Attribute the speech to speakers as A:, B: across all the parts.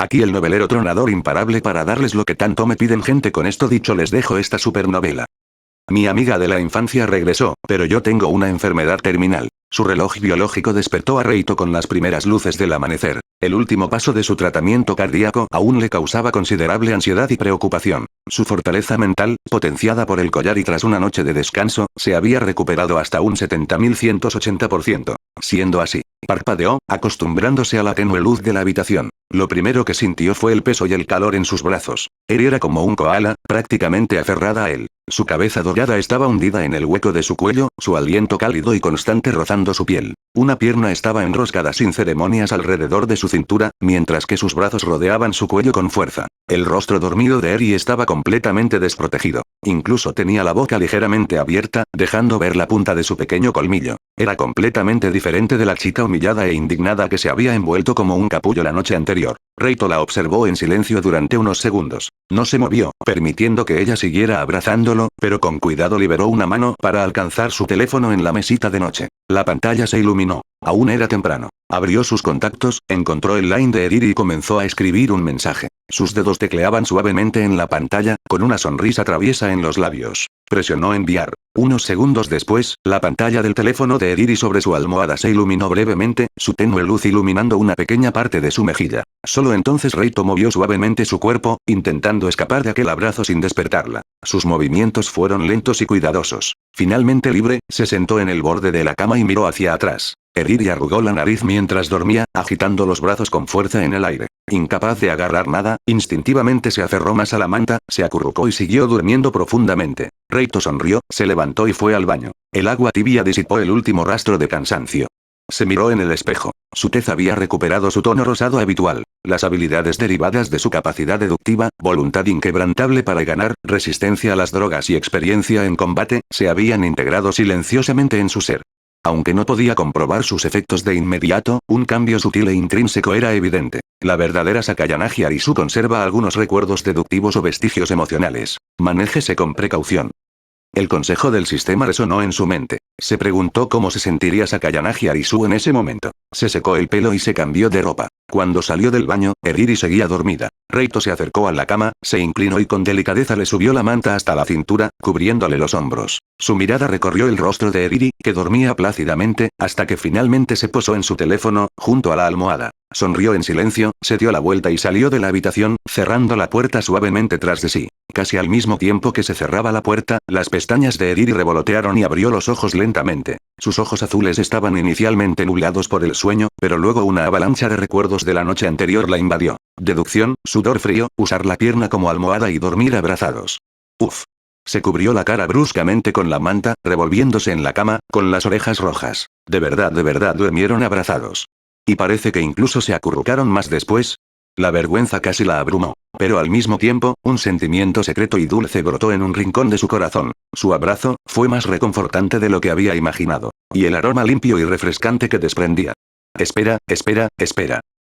A: Aquí el novelero tronador imparable para darles lo que tanto me piden, gente. Con esto dicho les dejo esta supernovela. Mi amiga de la infancia regresó, pero yo tengo una enfermedad terminal. Su reloj biológico despertó a Reito con las primeras luces del amanecer. El último paso de su tratamiento cardíaco aún le causaba considerable ansiedad y preocupación. Su fortaleza mental, potenciada por el collar y tras una noche de descanso, se había recuperado hasta un 70.180%. Siendo así, parpadeó, acostumbrándose a la tenue luz de la habitación. Lo primero que sintió fue el peso y el calor en sus brazos. Eri era como un koala, prácticamente aferrada a él. Su cabeza dorada estaba hundida en el hueco de su cuello, su aliento cálido y constante rozando su piel. Una pierna estaba enroscada sin ceremonias alrededor de su cintura, mientras que sus brazos rodeaban su cuello con fuerza. El rostro dormido de Eri estaba completamente desprotegido. Incluso tenía la boca ligeramente abierta, dejando ver la punta de su pequeño colmillo. Era completamente diferente de la chica humillada e indignada que se había envuelto como un capullo la noche anterior. Reito la observó en silencio durante unos segundos. No se movió, permitiendo que ella siguiera abrazándolo, pero con cuidado liberó una mano para alcanzar su teléfono en la mesita de noche. La pantalla se iluminó. Aún era temprano. Abrió sus contactos, encontró el line de Eri y comenzó a escribir un mensaje. Sus dedos tecleaban suavemente en la pantalla, con una sonrisa traviesa en los labios. Presionó enviar. Unos segundos después, la pantalla del teléfono de Eri sobre su almohada se iluminó brevemente, su tenue luz iluminando una pequeña parte de su mejilla. Solo entonces Reito movió suavemente su cuerpo, intentando escapar de aquel abrazo sin despertarla. Sus movimientos fueron lentos y cuidadosos. Finalmente libre, se sentó en el borde de la cama y miró hacia atrás. Eri arrugó la nariz mientras dormía, agitando los brazos con fuerza en el aire. Incapaz de agarrar nada, instintivamente se aferró más a la manta, se acurrucó y siguió durmiendo profundamente. Reito sonrió, se levantó y fue al baño. El agua tibia disipó el último rastro de cansancio. Se miró en el espejo. Su tez había recuperado su tono rosado habitual. Las habilidades derivadas de su capacidad deductiva, voluntad inquebrantable para ganar, resistencia a las drogas y experiencia en combate, se habían integrado silenciosamente en su ser. Aunque no podía comprobar sus efectos de inmediato, un cambio sutil e intrínseco era evidente. La verdadera Sakayanagi Arisu conserva algunos recuerdos deductivos o vestigios emocionales. Manéjese con precaución. El consejo del sistema resonó en su mente. Se preguntó cómo se sentiría Sakayanagi Arisu en ese momento. Se secó el pelo y se cambió de ropa. Cuando salió del baño, Eri seguía dormida. Reito se acercó a la cama, se inclinó y con delicadeza le subió la manta hasta la cintura, cubriéndole los hombros. Su mirada recorrió el rostro de Eri, que dormía plácidamente, hasta que finalmente se posó en su teléfono, junto a la almohada. Sonrió en silencio, se dio la vuelta y salió de la habitación, cerrando la puerta suavemente tras de sí. Casi al mismo tiempo que se cerraba la puerta, las pestañas de Eri revolotearon y abrió los ojos lentamente. Sus ojos azules estaban inicialmente nublados por el sueño, pero luego una avalancha de recuerdos de la noche anterior la invadió. Deducción, sudor frío, usar la pierna como almohada y dormir abrazados. Uf. Se cubrió la cara bruscamente con la manta, revolviéndose en la cama, con las orejas rojas. De verdad durmieron abrazados. Y parece que incluso se acurrucaron más después. La vergüenza casi la abrumó. Pero al mismo tiempo, un sentimiento secreto y dulce brotó en un rincón de su corazón. Su abrazo fue más reconfortante de lo que había imaginado. Y el aroma limpio y refrescante que desprendía. Espera.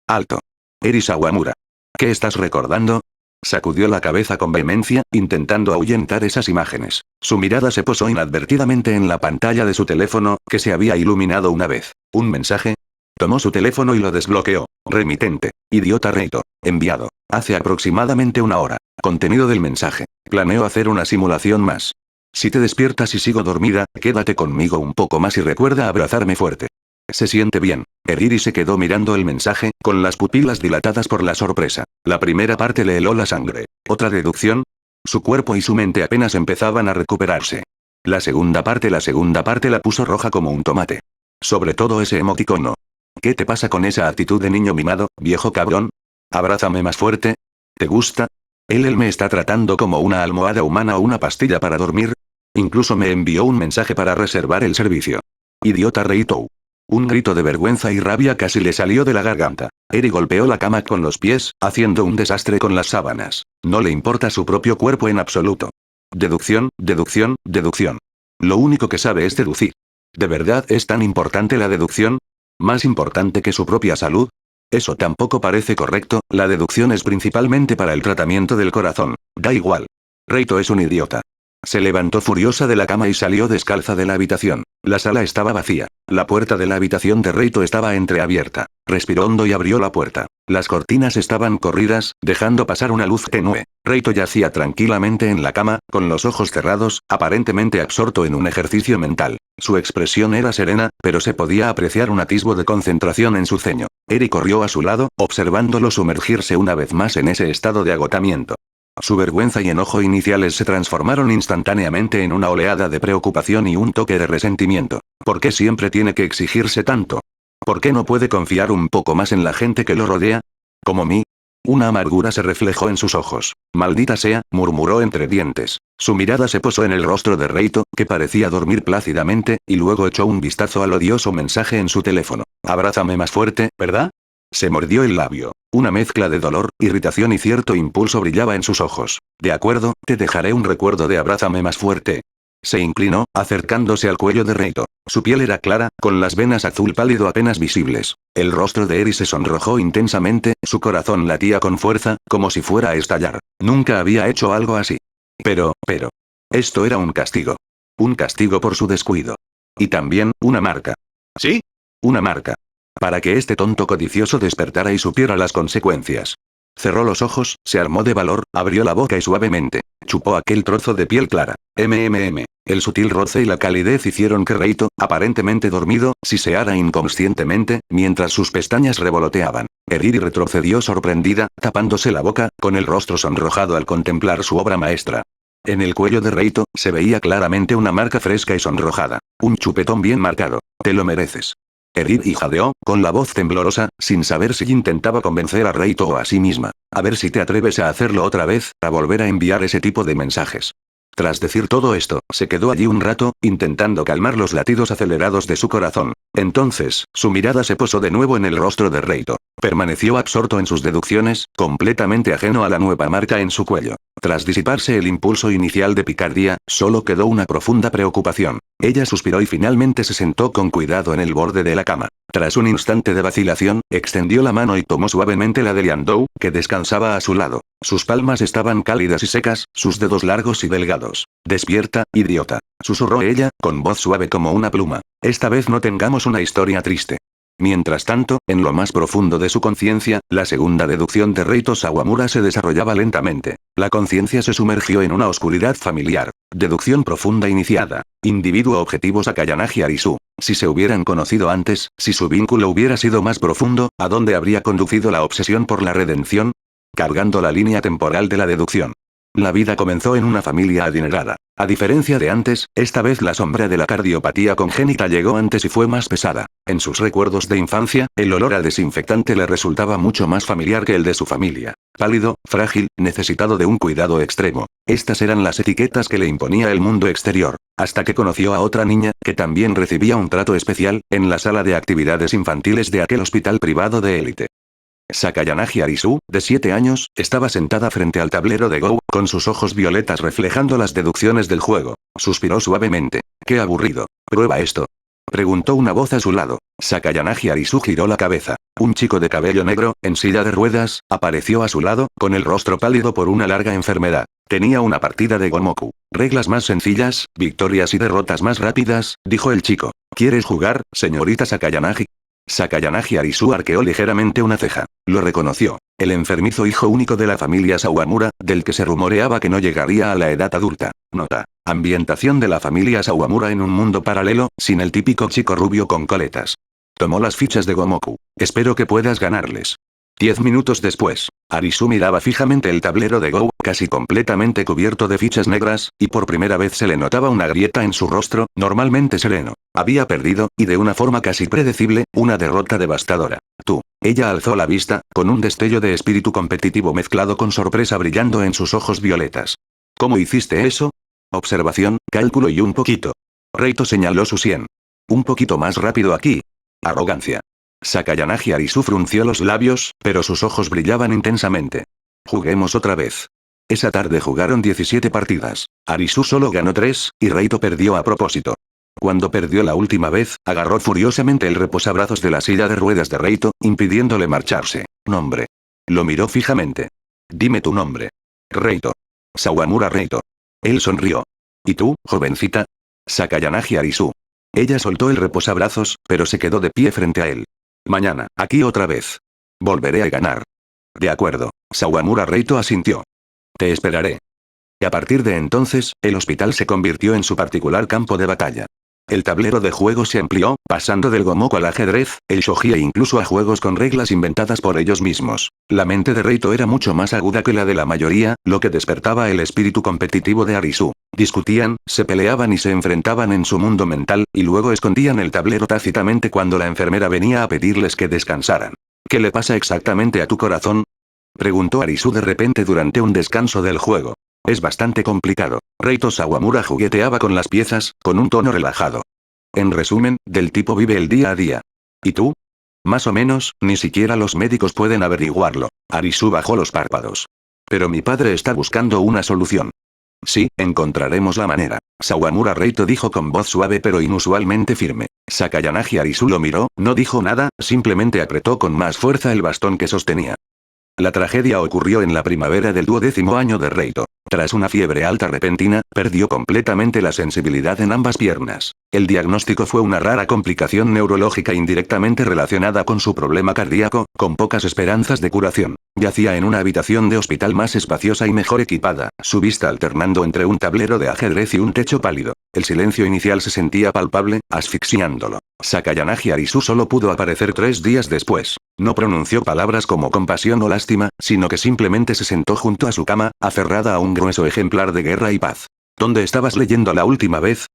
A: Alto. Eri Sawamura. ¿Qué estás recordando? Sacudió la cabeza con vehemencia, intentando ahuyentar esas imágenes. Su mirada se posó inadvertidamente en la pantalla de su teléfono, que se había iluminado una vez. ¿Un mensaje? Tomó su teléfono y lo desbloqueó. Remitente. Idiota Reito. Enviado. Hace aproximadamente una hora. Contenido del mensaje. Planeo hacer una simulación más. Si te despiertas y sigo dormida, quédate conmigo un poco más y recuerda abrazarme fuerte. Se siente bien. Eri se quedó mirando el mensaje, con las pupilas dilatadas por la sorpresa. La primera parte le heló la sangre. ¿Otra deducción? Su cuerpo y su mente apenas empezaban a recuperarse. La segunda parte la puso roja como un tomate. Sobre todo ese emoticono. ¿Qué te pasa con esa actitud de niño mimado, viejo cabrón? Abrázame más fuerte. ¿Te gusta? Él me está tratando como una almohada humana o una pastilla para dormir. Incluso me envió un mensaje para reservar el servicio. Idiota Reito. Un grito de vergüenza y rabia casi le salió de la garganta. Eri golpeó la cama con los pies, haciendo un desastre con las sábanas. No le importa su propio cuerpo en absoluto. Deducción. Lo único que sabe es deducir. ¿De verdad es tan importante la deducción? ¿Más importante que su propia salud? Eso tampoco parece correcto, la deducción es principalmente para el tratamiento del corazón. Da igual. Reito es un idiota. Se levantó furiosa de la cama y salió descalza de la habitación. La sala estaba vacía. La puerta de la habitación de Reito estaba entreabierta. Respiró hondo y abrió la puerta. Las cortinas estaban corridas, dejando pasar una luz tenue. Reito yacía tranquilamente en la cama, con los ojos cerrados, aparentemente absorto en un ejercicio mental. Su expresión era serena, pero se podía apreciar un atisbo de concentración en su ceño. Eri corrió a su lado, observándolo sumergirse una vez más en ese estado de agotamiento. Su vergüenza y enojo iniciales se transformaron instantáneamente en una oleada de preocupación y un toque de resentimiento. ¿Por qué siempre tiene que exigirse tanto? ¿Por qué no puede confiar un poco más en la gente que lo rodea? ¿Como mí? Una amargura se reflejó en sus ojos. Maldita sea, murmuró entre dientes. Su mirada se posó en el rostro de Reito, que parecía dormir plácidamente, y luego echó un vistazo al odioso mensaje en su teléfono. Abrázame más fuerte, ¿verdad? Se mordió el labio. Una mezcla de dolor, irritación y cierto impulso brillaba en sus ojos. De acuerdo, te dejaré un recuerdo de abrázame más fuerte. Se inclinó, acercándose al cuello de Reito. Su piel era clara, con las venas azul pálido apenas visibles. El rostro de Eri se sonrojó intensamente, su corazón latía con fuerza, como si fuera a estallar. Nunca había hecho algo así. Pero. Esto era un castigo. Un castigo por su descuido. Y también, una marca. ¿Sí? Una marca. Para que este tonto codicioso despertara y supiera las consecuencias. Cerró los ojos, se armó de valor, abrió la boca y suavemente chupó aquel trozo de piel clara. El sutil roce y la calidez hicieron que Reito, aparentemente dormido, siseara inconscientemente, mientras sus pestañas revoloteaban. Eri retrocedió sorprendida, tapándose la boca, con el rostro sonrojado al contemplar su obra maestra. En el cuello de Reito, se veía claramente una marca fresca y sonrojada. Un chupetón bien marcado. Te lo mereces. Eri jadeó, con la voz temblorosa, sin saber si intentaba convencer a Reito o a sí misma. A ver si te atreves a hacerlo otra vez, a volver a enviar ese tipo de mensajes. Tras decir todo esto, se quedó allí un rato, intentando calmar los latidos acelerados de su corazón. Entonces, su mirada se posó de nuevo en el rostro de Reito. Permaneció absorto en sus deducciones, completamente ajeno a la nueva marca en su cuello. Tras disiparse el impulso inicial de picardía, solo quedó una profunda preocupación. Ella suspiró y finalmente se sentó con cuidado en el borde de la cama. Tras un instante de vacilación, extendió la mano y tomó suavemente la de Liandou, que descansaba a su lado. Sus palmas estaban cálidas y secas, sus dedos largos y delgados. Despierta, idiota. Susurró ella, con voz suave como una pluma. Esta vez no tengamos una historia triste. Mientras tanto, en lo más profundo de su conciencia, la segunda deducción de Reito Sawamura se desarrollaba lentamente. La conciencia se sumergió en una oscuridad familiar. Deducción profunda iniciada. Individuo objetivo Sakayanagi Arisu. Si se hubieran conocido antes, si su vínculo hubiera sido más profundo, ¿a dónde habría conducido la obsesión por la redención? Cargando la línea temporal de la deducción. La vida comenzó en una familia adinerada. A diferencia de antes, esta vez la sombra de la cardiopatía congénita llegó antes y fue más pesada. En sus recuerdos de infancia, el olor a desinfectante le resultaba mucho más familiar que el de su familia. Pálido, frágil, necesitado de un cuidado extremo. Estas eran las etiquetas que le imponía el mundo exterior. Hasta que conoció a otra niña, que también recibía un trato especial, en la sala de actividades infantiles de aquel hospital privado de élite. Sakayanagi Arisu, de 7 años, estaba sentada frente al tablero de Go, con sus ojos violetas reflejando las deducciones del juego. Suspiró suavemente. ¡Qué aburrido! ¿Prueba esto?, preguntó una voz a su lado. Sakayanagi Arisu giró la cabeza. Un chico de cabello negro, en silla de ruedas, apareció a su lado, con el rostro pálido por una larga enfermedad. Tenía una partida de Gomoku. Reglas más sencillas, victorias y derrotas más rápidas, dijo el chico. ¿Quieres jugar, señorita Sakayanagi? Sakayanagi Arisu arqueó ligeramente una ceja. Lo reconoció. El enfermizo hijo único de la familia Sawamura, del que se rumoreaba que no llegaría a la edad adulta. Nota. Ambientación de la familia Sawamura en un mundo paralelo, sin el típico chico rubio con coletas. Tomó las fichas de Gomoku. Espero que puedas ganarles. 10 minutos después, Arisu miraba fijamente el tablero de Go, casi completamente cubierto de fichas negras, y por primera vez se le notaba una grieta en su rostro, normalmente sereno. Había perdido, y de una forma casi predecible, una derrota devastadora. Tú. Ella alzó la vista, con un destello de espíritu competitivo mezclado con sorpresa brillando en sus ojos violetas. ¿Cómo hiciste eso? Observación, cálculo y un poquito. Reito señaló su sien. Un poquito más rápido aquí. Arrogancia. Sakayanagi Arisu frunció los labios, pero sus ojos brillaban intensamente. Juguemos otra vez. Esa tarde jugaron 17 partidas. Arisu solo ganó 3, y Reito perdió a propósito. Cuando perdió la última vez, agarró furiosamente el reposabrazos de la silla de ruedas de Reito, impidiéndole marcharse. Nombre. Lo miró fijamente. Dime tu nombre. Reito. Sawamura Reito. Él sonrió. ¿Y tú, jovencita? Sakayanagi Arisu. Ella soltó el reposabrazos, pero se quedó de pie frente a él. Mañana, aquí otra vez. Volveré a ganar. De acuerdo. Sawamura Reito asintió. Te esperaré. Y a partir de entonces, el hospital se convirtió en su particular campo de batalla. El tablero de juego se amplió, pasando del gomoku al ajedrez, el shogi e incluso a juegos con reglas inventadas por ellos mismos. La mente de Reito era mucho más aguda que la de la mayoría, lo que despertaba el espíritu competitivo de Arisu. Discutían, se peleaban y se enfrentaban en su mundo mental, y luego escondían el tablero tácitamente cuando la enfermera venía a pedirles que descansaran. ¿Qué le pasa exactamente a tu corazón?, preguntó Arisu de repente durante un descanso del juego. Es bastante complicado. Reito Sawamura jugueteaba con las piezas, con un tono relajado. En resumen, del tipo vive el día a día. ¿Y tú? Más o menos, ni siquiera los médicos pueden averiguarlo. Arisu bajó los párpados. Pero mi padre está buscando una solución. Sí, encontraremos la manera. Sawamura Reito dijo con voz suave pero inusualmente firme. Sakayanagi Arisu lo miró, no dijo nada, simplemente apretó con más fuerza el bastón que sostenía. La tragedia ocurrió en la primavera del 12º año de Reito. Tras una fiebre alta repentina, perdió completamente la sensibilidad en ambas piernas. El diagnóstico fue una rara complicación neurológica indirectamente relacionada con su problema cardíaco, con pocas esperanzas de curación. Yacía en una habitación de hospital más espaciosa y mejor equipada, su vista alternando entre un tablero de ajedrez y un techo pálido. El silencio inicial se sentía palpable, asfixiándolo. Sakayanagi Arisu solo pudo aparecer 3 días después. No pronunció palabras como compasión o lástima, sino que simplemente se sentó junto a su cama, aferrada a un grueso ejemplar de Guerra y Paz. ¿Dónde estabas leyendo la última vez?,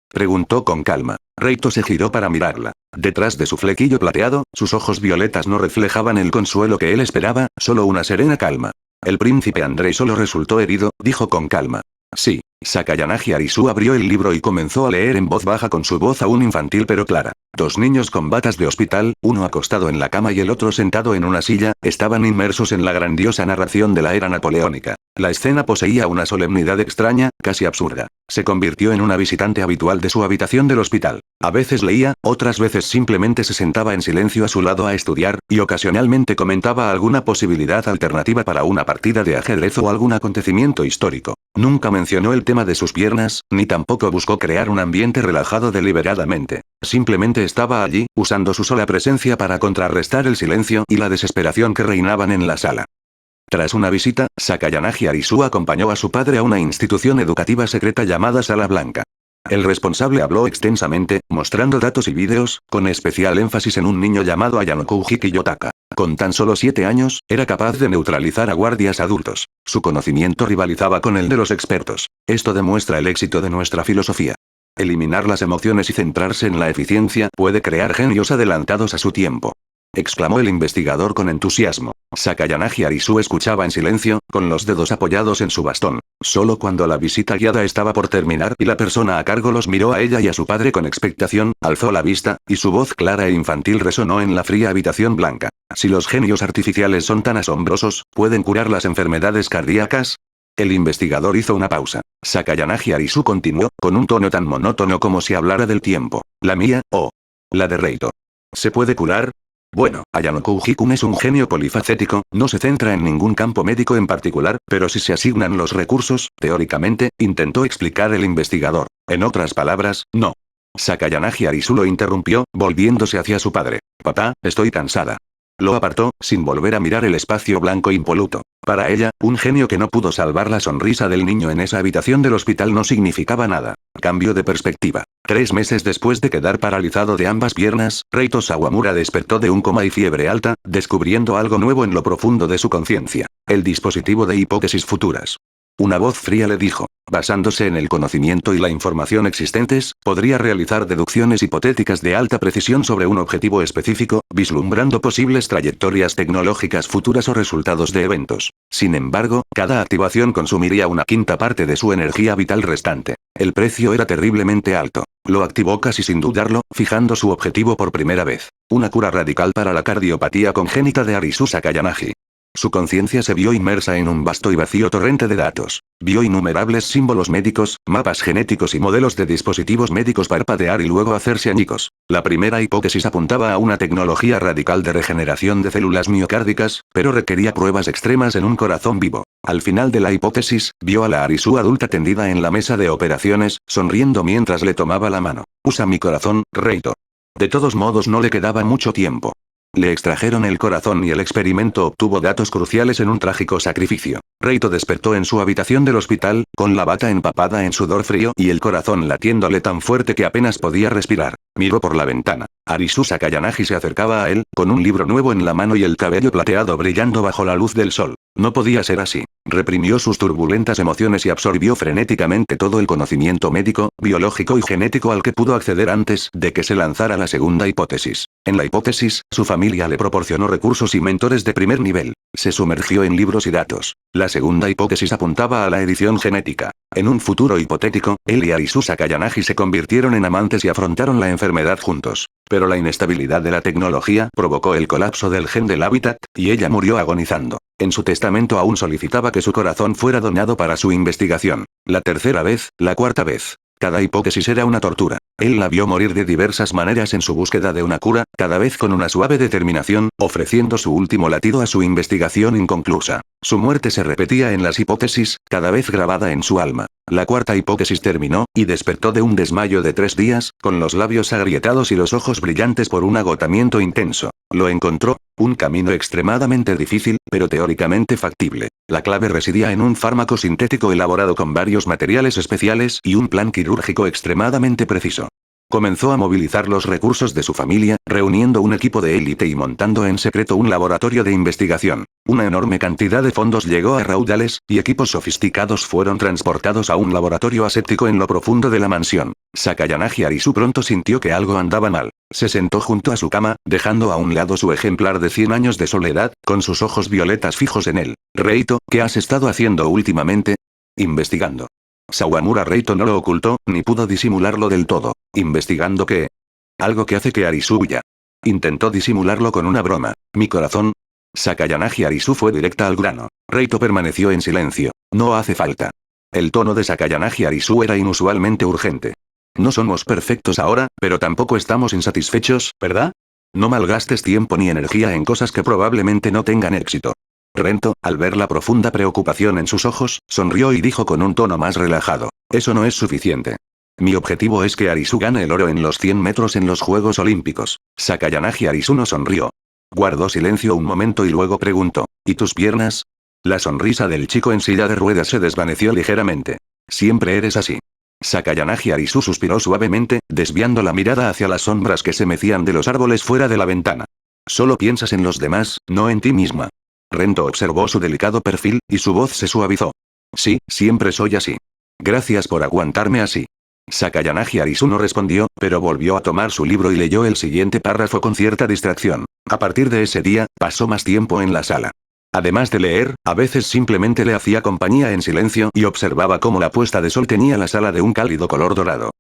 A: preguntó con calma. Reito se giró para mirarla. Detrás de su flequillo plateado, sus ojos violetas no reflejaban el consuelo que él esperaba, solo una serena calma. El príncipe Andrei solo resultó herido, dijo con calma. Sí. Sakayanagi Arisu abrió el libro y comenzó a leer en voz baja con su voz aún infantil pero clara. 2 niños con batas de hospital, uno acostado en la cama y el otro sentado en una silla, estaban inmersos en la grandiosa narración de la era napoleónica. La escena poseía una solemnidad extraña, casi absurda. Se convirtió en una visitante habitual de su habitación del hospital. A veces leía, otras veces simplemente se sentaba en silencio a su lado a estudiar, y ocasionalmente comentaba alguna posibilidad alternativa para una partida de ajedrez o algún acontecimiento histórico. Nunca mencionó el tema de sus piernas, ni tampoco buscó crear un ambiente relajado deliberadamente. Simplemente estaba allí, usando su sola presencia para contrarrestar el silencio y la desesperación que reinaban en la sala. Tras una visita, Sakayanagi Arisu acompañó a su padre a una institución educativa secreta llamada Sala Blanca. El responsable habló extensamente, mostrando datos y vídeos, con especial énfasis en un niño llamado Ayanokuji Kiyotaka. Con tan solo 7 años, era capaz de neutralizar a guardias adultos. Su conocimiento rivalizaba con el de los expertos. Esto demuestra el éxito de nuestra filosofía. Eliminar las emociones y centrarse en la eficiencia puede crear genios adelantados a su tiempo, exclamó el investigador con entusiasmo. Sakayanagi Arisu escuchaba en silencio, con los dedos apoyados en su bastón. Solo cuando la visita guiada estaba por terminar y la persona a cargo los miró a ella y a su padre con expectación, alzó la vista, y su voz clara e infantil resonó en la fría habitación blanca. Si los genios artificiales son tan asombrosos, ¿pueden curar las enfermedades cardíacas? El investigador hizo una pausa. Sakayanagi Arisu continuó, con un tono tan monótono como si hablara del tiempo. ¿La mía, o la de Reito? ¿Se puede curar? Bueno, Ayanokuji-kun es un genio polifacético, no se centra en ningún campo médico en particular, pero si se asignan los recursos, teóricamente, intentó explicar el investigador. En otras palabras, no. Sakayanagi Arisu lo interrumpió, volviéndose hacia su padre. Papá, estoy cansada. Lo apartó, sin volver a mirar el espacio blanco impoluto. Para ella, un genio que no pudo salvar la sonrisa del niño en esa habitación del hospital no significaba nada. Cambio de perspectiva. 3 meses después de quedar paralizado de ambas piernas, Reito Sawamura despertó de un coma y fiebre alta, descubriendo algo nuevo en lo profundo de su conciencia. El dispositivo de hipótesis futuras. Una voz fría le dijo. Basándose en el conocimiento y la información existentes, podría realizar deducciones hipotéticas de alta precisión sobre un objetivo específico, vislumbrando posibles trayectorias tecnológicas futuras o resultados de eventos. Sin embargo, cada activación consumiría una quinta parte de su energía vital restante. El precio era terriblemente alto. Lo activó casi sin dudarlo, fijando su objetivo por primera vez. Una cura radical para la cardiopatía congénita de Arisu Sakayanagi. Su conciencia se vio inmersa en un vasto y vacío torrente de datos. Vio innumerables símbolos médicos, mapas genéticos y modelos de dispositivos médicos parpadear y luego hacerse añicos. La primera hipótesis apuntaba a una tecnología radical de regeneración de células miocárdicas, pero requería pruebas extremas en un corazón vivo. Al final de la hipótesis, vio a la Arisu adulta tendida en la mesa de operaciones, sonriendo mientras le tomaba la mano. Usa mi corazón, Reito. De todos modos no le quedaba mucho tiempo. Le extrajeron el corazón y el experimento obtuvo datos cruciales en un trágico sacrificio. Reito despertó en su habitación del hospital, con la bata empapada en sudor frío y el corazón latiéndole tan fuerte que apenas podía respirar. Miró por la ventana. Arisu Sakayanagi se acercaba a él, con un libro nuevo en la mano y el cabello plateado brillando bajo la luz del sol. No podía ser así. Reprimió sus turbulentas emociones y absorbió frenéticamente todo el conocimiento médico, biológico y genético al que pudo acceder antes de que se lanzara la segunda hipótesis. En la hipótesis, su familia le proporcionó recursos y mentores de primer nivel. Se sumergió en libros y datos. La segunda hipótesis apuntaba a la edición genética. En un futuro hipotético, él y Arisu Sakayanagi se convirtieron en amantes y afrontaron la enfermedad juntos. Pero la inestabilidad de la tecnología provocó el colapso del gen del hábitat, y ella murió agonizando. En su testamento aún solicitaba que su corazón fuera donado para su investigación. La tercera vez, la cuarta vez. Cada hipótesis era una tortura. Él la vio morir de diversas maneras en su búsqueda de una cura, cada vez con una suave determinación, ofreciendo su último latido a su investigación inconclusa. Su muerte se repetía en las hipótesis, cada vez grabada en su alma. La cuarta hipótesis terminó, y despertó de un desmayo de 3 días, con los labios agrietados y los ojos brillantes por un agotamiento intenso. Lo encontró, un camino extremadamente difícil, pero teóricamente factible. La clave residía en un fármaco sintético elaborado con varios materiales especiales y un plan quirúrgico extremadamente preciso. Comenzó a movilizar los recursos de su familia, reuniendo un equipo de élite y montando en secreto un laboratorio de investigación. Una enorme cantidad de fondos llegó a raudales, y equipos sofisticados fueron transportados a un laboratorio aséptico en lo profundo de la mansión. Sakayanagi Arisu pronto sintió que algo andaba mal. Se sentó junto a su cama, dejando a un lado su ejemplar de 100 años de soledad, con sus ojos violetas fijos en él. Reito, ¿qué has estado haciendo últimamente? Investigando. Sawamura Reito no lo ocultó, ni pudo disimularlo del todo. ¿Investigando qué? Algo que hace que Arisu huya. Intentó disimularlo con una broma. ¿Mi corazón? Sakayanagi Arisu fue directa al grano. Reito permaneció en silencio. No hace falta. El tono de Sakayanagi Arisu era inusualmente urgente. No somos perfectos ahora, pero tampoco estamos insatisfechos, ¿verdad? No malgastes tiempo ni energía en cosas que probablemente no tengan éxito. Rento, al ver la profunda preocupación en sus ojos, sonrió y dijo con un tono más relajado. Eso no es suficiente. Mi objetivo es que Arisu gane el oro en los 100 metros en los Juegos Olímpicos. Sakayanagi Arisu no sonrió. Guardó silencio un momento y luego preguntó. ¿Y tus piernas? La sonrisa del chico en silla de ruedas se desvaneció ligeramente. Siempre eres así. Sakayanagi Arisu suspiró suavemente, desviando la mirada hacia las sombras que se mecían de los árboles fuera de la ventana. Solo piensas en los demás, no en ti misma. Rento observó su delicado perfil, y su voz se suavizó. Sí, siempre soy así. Gracias por aguantarme así. Sakayanagi Arisu no respondió, pero volvió a tomar su libro y leyó el siguiente párrafo con cierta distracción. A partir de ese día, pasó más tiempo en la sala. Además de leer, a veces simplemente le hacía compañía en silencio y observaba cómo la puesta de sol teñía la sala de un cálido color dorado.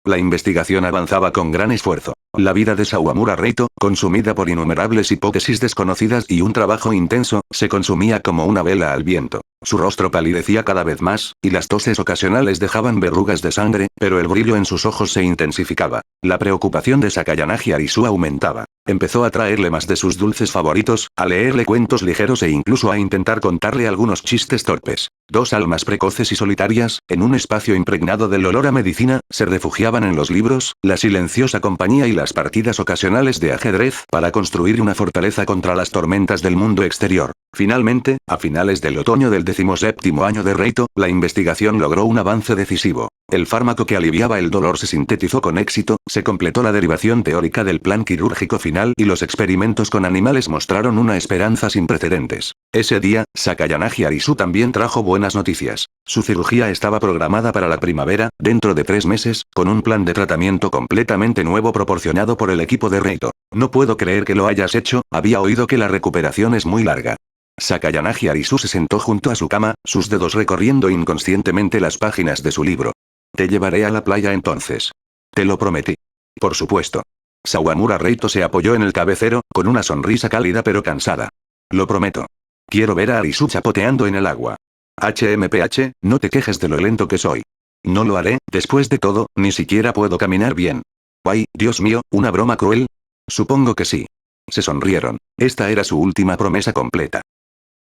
A: La investigación avanzaba con gran esfuerzo. La vida de Sawamura Reito, consumida por innumerables hipótesis desconocidas y un trabajo intenso, se consumía como una vela al viento. Su rostro palidecía cada vez más, y las toses ocasionales dejaban verrugas de sangre, pero el brillo en sus ojos se intensificaba. La preocupación de Sakayanagi Arisu aumentaba. Empezó a traerle más de sus dulces favoritos, a leerle cuentos ligeros e incluso a intentar contarle algunos chistes torpes. 2 almas precoces y solitarias, en un espacio impregnado del olor a medicina, se refugiaban en los libros, la silenciosa compañía y las partidas ocasionales de ajedrez para construir una fortaleza contra las tormentas del mundo exterior. Finalmente, a finales del otoño del 17º año de Reito, la investigación logró un avance decisivo. El fármaco que aliviaba el dolor se sintetizó con éxito, se completó la derivación teórica del plan quirúrgico final y los experimentos con animales mostraron una esperanza sin precedentes. Ese día, Sakayanagi Arisu también trajo buenas noticias. Su cirugía estaba programada para la primavera, dentro de 3 meses, con un plan de tratamiento completamente nuevo proporcionado por el equipo de Reito. No puedo creer que lo hayas hecho, había oído que la recuperación es muy larga. Sakayanagi Arisu se sentó junto a su cama, sus dedos recorriendo inconscientemente las páginas de su libro. Te llevaré a la playa entonces. Te lo prometí. Por supuesto. Sawamura Reito se apoyó en el cabecero, con una sonrisa cálida pero cansada. Lo prometo. Quiero ver a Arisu chapoteando en el agua. HMPH, no te quejes de lo lento que soy. No lo haré, después de todo, ni siquiera puedo caminar bien. Ay, Dios mío, ¿una broma cruel? Supongo que sí. Se sonrieron. Esta era su última promesa completa.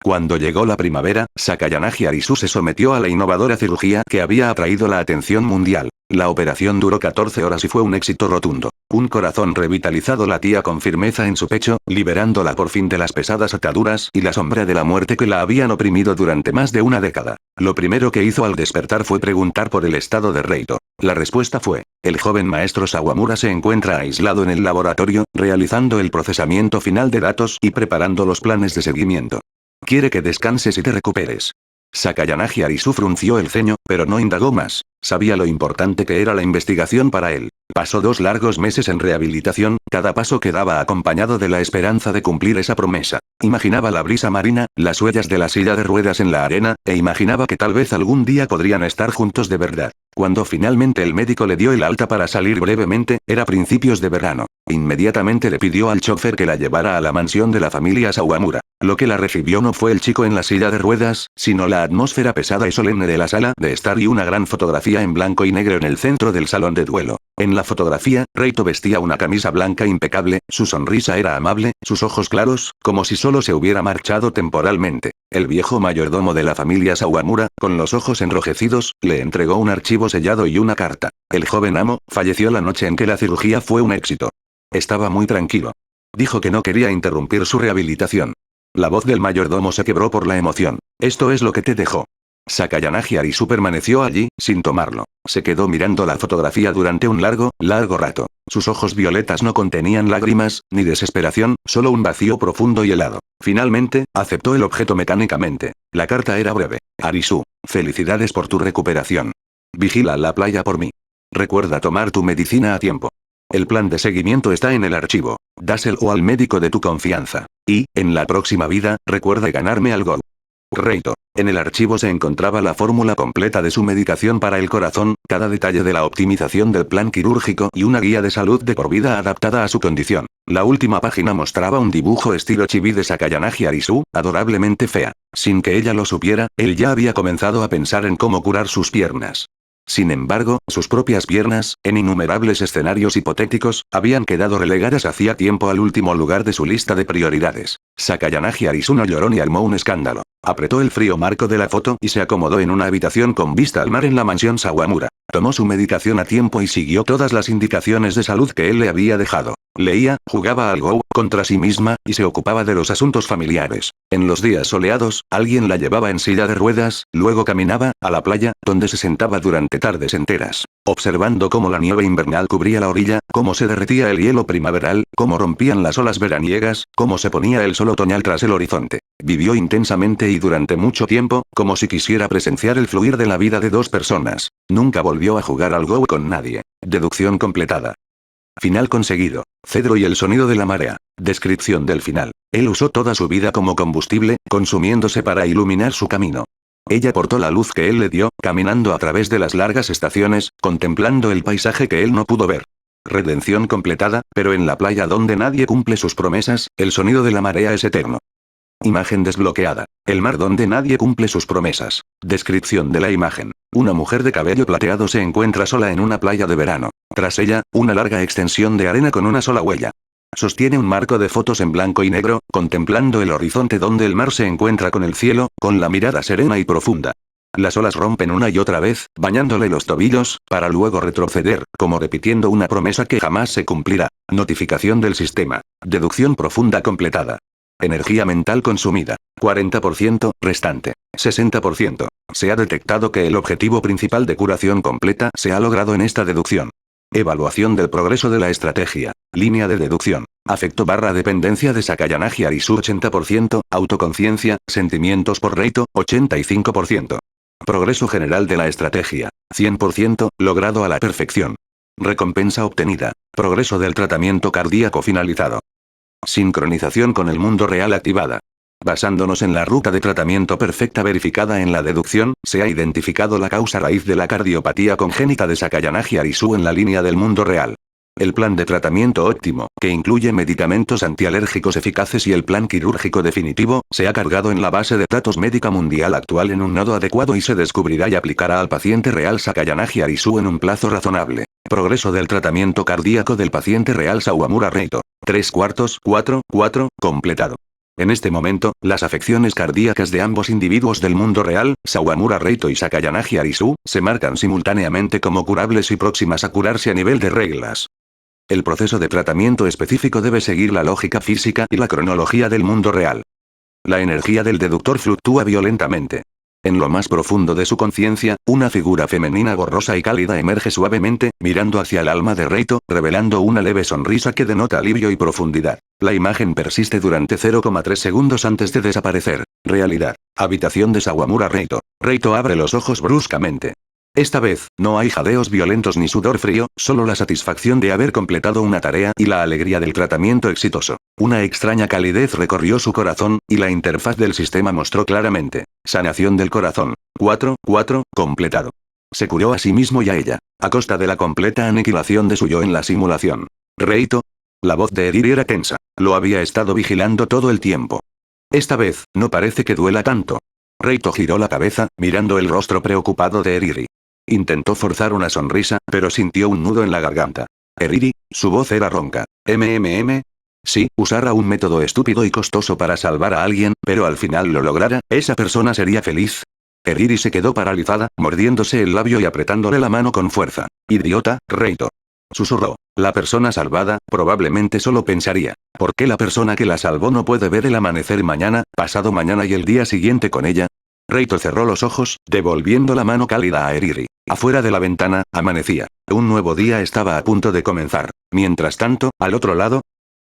A: Cuando llegó la primavera, Sakayanagi Arisu se sometió a la innovadora cirugía que había atraído la atención mundial. La operación duró 14 horas y fue un éxito rotundo. Un corazón revitalizado latía con firmeza en su pecho, liberándola por fin de las pesadas ataduras y la sombra de la muerte que la habían oprimido durante más de una década. Lo primero que hizo al despertar fue preguntar por el estado de Reito. La respuesta fue: el joven maestro Sawamura se encuentra aislado en el laboratorio, realizando el procesamiento final de datos y preparando los planes de seguimiento. Quiere que descanses y te recuperes. Sakayanagi Arisu frunció el ceño, pero no indagó más. Sabía lo importante que era la investigación para él. Pasó 2 largos meses en rehabilitación, cada paso que daba acompañado de la esperanza de cumplir esa promesa. Imaginaba la brisa marina, las huellas de la silla de ruedas en la arena, e imaginaba que tal vez algún día podrían estar juntos de verdad. Cuando finalmente el médico le dio el alta para salir brevemente, era principios de verano. Inmediatamente le pidió al chofer que la llevara a la mansión de la familia Sawamura. Lo que la recibió no fue el chico en la silla de ruedas, sino la atmósfera pesada y solemne de la sala de estar y una gran fotografía en blanco y negro en el centro del salón de duelo. En la fotografía, Reito vestía una camisa blanca impecable, su sonrisa era amable, sus ojos claros, como si solo se hubiera marchado temporalmente. El viejo mayordomo de la familia Sawamura, con los ojos enrojecidos, le entregó un archivo sellado y una carta. El joven amo falleció la noche en que la cirugía fue un éxito. Estaba muy tranquilo. Dijo que no quería interrumpir su rehabilitación. La voz del mayordomo se quebró por la emoción. Esto es lo que te dejó. Sakayanagi Arisu permaneció allí, sin tomarlo. Se quedó mirando la fotografía durante un largo rato. Sus ojos violetas no contenían lágrimas, ni desesperación, solo un vacío profundo y helado. Finalmente, aceptó el objeto mecánicamente. La carta era breve. Arisu, felicidades por tu recuperación. Vigila la playa por mí. Recuerda tomar tu medicina a tiempo. El plan de seguimiento está en el archivo. Dáselo al médico de tu confianza. Y, en la próxima vida, recuerda ganarme algo. Reito. En el archivo se encontraba la fórmula completa de su medicación para el corazón, cada detalle de la optimización del plan quirúrgico y una guía de salud de por vida adaptada a su condición. La última página mostraba un dibujo estilo chibi de Sakayanagi Arisu, adorablemente fea. Sin que ella lo supiera, él ya había comenzado a pensar en cómo curar sus piernas. Sin embargo, sus propias piernas, en innumerables escenarios hipotéticos, habían quedado relegadas hacía tiempo al último lugar de su lista de prioridades. Sakayanagi Arisu no lloró ni armó un escándalo. Apretó el frío marco de la foto y se acomodó en una habitación con vista al mar en la mansión Sawamura. Tomó su medicación a tiempo y siguió todas las indicaciones de salud que él le había dejado. Leía, jugaba al Go contra sí misma, y se ocupaba de los asuntos familiares. En los días soleados, alguien la llevaba en silla de ruedas, luego caminaba a la playa, donde se sentaba durante tardes enteras, observando cómo la nieve invernal cubría la orilla, cómo se derretía el hielo primaveral, cómo rompían las olas veraniegas, cómo se ponía el sol otoñal tras el horizonte. Vivió intensamente y durante mucho tiempo, como si quisiera presenciar el fluir de la vida de 2 personas. Nunca volvió a jugar al Go con nadie. Deducción completada. Final conseguido. Cedro y el sonido de la marea. Descripción del final. Él usó toda su vida como combustible, consumiéndose para iluminar su camino. Ella portó la luz que él le dio, caminando a través de las largas estaciones, contemplando el paisaje que él no pudo ver. Redención completada, pero en la playa donde nadie cumple sus promesas, el sonido de la marea es eterno. Imagen desbloqueada. El mar donde nadie cumple sus promesas. Descripción de la imagen. Una mujer de cabello plateado se encuentra sola en una playa de verano. Tras ella, una larga extensión de arena con una sola huella. Sostiene un marco de fotos en blanco y negro, contemplando el horizonte donde el mar se encuentra con el cielo, con la mirada serena y profunda. Las olas rompen una y otra vez, bañándole los tobillos, para luego retroceder, como repitiendo una promesa que jamás se cumplirá. Notificación del sistema. Deducción profunda completada. Energía mental consumida. 40%, restante. 60%. Se ha detectado que el objetivo principal de curación completa se ha logrado en esta deducción. Evaluación del progreso de la estrategia. Línea de deducción. Afecto / dependencia de Sakayanagi Arisu 80%, autoconciencia, sentimientos por Reito, 85%. Progreso general de la estrategia. 100%, logrado a la perfección. Recompensa obtenida. Progreso del tratamiento cardíaco finalizado. Sincronización con el mundo real activada. Basándonos en la ruta de tratamiento perfecta verificada en la deducción, se ha identificado la causa raíz de la cardiopatía congénita de Sakayanagi Arisu en la línea del mundo real. El plan de tratamiento óptimo, que incluye medicamentos antialérgicos eficaces y el plan quirúrgico definitivo, se ha cargado en la base de datos médica mundial actual en un nodo adecuado y se descubrirá y aplicará al paciente real Sakayanagi Arisu en un plazo razonable. Progreso del tratamiento cardíaco del paciente real Sawamura Reito. 3/4, 4, completado. En este momento, las afecciones cardíacas de ambos individuos del mundo real, Sawamura Reito y Sakayanagi Arisu, se marcan simultáneamente como curables y próximas a curarse a nivel de reglas. El proceso de tratamiento específico debe seguir la lógica física y la cronología del mundo real. La energía del deductor fluctúa violentamente. En lo más profundo de su conciencia, una figura femenina borrosa y cálida emerge suavemente, mirando hacia el alma de Reito, revelando una leve sonrisa que denota alivio y profundidad. La imagen persiste durante 0,3 segundos antes de desaparecer. Realidad. Habitación de Sawamura Reito. Reito abre los ojos bruscamente. Esta vez, no hay jadeos violentos ni sudor frío, solo la satisfacción de haber completado una tarea y la alegría del tratamiento exitoso. Una extraña calidez recorrió su corazón, y la interfaz del sistema mostró claramente. Sanación del corazón. 4, completado. Se curó a sí mismo y a ella, a costa de la completa aniquilación de su yo en la simulación. Reito. La voz de Eriri era tensa. Lo había estado vigilando todo el tiempo. Esta vez, no parece que duela tanto. Reito giró la cabeza, mirando el rostro preocupado de Eriri. Intentó forzar una sonrisa, pero sintió un nudo en la garganta. Eriri, su voz era ronca. Sí, usara un método estúpido y costoso para salvar a alguien, pero al final lo lograra, ¿esa persona sería feliz? Eriri se quedó paralizada, mordiéndose el labio y apretándole la mano con fuerza. Idiota, Reito. Susurró. La persona salvada, probablemente solo pensaría. ¿Por qué la persona que la salvó no puede ver el amanecer mañana, pasado mañana y el día siguiente con ella? Reito cerró los ojos, devolviendo la mano cálida a Eriri. Afuera de la ventana, amanecía. Un nuevo día estaba a punto de comenzar. Mientras tanto, al otro lado,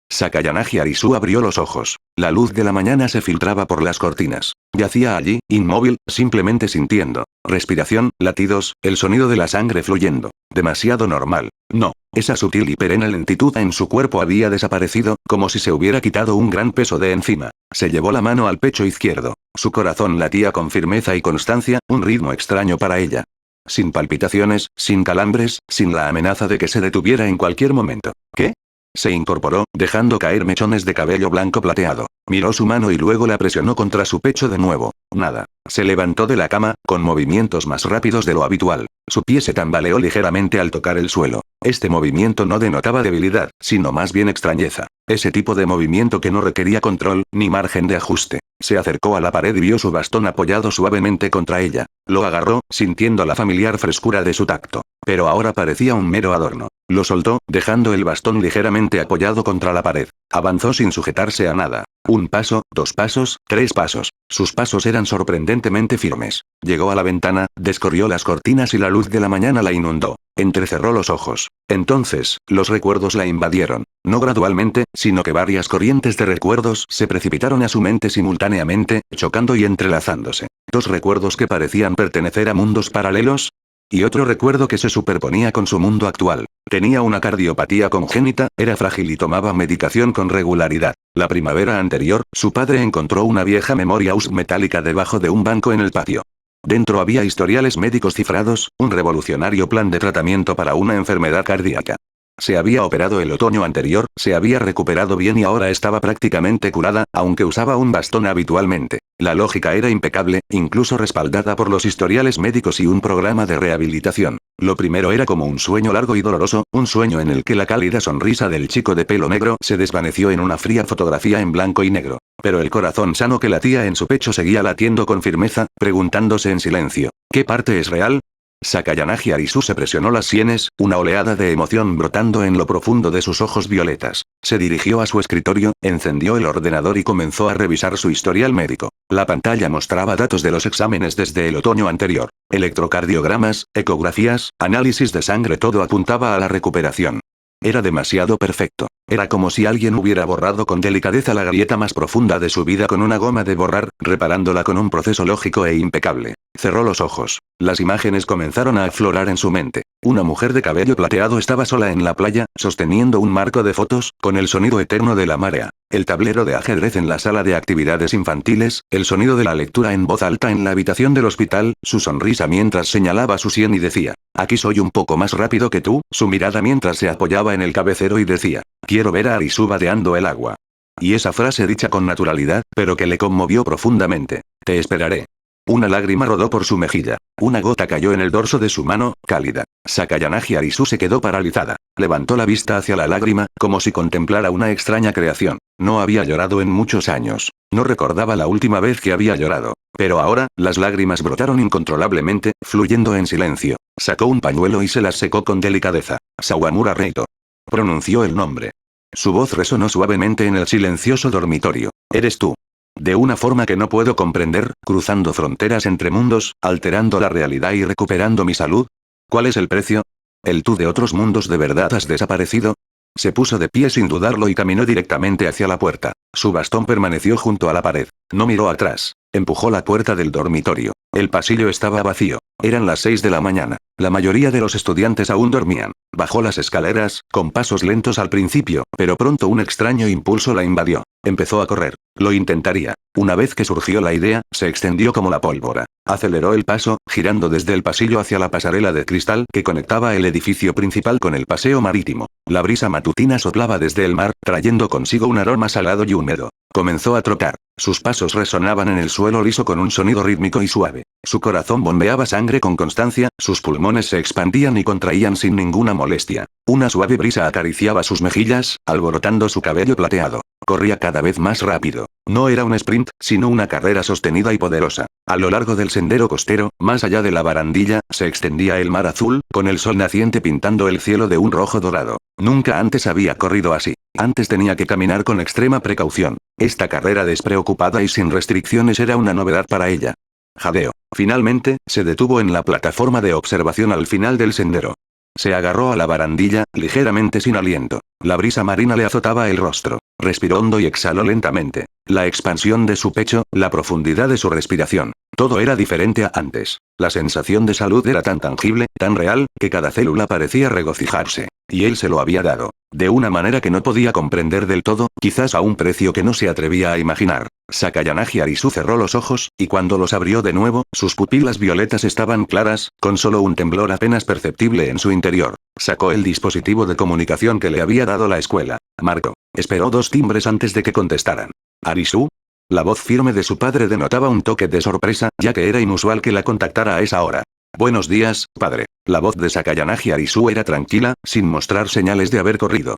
A: Sakayanagi Arisu abrió los ojos. La luz de la mañana se filtraba por las cortinas. Yacía allí, inmóvil, simplemente sintiendo. Respiración, latidos, el sonido de la sangre fluyendo. Demasiado normal. No, esa sutil y perenne lentitud en su cuerpo había desaparecido, como si se hubiera quitado un gran peso de encima. Se llevó la mano al pecho izquierdo. Su corazón latía con firmeza y constancia, un ritmo extraño para ella. Sin palpitaciones, sin calambres, sin la amenaza de que se detuviera en cualquier momento. ¿Qué? Se incorporó, dejando caer mechones de cabello blanco plateado. Miró su mano y luego la presionó contra su pecho de nuevo. Nada. Se levantó de la cama, con movimientos más rápidos de lo habitual. Su pie se tambaleó ligeramente al tocar el suelo. Este movimiento no denotaba debilidad, sino más bien extrañeza. Ese tipo de movimiento que no requería control, ni margen de ajuste. Se acercó a la pared y vio su bastón apoyado suavemente contra ella. Lo agarró, sintiendo la familiar frescura de su tacto. Pero ahora parecía un mero adorno. Lo soltó, dejando el bastón ligeramente apoyado contra la pared. Avanzó sin sujetarse a nada. Un paso, 2 pasos, 3 pasos. Sus pasos eran sorprendentemente firmes. Llegó a la ventana, descorrió las cortinas y la luz de la mañana la inundó. Entrecerró los ojos. Entonces, los recuerdos la invadieron. No gradualmente, sino que varias corrientes de recuerdos se precipitaron a su mente simultáneamente, chocando y entrelazándose. 2 recuerdos que parecían pertenecer a mundos paralelos, y otro recuerdo que se superponía con su mundo actual. Tenía una cardiopatía congénita, era frágil y tomaba medicación con regularidad. La primavera anterior, su padre encontró una vieja memoria USB metálica debajo de un banco en el patio. Dentro había historiales médicos cifrados, un revolucionario plan de tratamiento para una enfermedad cardíaca. Se había operado el otoño anterior, se había recuperado bien y ahora estaba prácticamente curada, aunque usaba un bastón habitualmente. La lógica era impecable, incluso respaldada por los historiales médicos y un programa de rehabilitación. Lo primero era como un sueño largo y doloroso, un sueño en el que la cálida sonrisa del chico de pelo negro se desvaneció en una fría fotografía en blanco y negro. Pero el corazón sano que latía en su pecho seguía latiendo con firmeza, preguntándose en silencio, ¿qué parte es real? Sakayanagi Arisu se presionó las sienes, una oleada de emoción brotando en lo profundo de sus ojos violetas. Se dirigió a su escritorio, encendió el ordenador y comenzó a revisar su historial médico. La pantalla mostraba datos de los exámenes desde el otoño anterior. Electrocardiogramas, ecografías, análisis de sangre, todo apuntaba a la recuperación. Era demasiado perfecto. Era como si alguien hubiera borrado con delicadeza la grieta más profunda de su vida con una goma de borrar, reparándola con un proceso lógico e impecable. Cerró los ojos. Las imágenes comenzaron a aflorar en su mente. Una mujer de cabello plateado estaba sola en la playa, sosteniendo un marco de fotos, con el sonido eterno de la marea. El tablero de ajedrez en la sala de actividades infantiles, el sonido de la lectura en voz alta en la habitación del hospital, su sonrisa mientras señalaba su sien y decía, aquí soy un poco más rápido que tú, su mirada mientras se apoyaba en el cabecero y decía, quiero ver a Arisu vadeando el agua. Y esa frase dicha con naturalidad, pero que le conmovió profundamente. Te esperaré. Una lágrima rodó por su mejilla. Una gota cayó en el dorso de su mano, cálida. Sakayanagi Arisu se quedó paralizada. Levantó la vista hacia la lágrima, como si contemplara una extraña creación. No había llorado en muchos años. No recordaba la última vez que había llorado. Pero ahora, las lágrimas brotaron incontrolablemente, fluyendo en silencio. Sacó un pañuelo y se las secó con delicadeza. Sawamura Reito. Pronunció el nombre. Su voz resonó suavemente en el silencioso dormitorio. ¿Eres tú? De una forma que no puedo comprender, cruzando fronteras entre mundos, alterando la realidad y recuperando mi salud. ¿Cuál es el precio? ¿El tú de otros mundos de verdad has desaparecido? Se puso de pie sin dudarlo y caminó directamente hacia la puerta. Su bastón permaneció junto a la pared. No miró atrás. Empujó la puerta del dormitorio. El pasillo estaba vacío. Eran las 6 de la mañana. La mayoría de los estudiantes aún dormían. Bajó las escaleras, con pasos lentos al principio, pero pronto un extraño impulso la invadió. Empezó a correr. Lo intentaría. Una vez que surgió la idea, se extendió como la pólvora. Aceleró el paso, girando desde el pasillo hacia la pasarela de cristal que conectaba el edificio principal con el paseo marítimo. La brisa matutina soplaba desde el mar, trayendo consigo un aroma salado y húmedo. Comenzó a trotar. Sus pasos resonaban en el suelo liso con un sonido rítmico y suave. Su corazón bombeaba sangre con constancia, sus pulmones se expandían y contraían sin ninguna molestia. Una suave brisa acariciaba sus mejillas, alborotando su cabello plateado. Corría cada vez más rápido. No era un sprint, sino una carrera sostenida y poderosa. A lo largo del sendero costero, más allá de la barandilla, se extendía el mar azul, con el sol naciente pintando el cielo de un rojo dorado. Nunca antes había corrido así. Antes tenía que caminar con extrema precaución. Esta carrera despreocupada y sin restricciones era una novedad para ella. Jadeo. Finalmente, se detuvo en la plataforma de observación al final del sendero. Se agarró a la barandilla, ligeramente sin aliento. La brisa marina le azotaba el rostro. Respiró hondo y exhaló lentamente. La expansión de su pecho, la profundidad de su respiración. Todo era diferente a antes. La sensación de salud era tan tangible, tan real, que cada célula parecía regocijarse. Y él se lo había dado. De una manera que no podía comprender del todo, quizás a un precio que no se atrevía a imaginar. Sakayanagi Arisu cerró los ojos, y cuando los abrió de nuevo, sus pupilas violetas estaban claras, con solo un temblor apenas perceptible en su interior. Sacó el dispositivo de comunicación que le había dado la escuela. Marcó. Esperó 2 timbres antes de que contestaran. ¿Arisu? La voz firme de su padre denotaba un toque de sorpresa, ya que era inusual que la contactara a esa hora. Buenos días, padre. La voz de Sakayanagi Arisu era tranquila, sin mostrar señales de haber corrido.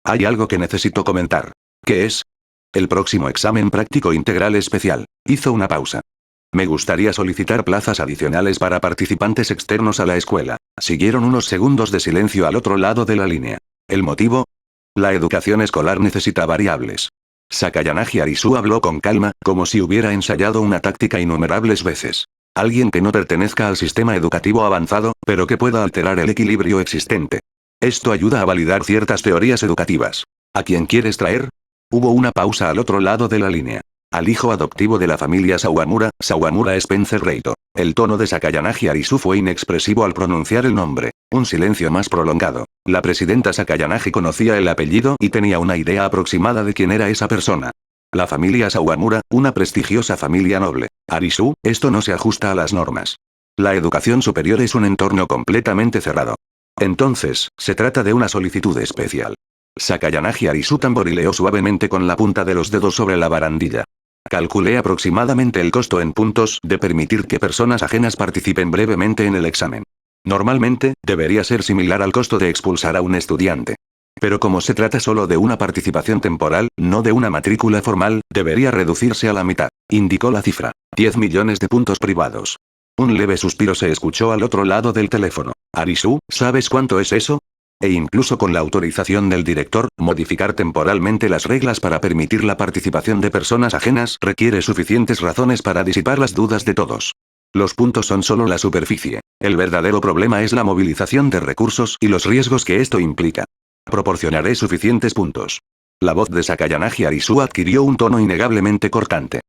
A: Hay algo que necesito comentar. ¿Qué es? El próximo examen práctico integral especial. Hizo una pausa. Me gustaría solicitar plazas adicionales para participantes externos a la escuela. Siguieron unos segundos de silencio al otro lado de la línea. ¿El motivo? La educación escolar necesita variables. Sakayanagi Arisu habló con calma, como si hubiera ensayado una táctica innumerables veces. Alguien que no pertenezca al sistema educativo avanzado, pero que pueda alterar el equilibrio existente. Esto ayuda a validar ciertas teorías educativas. ¿A quién quieres traer? Hubo una pausa al otro lado de la línea. Al hijo adoptivo de la familia Sawamura, Sawamura Spencer Reito. El tono de Sakayanagi Arisu fue inexpresivo al pronunciar el nombre. Un silencio más prolongado. La presidenta Sakayanagi conocía el apellido y tenía una idea aproximada de quién era esa persona. La familia Sawamura, una prestigiosa familia noble. Arisu, esto no se ajusta a las normas. La educación superior es un entorno completamente cerrado. Entonces, se trata de una solicitud especial. Sakayanagi Arisu tamborileó suavemente con la punta de los dedos sobre la barandilla. Calculé aproximadamente el costo en puntos de permitir que personas ajenas participen brevemente en el examen. Normalmente, debería ser similar al costo de expulsar a un estudiante. Pero como se trata solo de una participación temporal, no de una matrícula formal, debería reducirse a la mitad. Indicó la cifra. 10 millones de puntos privados. Un leve suspiro se escuchó al otro lado del teléfono. Arisu, ¿sabes cuánto es eso? E incluso con la autorización del director, modificar temporalmente las reglas para permitir la participación de personas ajenas requiere suficientes razones para disipar las dudas de todos. Los puntos son solo la superficie. El verdadero problema es la movilización de recursos y los riesgos que esto implica. Proporcionaré suficientes puntos. La voz de Sakayanagi Arisu adquirió un tono innegablemente cortante.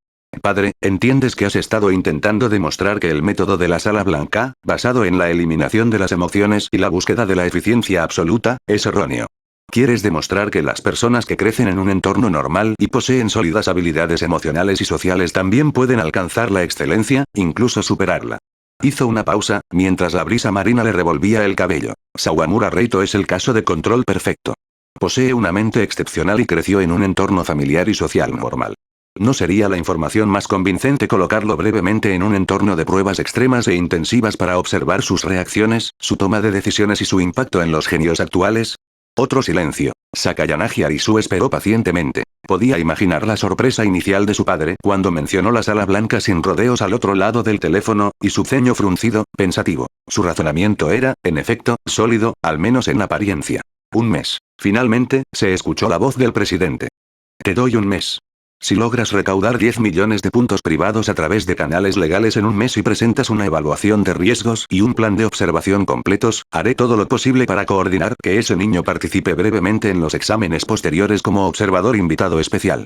A: Padre, ¿entiendes que has estado intentando demostrar que el método de la sala blanca, basado en la eliminación de las emociones y la búsqueda de la eficiencia absoluta, es erróneo? ¿Quieres demostrar que las personas que crecen en un entorno normal y poseen sólidas habilidades emocionales y sociales también pueden alcanzar la excelencia, incluso superarla? Hizo una pausa, mientras la brisa marina le revolvía el cabello. Sawamura Reito es el caso de control perfecto. Posee una mente excepcional y creció en un entorno familiar y social normal. ¿No sería la información más convincente colocarlo brevemente en un entorno de pruebas extremas e intensivas para observar sus reacciones, su toma de decisiones y su impacto en los genios actuales? Otro silencio. Sakayanagi Arisu esperó pacientemente. Podía imaginar la sorpresa inicial de su padre cuando mencionó la sala blanca sin rodeos al otro lado del teléfono, y su ceño fruncido, pensativo. Su razonamiento era, en efecto, sólido, al menos en apariencia. Un mes. Finalmente, se escuchó la voz del presidente. Te doy un mes. Si logras recaudar 10 millones de puntos privados a través de canales legales en un mes y presentas una evaluación de riesgos y un plan de observación completos, haré todo lo posible para coordinar que ese niño participe brevemente en los exámenes posteriores como observador invitado especial.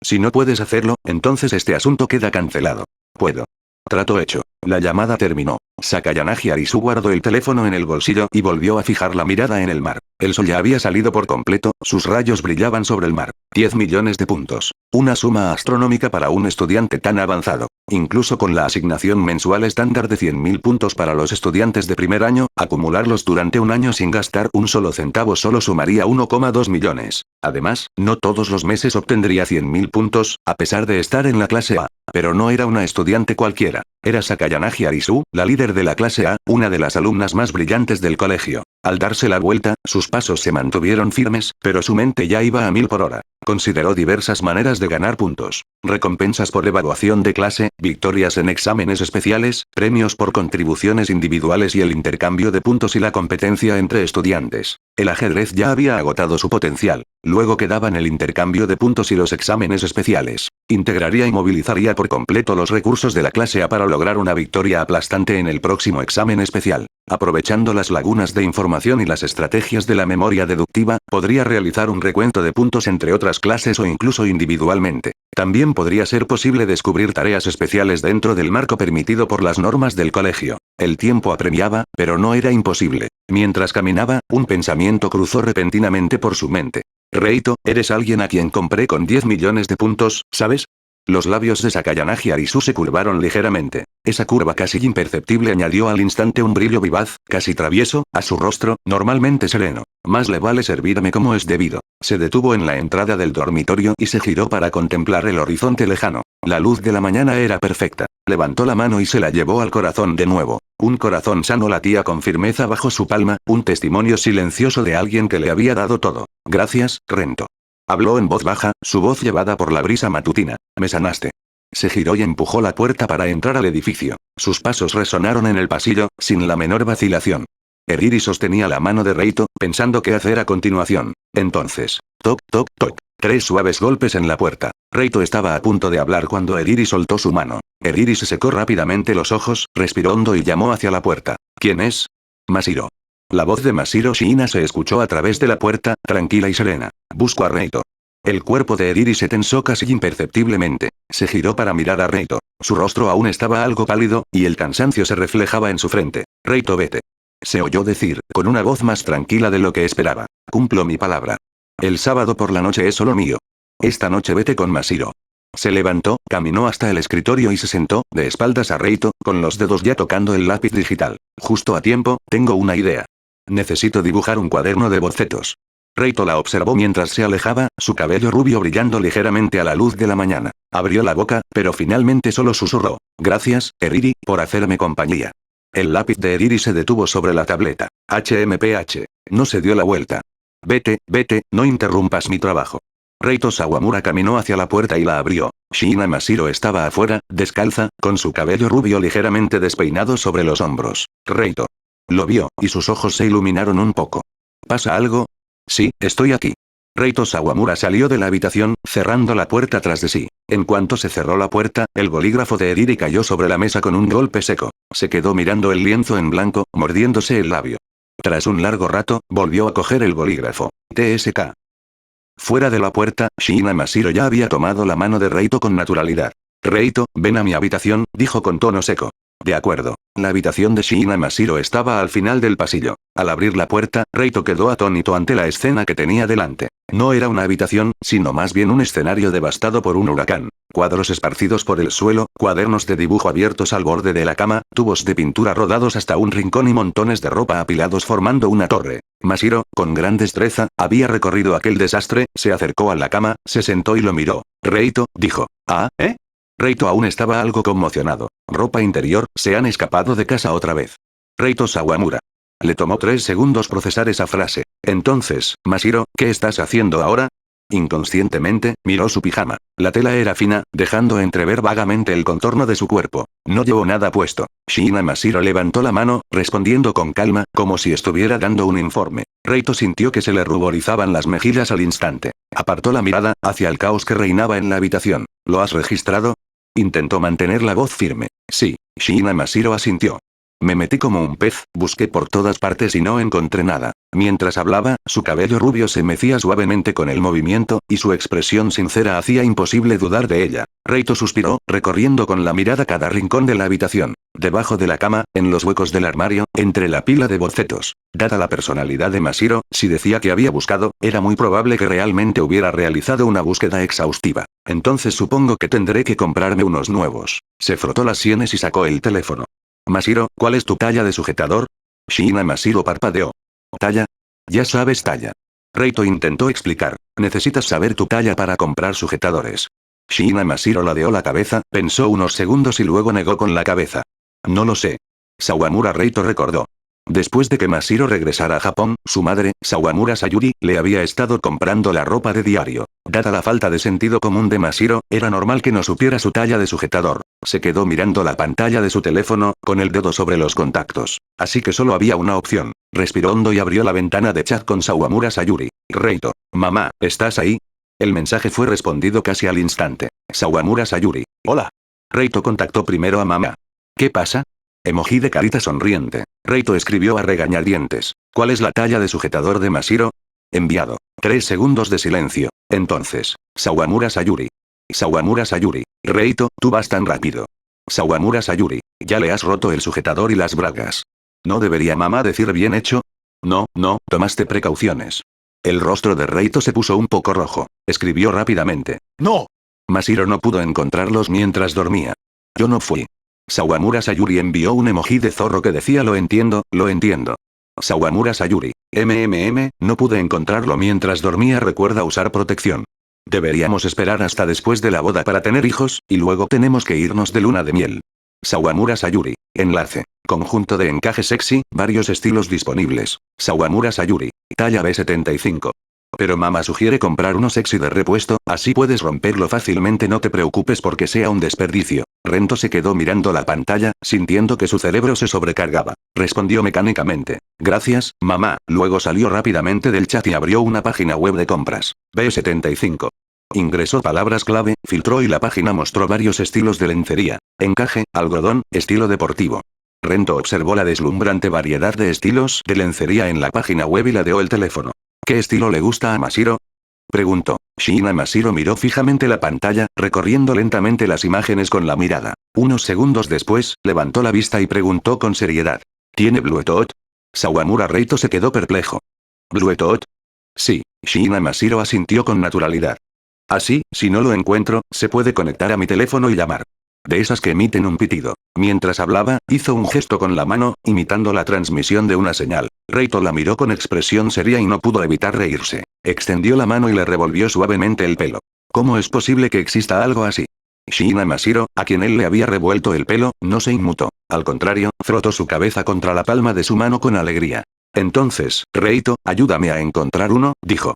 A: Si no puedes hacerlo, entonces este asunto queda cancelado. Puedo. Trato hecho. La llamada terminó. Sakayanagi Arisu guardó el teléfono en el bolsillo y volvió a fijar la mirada en el mar. El sol ya había salido por completo, sus rayos brillaban sobre el mar. 10 millones de puntos. Una suma astronómica para un estudiante tan avanzado. Incluso con la asignación mensual estándar de 100.000 puntos para los estudiantes de primer año, acumularlos durante un año sin gastar un solo centavo solo sumaría 1,2 millones. Además, no todos los meses obtendría 100.000 puntos, a pesar de estar en la clase A. Pero no era una estudiante cualquiera. Era Sakayanagi Arisu, la líder de la clase A, una de las alumnas más brillantes del colegio. Al darse la vuelta, sus pasos se mantuvieron firmes, pero su mente ya iba a 1000 por hora. Consideró diversas maneras de ganar puntos. Recompensas por evaluación de clase, victorias en exámenes especiales, premios por contribuciones individuales y el intercambio de puntos y la competencia entre estudiantes. El ajedrez ya había agotado su potencial. Luego quedaban el intercambio de puntos y los exámenes especiales. Integraría y movilizaría por completo los recursos de la clase A para lograr una victoria aplastante en el próximo examen especial. Aprovechando las lagunas de información y las estrategias de la memoria deductiva, podría realizar un recuento de puntos entre otras clases o incluso individualmente. También podría ser posible descubrir tareas especiales dentro del marco permitido por las normas del colegio. El tiempo apremiaba, pero no era imposible. Mientras caminaba, un pensamiento cruzó repentinamente por su mente. Reito, eres alguien a quien compré con 10 millones de puntos, ¿sabes? Los labios de Sakayanagi Arisu se curvaron ligeramente. Esa curva casi imperceptible añadió al instante un brillo vivaz, casi travieso, a su rostro, normalmente sereno. Más le vale servirme como es debido. Se detuvo en la entrada del dormitorio y se giró para contemplar el horizonte lejano. La luz de la mañana era perfecta. Levantó la mano y se la llevó al corazón de nuevo. Un corazón sano latía con firmeza bajo su palma, un testimonio silencioso de alguien que le había dado todo. Gracias, Rento. Habló en voz baja, su voz llevada por la brisa matutina. Me sanaste. Se giró y empujó la puerta para entrar al edificio. Sus pasos resonaron en el pasillo, sin la menor vacilación. Eriri sostenía la mano de Reito, pensando qué hacer a continuación. Entonces, toc, toc, toc. 3 suaves golpes en la puerta. Reito estaba a punto de hablar cuando Eriri soltó su mano. Eriri se secó rápidamente los ojos, respiró hondo y llamó hacia la puerta. ¿Quién es? Masiro. La voz de Masiro Shiina se escuchó a través de la puerta, tranquila y serena. Busco a Reito. El cuerpo de Eriri se tensó casi imperceptiblemente. Se giró para mirar a Reito. Su rostro aún estaba algo pálido, y el cansancio se reflejaba en su frente. Reito, vete. Se oyó decir, con una voz más tranquila de lo que esperaba. Cumplo mi palabra. El sábado por la noche es solo mío. Esta noche vete con Masiro. Se levantó, caminó hasta el escritorio y se sentó, de espaldas a Reito, con los dedos ya tocando el lápiz digital. Justo a tiempo, tengo una idea. Necesito dibujar un cuaderno de bocetos. Reito la observó mientras se alejaba, su cabello rubio brillando ligeramente a la luz de la mañana. Abrió la boca, pero finalmente solo susurró. Gracias, Eriri, por hacerme compañía. El lápiz de Eriri se detuvo sobre la tableta. HMPH. No se dio la vuelta. Vete, vete, no interrumpas mi trabajo. Reito Sawamura caminó hacia la puerta y la abrió. Shiina Masiro estaba afuera, descalza, con su cabello rubio ligeramente despeinado sobre los hombros. Reito. Lo vio, y sus ojos se iluminaron un poco. ¿Pasa algo? Sí, estoy aquí. Reito Sawamura salió de la habitación, cerrando la puerta tras de sí. En cuanto se cerró la puerta, el bolígrafo de Eriri cayó sobre la mesa con un golpe seco. Se quedó mirando el lienzo en blanco, mordiéndose el labio. Tras un largo rato, volvió a coger el bolígrafo. TSK. Fuera de la puerta, Shiina Masiro ya había tomado la mano de Reito con naturalidad. Reito, ven a mi habitación, dijo con tono seco. De acuerdo. La habitación de Shiina Masiro estaba al final del pasillo. Al abrir la puerta, Reito quedó atónito ante la escena que tenía delante. No era una habitación, sino más bien un escenario devastado por un huracán. Cuadros esparcidos por el suelo, cuadernos de dibujo abiertos al borde de la cama, tubos de pintura rodados hasta un rincón y montones de ropa apilados formando una torre. Masiro, con gran destreza, había recorrido aquel desastre, se acercó a la cama, se sentó y lo miró. Reito, dijo. Ah, ¿eh? Reito aún estaba algo conmocionado. Ropa interior, se han escapado de casa otra vez. Reito Sawamura. Le tomó 3 segundos procesar esa frase. Entonces, Mashiro, ¿qué estás haciendo ahora? Inconscientemente, miró su pijama. La tela era fina, dejando entrever vagamente el contorno de su cuerpo. No llevó nada puesto. Shiina Mashiro levantó la mano, respondiendo con calma, como si estuviera dando un informe. Reito sintió que se le ruborizaban las mejillas al instante. Apartó la mirada, hacia el caos que reinaba en la habitación. ¿Lo has registrado? Intentó mantener la voz firme. Sí, Shiina Mashiro asintió. Me metí como un pez, busqué por todas partes y no encontré nada. Mientras hablaba, su cabello rubio se mecía suavemente con el movimiento, y su expresión sincera hacía imposible dudar de ella. Reito suspiró, recorriendo con la mirada cada rincón de la habitación. Debajo de la cama, en los huecos del armario, entre la pila de bocetos. Dada la personalidad de Mashiro, si decía que había buscado, era muy probable que realmente hubiera realizado una búsqueda exhaustiva. Entonces supongo que tendré que comprarme unos nuevos. Se frotó las sienes y sacó el teléfono. Mashiro, ¿cuál es tu talla de sujetador? Shiina Mashiro parpadeó. ¿Talla? Ya sabes talla. Reito intentó explicar. Necesitas saber tu talla para comprar sujetadores. Shiina Mashiro ladeó la cabeza, pensó unos segundos y luego negó con la cabeza. No lo sé. Sawamura Reito recordó. Después de que Mashiro regresara a Japón, su madre, Sawamura Sayuri, le había estado comprando la ropa de diario. Dada la falta de sentido común de Mashiro, era normal que no supiera su talla de sujetador. Se quedó mirando la pantalla de su teléfono, con el dedo sobre los contactos. Así que solo había una opción. Respiró hondo y abrió la ventana de chat con Sawamura Sayuri. Reito. Mamá, ¿estás ahí? El mensaje fue respondido casi al instante. Sawamura Sayuri. Hola. Reito contactó primero a mamá. ¿Qué pasa? Emoji de carita sonriente. Reito escribió a regañadientes. ¿Cuál es la talla de sujetador de Mashiro? Enviado. 3 segundos de silencio. Entonces. Sawamura Sayuri. Sawamura Sayuri. Reito, tú vas tan rápido. Sawamura Sayuri. Ya le has roto el sujetador y las bragas. ¿No debería mamá decir bien hecho? No, tomaste precauciones. El rostro de Reito se puso un poco rojo. Escribió rápidamente. ¡No! Mashiro no pudo encontrarlos mientras dormía. Yo no fui. Sawamura Sayuri envió un emoji de zorro que decía lo entiendo, lo entiendo. Sawamura Sayuri. No pude encontrarlo mientras dormía, recuerda usar protección. Deberíamos esperar hasta después de la boda para tener hijos, y luego tenemos que irnos de luna de miel. Sawamura Sayuri. Enlace. Conjunto de encaje sexy, varios estilos disponibles. Sawamura Sayuri. Talla B75. Pero mamá sugiere comprar uno sexy de repuesto, así puedes romperlo fácilmente, no te preocupes porque sea un desperdicio. Rento se quedó mirando la pantalla, sintiendo que su cerebro se sobrecargaba. Respondió mecánicamente. Gracias, mamá. Luego salió rápidamente del chat y abrió una página web de compras. B75. Ingresó palabras clave, filtró y la página mostró varios estilos de lencería. Encaje, algodón, estilo deportivo. Rento observó la deslumbrante variedad de estilos de lencería en la página web y ladeó el teléfono. ¿Qué estilo le gusta a Mashiro? Preguntó. Shiina Mashiro miró fijamente la pantalla, recorriendo lentamente las imágenes con la mirada. Unos segundos después, levantó la vista y preguntó con seriedad. ¿Tiene Bluetooth? Sawamura Reito se quedó perplejo. ¿Bluetooth? Sí, Shiina Mashiro asintió con naturalidad. Así, si no lo encuentro, se puede conectar a mi teléfono y llamar. De esas que emiten un pitido. Mientras hablaba, hizo un gesto con la mano, imitando la transmisión de una señal. Reito la miró con expresión seria y no pudo evitar reírse. Extendió la mano y le revolvió suavemente el pelo. ¿Cómo es posible que exista algo así? Shiina Mashiro, a quien él le había revuelto el pelo, no se inmutó. Al contrario, frotó su cabeza contra la palma de su mano con alegría. Entonces, Reito, ayúdame a encontrar uno, dijo.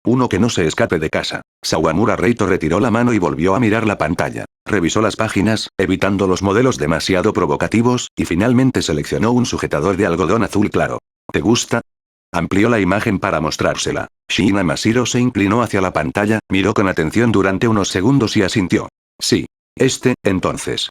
A: Uno que no se escape de casa. Sawamura Reito retiró la mano y volvió a mirar la pantalla. Revisó las páginas, evitando los modelos demasiado provocativos, y finalmente seleccionó un sujetador de algodón azul claro. ¿Te gusta? Amplió la imagen para mostrársela. Shiina Mashiro se inclinó hacia la pantalla, miró con atención durante unos segundos y asintió. Sí. Entonces.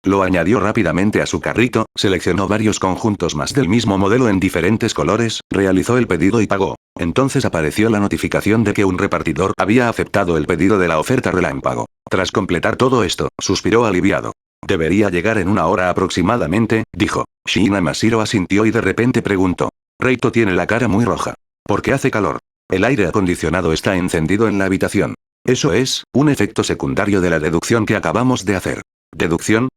A: Lo añadió rápidamente a su carrito, seleccionó varios conjuntos más del mismo modelo en diferentes colores, realizó el pedido y pagó. Entonces apareció la notificación de que un repartidor había aceptado el pedido de la oferta relámpago. Tras completar todo esto, suspiró aliviado. Debería llegar en 1 hora aproximadamente, dijo. Shiina Mashiro asintió y de repente preguntó. Reito tiene la cara muy roja. ¿Por qué hace calor? El aire acondicionado está encendido en la habitación. Eso es, un efecto secundario de la deducción que acabamos de hacer. ¿Deducción?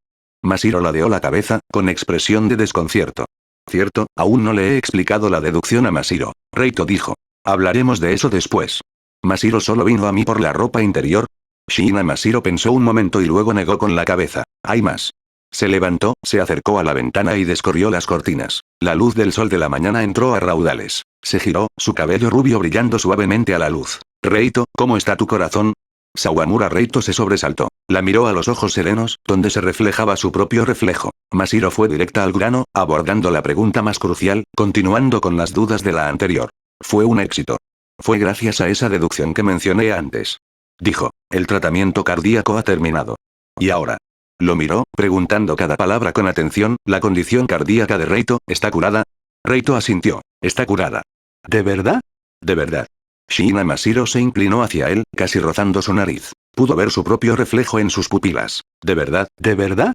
A: Mashiro ladeó la cabeza, con expresión de desconcierto. Cierto, aún no le he explicado la deducción a Mashiro. Reito dijo. Hablaremos de eso después. ¿Mashiro solo vino a mí por la ropa interior? Shiina Mashiro pensó un momento y luego negó con la cabeza. Hay más. Se levantó, se acercó a la ventana y descorrió las cortinas. La luz del sol de la mañana entró a raudales. Se giró, su cabello rubio brillando suavemente a la luz. Reito, ¿cómo está tu corazón? Sawamura Reito se sobresaltó. La miró a los ojos serenos, donde se reflejaba su propio reflejo. Mashiro fue directa al grano, abordando la pregunta más crucial, continuando con las dudas de la anterior. Fue un éxito. Fue gracias a esa deducción que mencioné antes. Dijo, el tratamiento cardíaco ha terminado. ¿Y ahora? Lo miró, preguntando cada palabra con atención, ¿la condición cardíaca de Reito está curada? Reito asintió. Está curada. ¿De verdad? De verdad. Shiina Mashiro se inclinó hacia él, casi rozando su nariz. Pudo ver su propio reflejo en sus pupilas. ¿De verdad? ¿De verdad?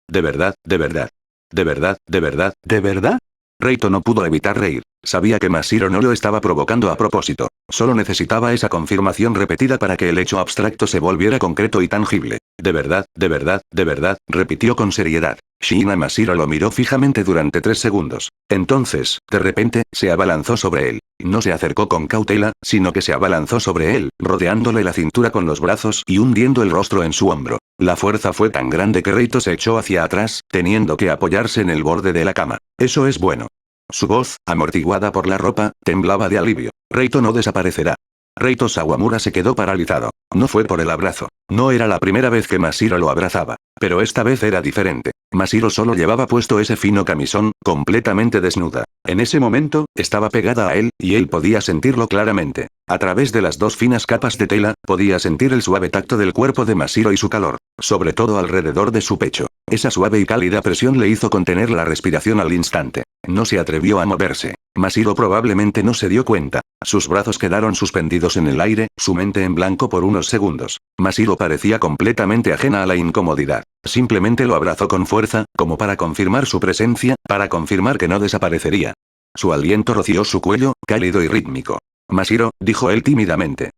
A: ¿De verdad? ¿De verdad? ¿De verdad? ¿De verdad? ¿De verdad? Reito no pudo evitar reír. Sabía que Mashiro no lo estaba provocando a propósito. Solo necesitaba esa confirmación repetida para que el hecho abstracto se volviera concreto y tangible. De verdad, de verdad, de verdad, repitió con seriedad. Shiina Mashiro lo miró fijamente durante 3 segundos. Entonces, de repente, se abalanzó sobre él. No se acercó con cautela, sino que se abalanzó sobre él, rodeándole la cintura con los brazos y hundiendo el rostro en su hombro. La fuerza fue tan grande que Reito se echó hacia atrás, teniendo que apoyarse en el borde de la cama. Eso es bueno. Su voz, amortiguada por la ropa, temblaba de alivio. Reito no desaparecerá. Reito Sawamura se quedó paralizado. No fue por el abrazo. No era la primera vez que Mashiro lo abrazaba. Pero esta vez era diferente. Mashiro solo llevaba puesto ese fino camisón, completamente desnuda. En ese momento, estaba pegada a él, y él podía sentirlo claramente. A través de las 2 finas capas de tela, podía sentir el suave tacto del cuerpo de Mashiro y su calor. Sobre todo alrededor de su pecho. Esa suave y cálida presión le hizo contener la respiración al instante. No se atrevió a moverse. Mashiro probablemente no se dio cuenta. Sus brazos quedaron suspendidos en el aire, su mente en blanco por unos segundos. Mashiro parecía completamente ajena a la incomodidad. Simplemente lo abrazó con fuerza, como para confirmar su presencia, para confirmar que no desaparecería. Su aliento roció su cuello, cálido y rítmico. Mashiro, dijo él tímidamente.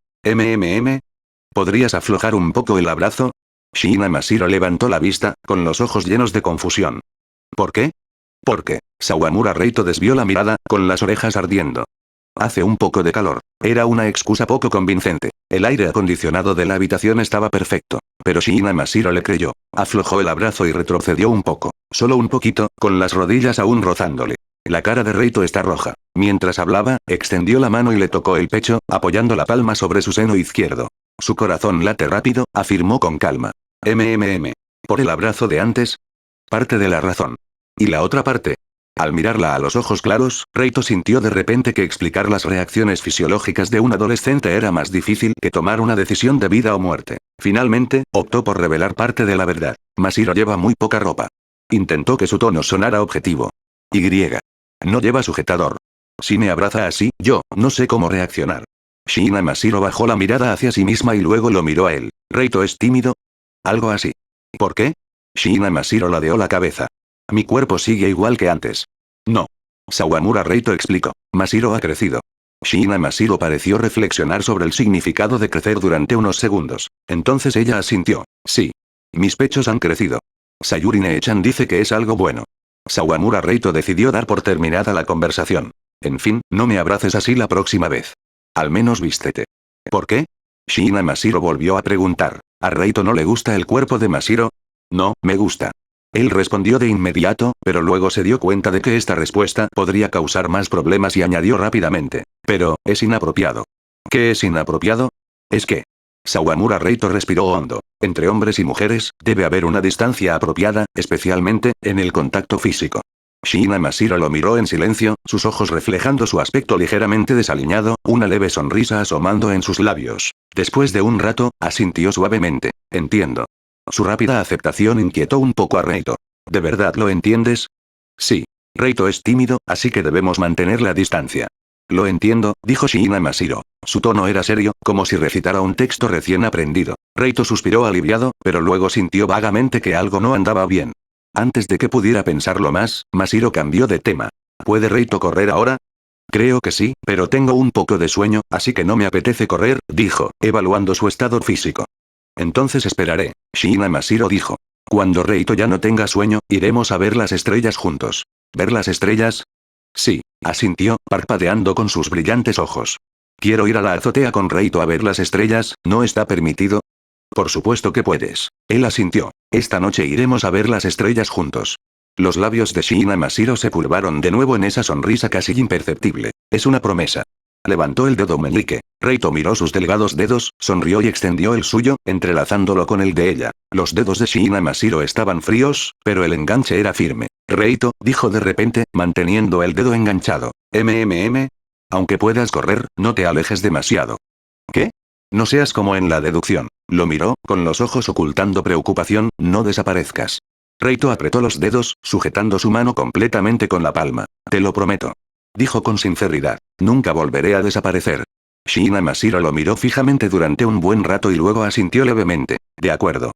A: ¿Podrías aflojar un poco el abrazo? Shiina Mashiro levantó la vista, con los ojos llenos de confusión. ¿Por qué? ¿Por qué? Sawamura Reito desvió la mirada, con las orejas ardiendo. Hace un poco de calor. Era una excusa poco convincente. El aire acondicionado de la habitación estaba perfecto. Pero Shiina Mashiro le creyó. Aflojó el abrazo y retrocedió un poco. Solo un poquito, con las rodillas aún rozándole. La cara de Reito está roja. Mientras hablaba, extendió la mano y le tocó el pecho, apoyando la palma sobre su seno izquierdo. Su corazón late rápido, afirmó con calma. ¿Por el abrazo de antes? Parte de la razón. ¿Y la otra parte? Al mirarla a los ojos claros, Reito sintió de repente que explicar las reacciones fisiológicas de un adolescente era más difícil que tomar una decisión de vida o muerte. Finalmente, optó por revelar parte de la verdad. Mashiro lleva muy poca ropa. Intentó que su tono sonara objetivo. No lleva sujetador. Si me abraza así, yo no sé cómo reaccionar. Shiina Mashiro bajó la mirada hacia sí misma y luego lo miró a él. ¿Reito es tímido? Algo así. ¿Por qué? Shiina Mashiro ladeó la cabeza. Mi cuerpo sigue igual que antes. No. Sawamura Reito explicó. Mashiro ha crecido. Shiina Mashiro pareció reflexionar sobre el significado de crecer durante unos segundos. Entonces ella asintió. Sí. Mis pechos han crecido. Sayuri Nee-chan dice que es algo bueno. Sawamura Reito decidió dar por terminada la conversación. En fin, no me abraces así la próxima vez. Al menos vístete. ¿Por qué? Shiina Mashiro volvió a preguntar. ¿A Reito no le gusta el cuerpo de Mashiro? No, me gusta. Él respondió de inmediato, pero luego se dio cuenta de que esta respuesta podría causar más problemas y añadió rápidamente. Pero, es inapropiado. ¿Qué es inapropiado? Es que. Sawamura Reito respiró hondo. Entre hombres y mujeres, debe haber una distancia apropiada, especialmente, en el contacto físico. Shiina Mashiro lo miró en silencio, sus ojos reflejando su aspecto ligeramente desaliñado, una leve sonrisa asomando en sus labios. Después de un rato, asintió suavemente. Entiendo. Su rápida aceptación inquietó un poco a Reito. ¿De verdad lo entiendes? Sí. Reito es tímido, así que debemos mantener la distancia. Lo entiendo, dijo Shiina Mashiro. Su tono era serio, como si recitara un texto recién aprendido. Reito suspiró aliviado, pero luego sintió vagamente que algo no andaba bien. Antes de que pudiera pensarlo más, Mashiro cambió de tema. ¿Puede Reito correr ahora? Creo que sí, pero tengo un poco de sueño, así que no me apetece correr, dijo, evaluando su estado físico. Entonces esperaré. Shiina Mashiro dijo. Cuando Reito ya no tenga sueño, iremos a ver las estrellas juntos. ¿Ver las estrellas? Sí, asintió, parpadeando con sus brillantes ojos. Quiero ir a la azotea con Reito a ver las estrellas, ¿no está permitido? Por supuesto que puedes. Él asintió. Esta noche iremos a ver las estrellas juntos. Los labios de Shiina Mashiro se curvaron de nuevo en esa sonrisa casi imperceptible. Es una promesa. Levantó el dedo meñique. Reito miró sus delgados dedos, sonrió y extendió el suyo, entrelazándolo con el de ella. Los dedos de Shiina Mashiro estaban fríos, pero el enganche era firme. Reito, dijo de repente, manteniendo el dedo enganchado. Aunque puedas correr, no te alejes demasiado. ¿Qué? No seas como en la deducción. Lo miró, con los ojos ocultando preocupación, no desaparezcas. Reito apretó los dedos, sujetando su mano completamente con la palma. Te lo prometo. Dijo con sinceridad. Nunca volveré a desaparecer. Shiina Mashiro lo miró fijamente durante un buen rato y luego asintió levemente. De acuerdo.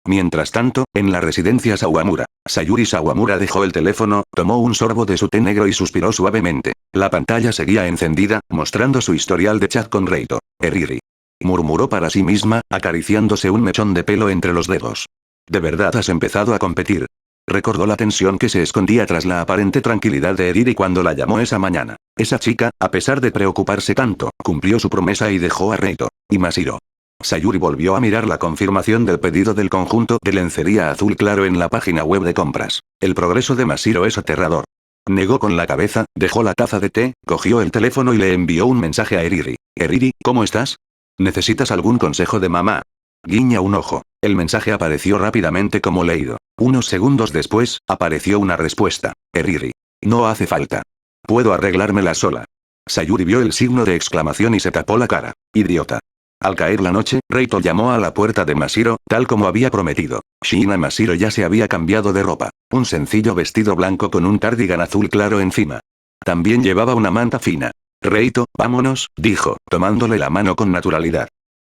A: Mientras tanto, en la residencia Sawamura, Sayuri Sawamura dejó el teléfono, tomó un sorbo de su té negro y suspiró suavemente. La pantalla seguía encendida, mostrando su historial de chat con Reito. Eriri. Murmuró para sí misma, acariciándose un mechón de pelo entre los dedos. ¿De verdad has empezado a competir? Recordó la tensión que se escondía tras la aparente tranquilidad de Eriri cuando la llamó esa mañana. Esa chica, a pesar de preocuparse tanto, cumplió su promesa y dejó a Reito y Mashiro. Sayuri volvió a mirar la confirmación del pedido del conjunto de lencería azul claro en la página web de compras. El progreso de Mashiro es aterrador. Negó con la cabeza, dejó la taza de té, cogió el teléfono y le envió un mensaje a Eriri. Eriri, ¿cómo estás? ¿Necesitas algún consejo de mamá? Guiña un ojo. El mensaje apareció rápidamente como leído. Unos segundos después, apareció una respuesta. Eriri. No hace falta. Puedo arreglármela sola. Sayuri vio el signo de exclamación y se tapó la cara. Idiota. Al caer la noche, Reito llamó a la puerta de Mashiro, tal como había prometido. Shiina Mashiro ya se había cambiado de ropa. Un sencillo vestido blanco con un cardigan azul claro encima. También llevaba una manta fina. Reito, vámonos, dijo, tomándole la mano con naturalidad.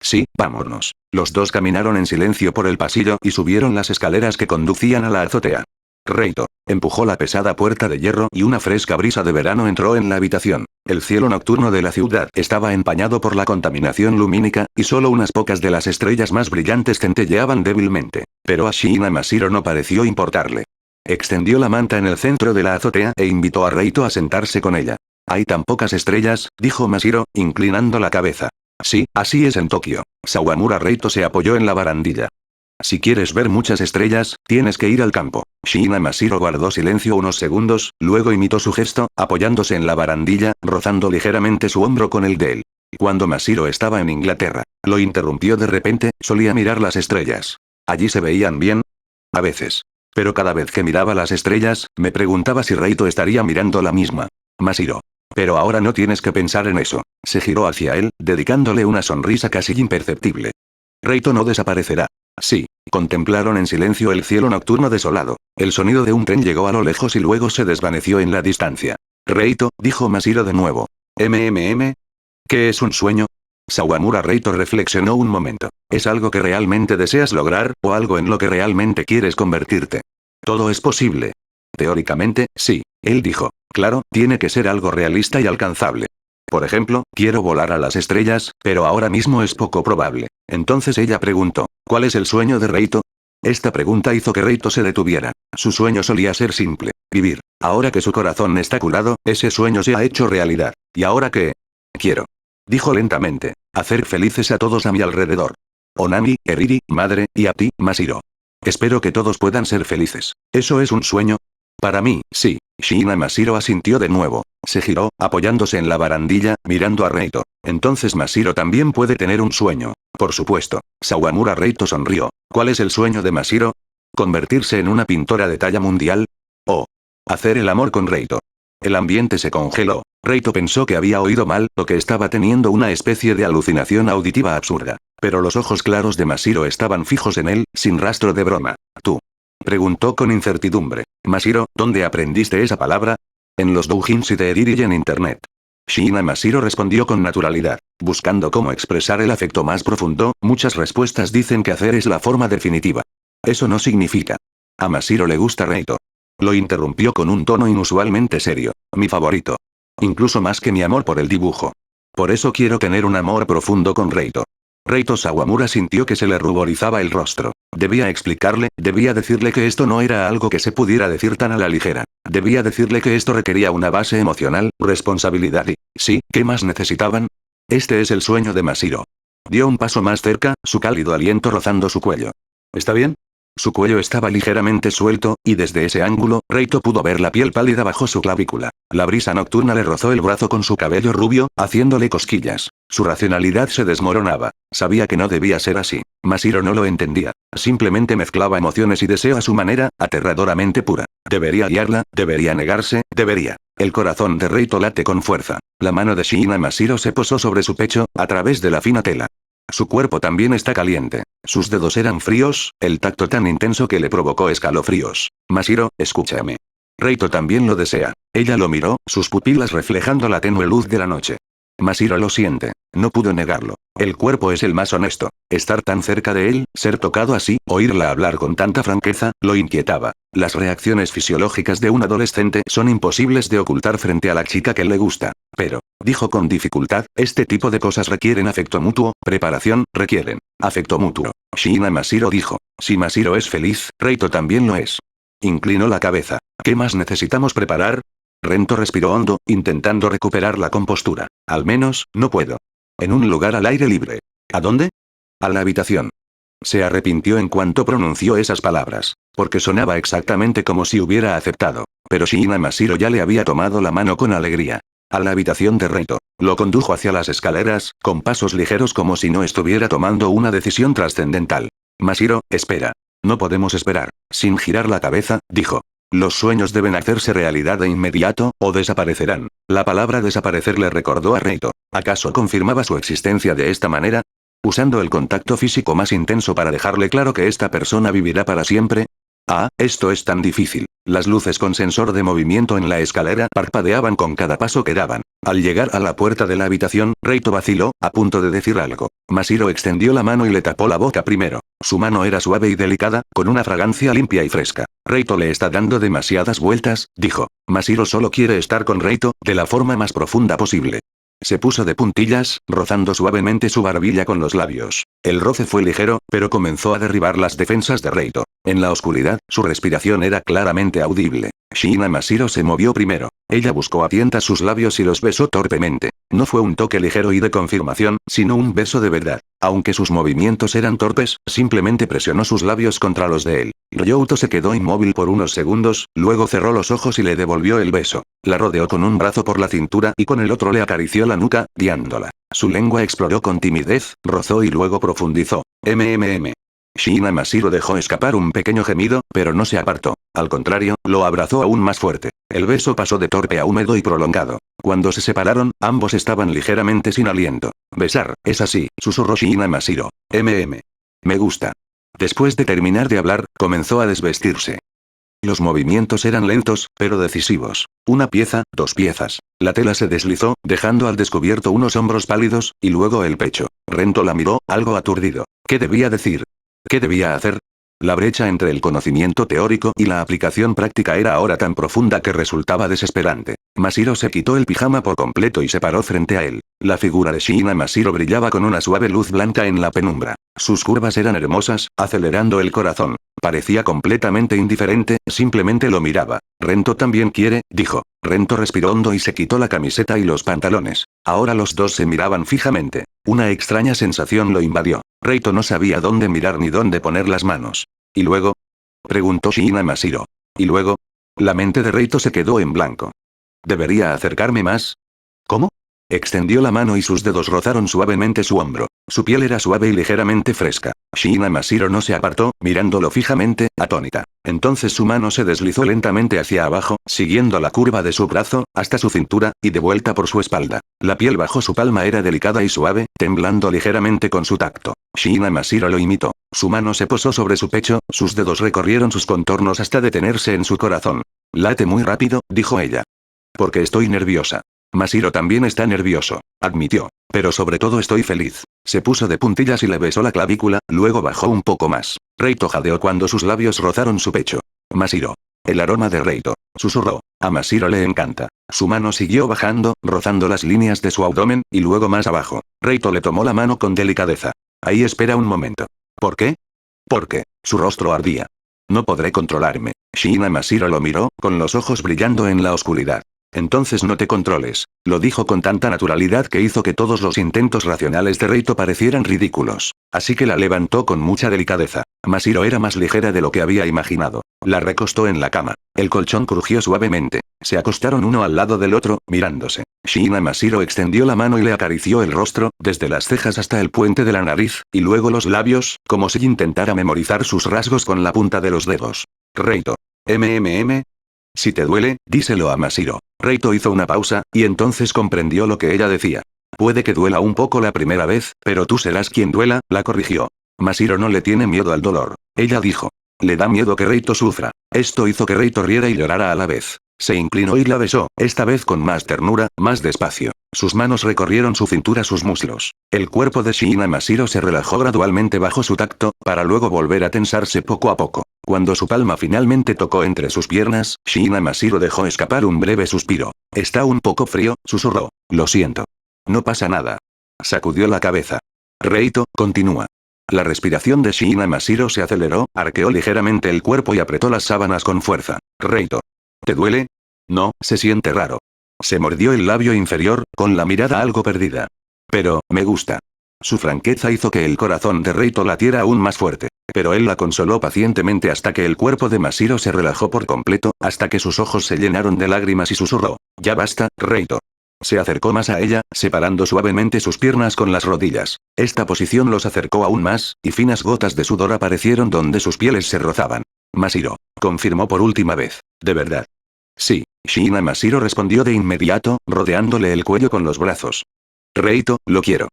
A: Sí, vámonos. Los dos caminaron en silencio por el pasillo y subieron las escaleras que conducían a la azotea. Reito empujó la pesada puerta de hierro y una fresca brisa de verano entró en la habitación. El cielo nocturno de la ciudad estaba empañado por la contaminación lumínica, y solo unas pocas de las estrellas más brillantes centelleaban débilmente. Pero a Shiina Mashiro no pareció importarle. Extendió la manta en el centro de la azotea e invitó a Reito a sentarse con ella. Hay tan pocas estrellas, dijo Mashiro, inclinando la cabeza. Sí, así es en Tokio. Sawamura Reito se apoyó en la barandilla. Si quieres ver muchas estrellas, tienes que ir al campo. Shiina Mashiro guardó silencio unos segundos, luego imitó su gesto, apoyándose en la barandilla, rozando ligeramente su hombro con el de él. Cuando Mashiro estaba en Inglaterra, lo interrumpió de repente, solía mirar las estrellas. ¿Allí se veían bien? A veces. Pero cada vez que miraba las estrellas, me preguntaba si Reito estaría mirando la misma. Mashiro. Pero ahora no tienes que pensar en eso. Se giró hacia él, dedicándole una sonrisa casi imperceptible. Reito no desaparecerá. Sí. Contemplaron en silencio el cielo nocturno desolado. El sonido de un tren llegó a lo lejos y luego se desvaneció en la distancia. Reito, dijo Mashiro de nuevo. ¿Qué es un sueño? Sawamura Reito reflexionó un momento. ¿Es algo que realmente deseas lograr, o algo en lo que realmente quieres convertirte? Todo es posible. Teóricamente, sí. Él dijo. Claro, tiene que ser algo realista y alcanzable. Por ejemplo, quiero volar a las estrellas, pero ahora mismo es poco probable. Entonces ella preguntó, ¿cuál es el sueño de Reito? Esta pregunta hizo que Reito se detuviera. Su sueño solía ser simple, vivir. Ahora que su corazón está curado, ese sueño se ha hecho realidad. ¿Y ahora qué? Quiero. Dijo lentamente, hacer felices a todos a mi alrededor. Onami, Eriri, madre, y a ti, Mashiro. Espero que todos puedan ser felices. ¿Eso es un sueño? Para mí, sí. Shiina Mashiro asintió de nuevo. Se giró, apoyándose en la barandilla, mirando a Reito. Entonces Mashiro también puede tener un sueño. Por supuesto. Sawamura Reito sonrió. ¿Cuál es el sueño de Mashiro? ¿Convertirse en una pintora de talla mundial? ¿O hacer el amor con Reito? El ambiente se congeló. Reito pensó que había oído mal, o que estaba teniendo una especie de alucinación auditiva absurda. Pero los ojos claros de Mashiro estaban fijos en él, sin rastro de broma. ¿Tú? Preguntó con incertidumbre. Mashiro, ¿dónde aprendiste esa palabra? En los doujinshi de Eriri y en internet. Shiina Mashiro respondió con naturalidad. Buscando cómo expresar el afecto más profundo, muchas respuestas dicen que hacer es la forma definitiva. Eso no significa. A Mashiro le gusta Reito. Lo interrumpió con un tono inusualmente serio. Mi favorito. Incluso más que mi amor por el dibujo. Por eso quiero tener un amor profundo con Reito. Reito Sawamura sintió que se le ruborizaba el rostro. Debía explicarle, debía decirle que esto no era algo que se pudiera decir tan a la ligera. Debía decirle que esto requería una base emocional, responsabilidad y... ¿sí? ¿Qué más necesitaban? Este es el sueño de Mashiro. Dio un paso más cerca, su cálido aliento rozando su cuello. ¿Está bien? Su cuello estaba ligeramente suelto, y desde ese ángulo, Reito pudo ver la piel pálida bajo su clavícula. La brisa nocturna le rozó el brazo con su cabello rubio, haciéndole cosquillas. Su racionalidad se desmoronaba. Sabía que no debía ser así. Masahiro no lo entendía. Simplemente mezclaba emociones y deseo a su manera, aterradoramente pura. Debería guiarla, debería negarse, debería. El corazón de Reito late con fuerza. La mano de Shiina Masahiro se posó sobre su pecho, a través de la fina tela. Su cuerpo también está caliente. Sus dedos eran fríos, el tacto tan intenso que le provocó escalofríos. Masahiro, escúchame. Reito también lo desea. Ella lo miró, sus pupilas reflejando la tenue luz de la noche. Masahiro lo siente. No pudo negarlo. El cuerpo es el más honesto. Estar tan cerca de él, ser tocado así, oírla hablar con tanta franqueza, lo inquietaba. Las reacciones fisiológicas de un adolescente son imposibles de ocultar frente a la chica que le gusta. Pero, dijo con dificultad, este tipo de cosas requieren afecto mutuo, preparación, requieren afecto mutuo. Shiina Masahiro dijo. Si Masahiro es feliz, Reito también lo es. Inclinó la cabeza. ¿Qué más necesitamos preparar? Rento respiró hondo, intentando recuperar la compostura. Al menos, no puedo. En un lugar al aire libre. ¿A dónde? A la habitación. Se arrepintió en cuanto pronunció esas palabras, porque sonaba exactamente como si hubiera aceptado. Pero Shiina Masahiro ya le había tomado la mano con alegría. A la habitación de Reito. Lo condujo hacia las escaleras, con pasos ligeros como si no estuviera tomando una decisión trascendental. Masahiro, espera. No podemos esperar. Sin girar la cabeza, dijo. Los sueños deben hacerse realidad de inmediato, o desaparecerán. La palabra desaparecer le recordó a Reito. ¿Acaso confirmaba su existencia de esta manera? ¿Usando el contacto físico más intenso para dejarle claro que esta persona vivirá para siempre? Ah, esto es tan difícil. Las luces con sensor de movimiento en la escalera parpadeaban con cada paso que daban. Al llegar a la puerta de la habitación, Reito vaciló, a punto de decir algo. Masahiro extendió la mano y le tapó la boca primero. Su mano era suave y delicada, con una fragancia limpia y fresca. Reito le está dando demasiadas vueltas, dijo. Masahiro solo quiere estar con Reito, de la forma más profunda posible. Se puso de puntillas, rozando suavemente su barbilla con los labios. El roce fue ligero, pero comenzó a derribar las defensas de Reito. En la oscuridad, su respiración era claramente audible. Shiina Masahiro se movió primero. Ella buscó a tientas sus labios y los besó torpemente. No fue un toque ligero y de confirmación, sino un beso de verdad. Aunque sus movimientos eran torpes, simplemente presionó sus labios contra los de él. Ryouto se quedó inmóvil por unos segundos, luego cerró los ojos y le devolvió el beso. La rodeó con un brazo por la cintura y con el otro le acarició la nuca, guiándola. Su lengua exploró con timidez, rozó y luego profundizó. Shiina Masahiro dejó escapar un pequeño gemido, pero no se apartó. Al contrario, lo abrazó aún más fuerte. El beso pasó de torpe a húmedo y prolongado. Cuando se separaron, ambos estaban ligeramente sin aliento. Besar, es así, susurró Shiina Masahiro. Me gusta. Después de terminar de hablar, comenzó a desvestirse. Los movimientos eran lentos, pero decisivos. Una pieza, dos piezas. La tela se deslizó, dejando al descubierto unos hombros pálidos, y luego el pecho. Rento la miró, algo aturdido. ¿Qué debía decir? ¿Qué debía hacer? La brecha entre el conocimiento teórico y la aplicación práctica era ahora tan profunda que resultaba desesperante. Masahiro se quitó el pijama por completo y se paró frente a él. La figura de Shiina Masahiro brillaba con una suave luz blanca en la penumbra. Sus curvas eran hermosas, acelerando el corazón. Parecía completamente indiferente, simplemente lo miraba. Rento también quiere, dijo. Rento respiró hondo y se quitó la camiseta y los pantalones. Ahora los dos se miraban fijamente. Una extraña sensación lo invadió. Reito no sabía dónde mirar ni dónde poner las manos. ¿Y luego? Preguntó Shiina Masahiro. ¿Y luego? La mente de Reito se quedó en blanco. ¿Debería acercarme más? ¿Cómo? Extendió la mano y sus dedos rozaron suavemente su hombro. Su piel era suave y ligeramente fresca. Shiina Masahiro no se apartó, mirándolo fijamente, atónita. Entonces su mano se deslizó lentamente hacia abajo, siguiendo la curva de su brazo, hasta su cintura, y de vuelta por su espalda. La piel bajo su palma era delicada y suave, temblando ligeramente con su tacto. Shiina Masahiro lo imitó. Su mano se posó sobre su pecho, sus dedos recorrieron sus contornos hasta detenerse en su corazón. Late muy rápido, dijo ella. Porque estoy nerviosa. Masahiro también está nervioso, admitió. Pero sobre todo estoy feliz. Se puso de puntillas y le besó la clavícula, luego bajó un poco más. Reito jadeó cuando sus labios rozaron su pecho. Masahiro. El aroma de Reito. Susurró. A Masahiro le encanta. Su mano siguió bajando, rozando las líneas de su abdomen, y luego más abajo. Reito le tomó la mano con delicadeza. Ahí espera un momento. ¿Por qué? Porque, su rostro ardía. No podré controlarme. Shiina Masahiro lo miró, con los ojos brillando en la oscuridad. Entonces no te controles. Lo dijo con tanta naturalidad que hizo que todos los intentos racionales de Reito parecieran ridículos. Así que la levantó con mucha delicadeza. Masiro era más ligera de lo que había imaginado. La recostó en la cama. El colchón crujió suavemente. Se acostaron uno al lado del otro, mirándose. Shiina Masiro extendió la mano y le acarició el rostro, desde las cejas hasta el puente de la nariz, y luego los labios, como si intentara memorizar sus rasgos con la punta de los dedos. Reito. Si te duele, díselo a Masiro. Reito hizo una pausa, y entonces comprendió lo que ella decía. Puede que duela un poco la primera vez, pero tú serás quien duela, la corrigió. Masiro no le tiene miedo al dolor. Ella dijo. Le da miedo que Reito sufra. Esto hizo que Reito riera y llorara a la vez. Se inclinó y la besó, esta vez con más ternura, más despacio. Sus manos recorrieron su cintura, sus muslos. El cuerpo de Shiina Masiro se relajó gradualmente bajo su tacto, para luego volver a tensarse poco a poco. Cuando su palma finalmente tocó entre sus piernas, Shiina Masiro dejó escapar un breve suspiro. Está un poco frío, susurró. Lo siento. No pasa nada. Sacudió la cabeza. Reito, continúa. La respiración de Shiina Masiro se aceleró, arqueó ligeramente el cuerpo y apretó las sábanas con fuerza. Reito. ¿Te duele? No, se siente raro. Se mordió el labio inferior, con la mirada algo perdida. Pero, me gusta. Su franqueza hizo que el corazón de Reito latiera aún más fuerte. Pero él la consoló pacientemente hasta que el cuerpo de Masiro se relajó por completo, hasta que sus ojos se llenaron de lágrimas y susurró. Ya basta, Reito. Se acercó más a ella, separando suavemente sus piernas con las rodillas. Esta posición los acercó aún más, y finas gotas de sudor aparecieron donde sus pieles se rozaban. Masiro. Confirmó por última vez. ¿De verdad? Sí. Shiina Masiro respondió de inmediato, rodeándole el cuello con los brazos. Reito, lo quiero.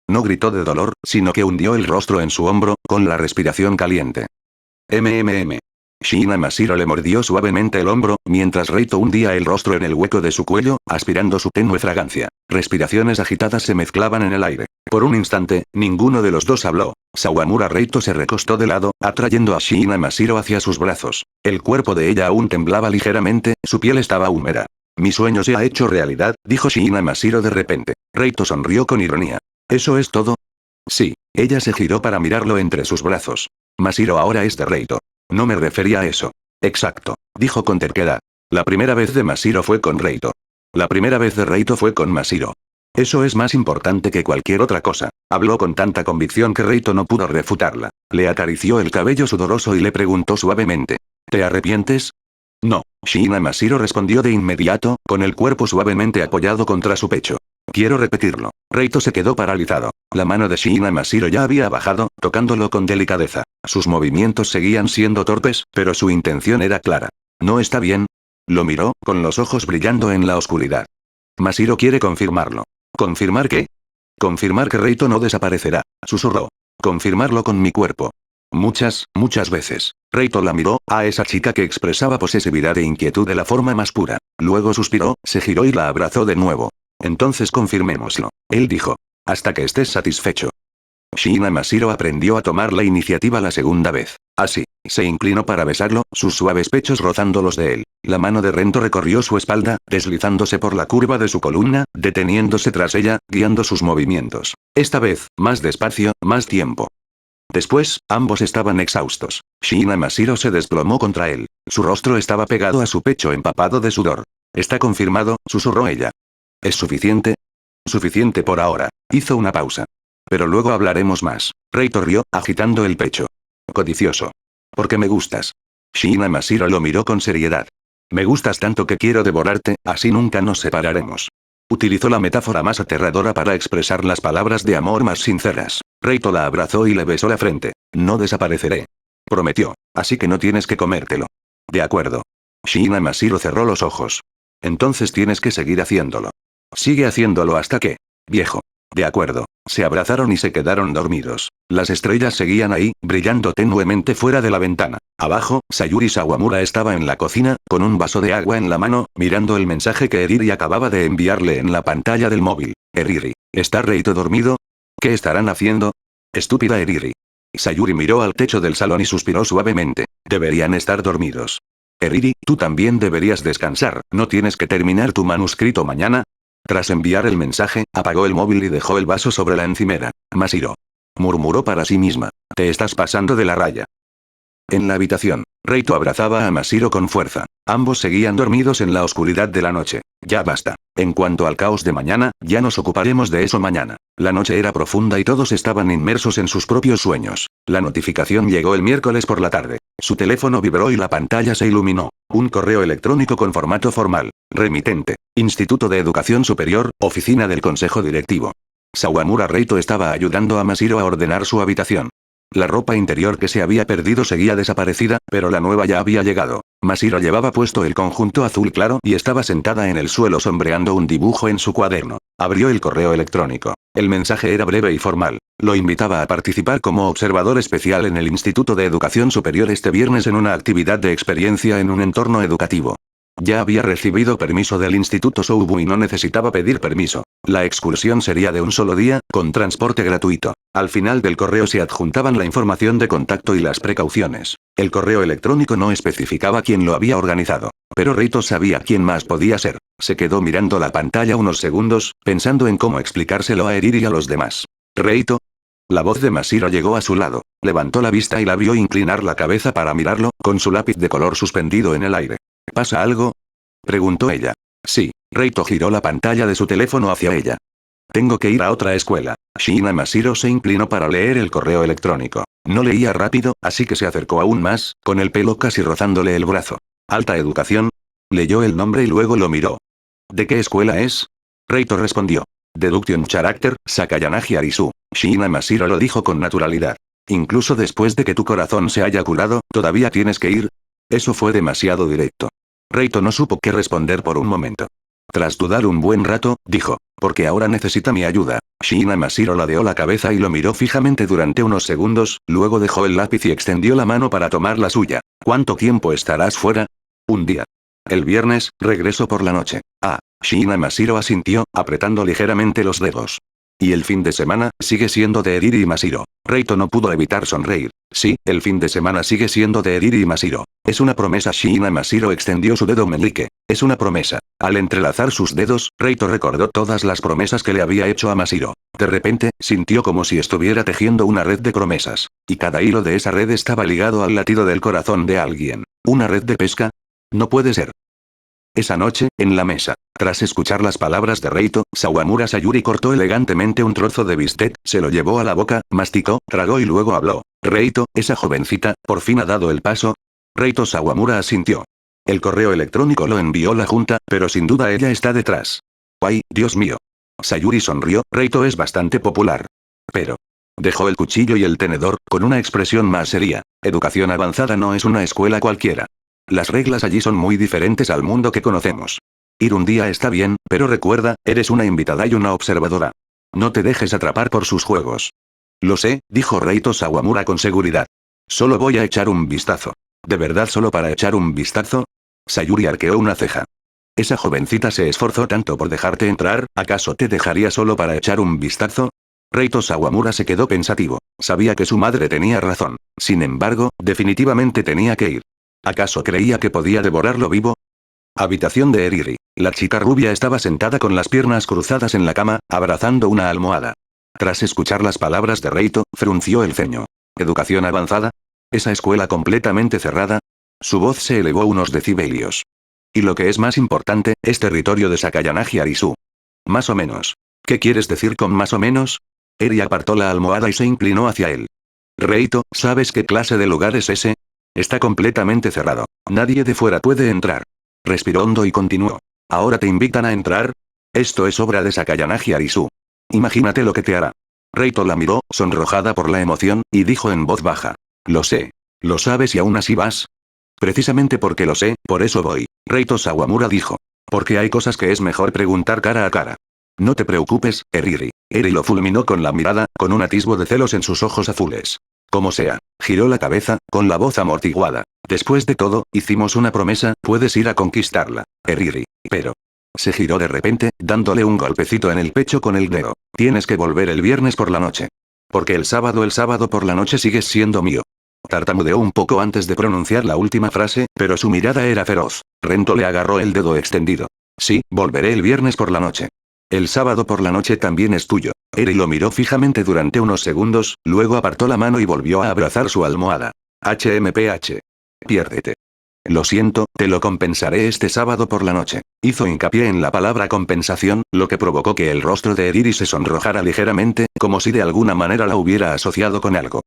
A: No gritó de dolor, sino que hundió el rostro en su hombro, con la respiración caliente. Shiina Masiro le mordió suavemente el hombro, mientras Reito hundía el rostro en el hueco de su cuello, aspirando su tenue fragancia. Respiraciones agitadas se mezclaban en el aire. Por un instante, ninguno de los dos habló. Sawamura Reito se recostó de lado, atrayendo a Shiina Masiro hacia sus brazos. El cuerpo de ella aún temblaba ligeramente, su piel estaba húmeda. Mi sueño se ha hecho realidad, dijo Shiina Masiro de repente. Reito sonrió con ironía. ¿Eso es todo? Sí. Ella se giró para mirarlo entre sus brazos. Masiro ahora es de Reito. No me refería a eso. Exacto, dijo con terquedad. La primera vez de Masiro fue con Reito. La primera vez de Reito fue con Masiro. Eso es más importante que cualquier otra cosa. Habló con tanta convicción que Reito no pudo refutarla. Le acarició el cabello sudoroso y le preguntó suavemente. ¿Te arrepientes? No. Shiina Masiro respondió de inmediato, con el cuerpo suavemente apoyado contra su pecho. Quiero repetirlo. Reito se quedó paralizado. La mano de Shiina Masiro ya había bajado, tocándolo con delicadeza. Sus movimientos seguían siendo torpes, pero su intención era clara. ¿No está bien? Lo miró, con los ojos brillando en la oscuridad. Masiro quiere confirmarlo. ¿Confirmar qué? Confirmar que Reito no desaparecerá, susurró. Confirmarlo con mi cuerpo. Muchas veces. Reito la miró, a esa chica que expresaba posesividad e inquietud de la forma más pura. Luego suspiró, se giró y la abrazó de nuevo. Entonces confirmémoslo. Él dijo. Hasta que estés satisfecho. Shiina Masiro aprendió a tomar la iniciativa la segunda vez. Así, se inclinó para besarlo, sus suaves pechos rozando los de él. La mano de Rento recorrió su espalda, deslizándose por la curva de su columna, deteniéndose tras ella, guiando sus movimientos. Esta vez, más despacio, más tiempo. Después, ambos estaban exhaustos. Shiina Masiro se desplomó contra él. Su rostro estaba pegado a su pecho empapado de sudor. Está confirmado, susurró ella. ¿Es suficiente? Suficiente por ahora. Hizo una pausa. Pero luego hablaremos más. Reito rió, agitando el pecho. Codicioso. Porque me gustas. Shiina Masiro lo miró con seriedad. Me gustas tanto que quiero devorarte, así nunca nos separaremos. Utilizó la metáfora más aterradora para expresar las palabras de amor más sinceras. Reito la abrazó y le besó la frente. No desapareceré. Prometió. Así que no tienes que comértelo. De acuerdo. Shiina Masiro cerró los ojos. Entonces tienes que seguir haciéndolo. Sigue haciéndolo hasta que. Viejo. De acuerdo. Se abrazaron y se quedaron dormidos. Las estrellas seguían ahí, brillando tenuemente fuera de la ventana. Abajo, Sayuri Sawamura estaba en la cocina, con un vaso de agua en la mano, mirando el mensaje que Eriri acababa de enviarle en la pantalla del móvil. Eriri. ¿Está Reito dormido? ¿Qué estarán haciendo? Estúpida Eriri. Sayuri miró al techo del salón y suspiró suavemente. Deberían estar dormidos. Eriri, tú también deberías descansar, ¿no tienes que terminar tu manuscrito mañana? Tras enviar el mensaje, apagó el móvil y dejó el vaso sobre la encimera. Masiro. Murmuró para sí misma. Te estás pasando de la raya. En la habitación, Reito abrazaba a Masiro con fuerza. Ambos seguían dormidos en la oscuridad de la noche. Ya basta. En cuanto al caos de mañana, ya nos ocuparemos de eso mañana. La noche era profunda y todos estaban inmersos en sus propios sueños. La notificación llegó el miércoles por la tarde. Su teléfono vibró y la pantalla se iluminó. Un correo electrónico con formato formal. Remitente. Instituto de Educación Superior, Oficina del Consejo Directivo. Sawamura Reito estaba ayudando a Masiro a ordenar su habitación. La ropa interior que se había perdido seguía desaparecida, pero la nueva ya había llegado. Masiro llevaba puesto el conjunto azul claro y estaba sentada en el suelo sombreando un dibujo en su cuaderno. Abrió el correo electrónico. El mensaje era breve y formal. Lo invitaba a participar como observador especial en el Instituto de Educación Superior este viernes en una actividad de experiencia en un entorno educativo. Ya había recibido permiso del Instituto Soubu y no necesitaba pedir permiso. La excursión sería de un solo día, con transporte gratuito. Al final del correo se adjuntaban la información de contacto y las precauciones. El correo electrónico no especificaba quién lo había organizado. Pero Reito sabía quién más podía ser. Se quedó mirando la pantalla unos segundos, pensando en cómo explicárselo a Eriri y a los demás. ¿Reito? La voz de Masiro llegó a su lado. Levantó la vista y la vio inclinar la cabeza para mirarlo, con su lápiz de color suspendido en el aire. ¿Pasa algo? Preguntó ella. Sí. Reito giró la pantalla de su teléfono hacia ella. Tengo que ir a otra escuela. Shiina Masiro se inclinó para leer el correo electrónico. No leía rápido, así que se acercó aún más, con el pelo casi rozándole el brazo. ¿Alta educación? Leyó el nombre y luego lo miró. ¿De qué escuela es? Reito respondió. Deduction Character, Sakayanagi Arisu. Shiina Masiro lo dijo con naturalidad. Incluso después de que tu corazón se haya curado, ¿todavía tienes que ir? Eso fue demasiado directo. Reito no supo qué responder por un momento. Tras dudar un buen rato, dijo, porque ahora necesita mi ayuda. Shiina Masiro ladeó la cabeza y lo miró fijamente durante unos segundos, luego dejó el lápiz y extendió la mano para tomar la suya. ¿Cuánto tiempo estarás fuera? Un día. El viernes, regreso por la noche. Ah, Shiina Masiro asintió, apretando ligeramente los dedos. Y el fin de semana, sigue siendo de Eriri y Masiro. Reito no pudo evitar sonreír. Sí, el fin de semana sigue siendo de Eriri y Masiro. Es una promesa. Shiina Masiro extendió su dedo meñique. Es una promesa. Al entrelazar sus dedos, Reito recordó todas las promesas que le había hecho a Masiro. De repente, sintió como si estuviera tejiendo una red de promesas. Y cada hilo de esa red estaba ligado al latido del corazón de alguien. ¿Una red de pesca? No puede ser. Esa noche, en la mesa, tras escuchar las palabras de Reito, Sawamura Sayuri cortó elegantemente un trozo de bistec, se lo llevó a la boca, masticó, tragó y luego habló. Reito, esa jovencita, por fin ha dado el paso. Reito Sawamura asintió. El correo electrónico lo envió la junta, pero sin duda ella está detrás. ¡Ay, Dios mío! Sayuri sonrió, Reito es bastante popular. Pero... Dejó el cuchillo y el tenedor, con una expresión más seria. Educación avanzada no es una escuela cualquiera. Las reglas allí son muy diferentes al mundo que conocemos. Ir un día está bien, pero recuerda, eres una invitada y una observadora. No te dejes atrapar por sus juegos. Lo sé, dijo Reito Sawamura con seguridad. Solo voy a echar un vistazo. ¿De verdad solo para echar un vistazo? Sayuri arqueó una ceja. Esa jovencita se esforzó tanto por dejarte entrar, ¿acaso te dejaría solo para echar un vistazo? Reito Sawamura se quedó pensativo. Sabía que su madre tenía razón. Sin embargo, definitivamente tenía que ir. ¿Acaso creía que podía devorarlo vivo? Habitación de Eriri. La chica rubia estaba sentada con las piernas cruzadas en la cama, abrazando una almohada. Tras escuchar las palabras de Reito, frunció el ceño. ¿Educación avanzada? ¿Esa escuela completamente cerrada? Su voz se elevó unos decibelios. Y lo que es más importante, es territorio de Sakayanagi Arisu. Más o menos. ¿Qué quieres decir con más o menos? Eri apartó la almohada y se inclinó hacia él. Reito, ¿sabes qué clase de lugar es ese? Está completamente cerrado. Nadie de fuera puede entrar. Respiró hondo y continuó. ¿Ahora te invitan a entrar? Esto es obra de Sakayanagi Arisu. Imagínate lo que te hará. Reito la miró, sonrojada por la emoción, y dijo en voz baja. Lo sé. ¿Lo sabes y aún así vas? Precisamente porque lo sé, por eso voy. Reito Sawamura dijo. Porque hay cosas que es mejor preguntar cara a cara. No te preocupes, Eriri. Eri lo fulminó con la mirada, con un atisbo de celos en sus ojos azules. Como sea. Giró la cabeza, con la voz amortiguada. Después de todo, hicimos una promesa, puedes ir a conquistarla. Eriri. Pero... Se giró de repente, dándole un golpecito en el pecho con el dedo. Tienes que volver el viernes por la noche. Porque el sábado por la noche sigues siendo mío. Tartamudeó un poco antes de pronunciar la última frase, pero su mirada era feroz. Rento le agarró el dedo extendido. Sí, volveré el viernes por la noche. El sábado por la noche también es tuyo. Eri lo miró fijamente durante unos segundos, luego apartó la mano y volvió a abrazar su almohada. HMPH. Piérdete. Lo siento, te lo compensaré este sábado por la noche. Hizo hincapié en la palabra compensación, lo que provocó que el rostro de Eriri se sonrojara ligeramente, como si de alguna manera la hubiera asociado con algo.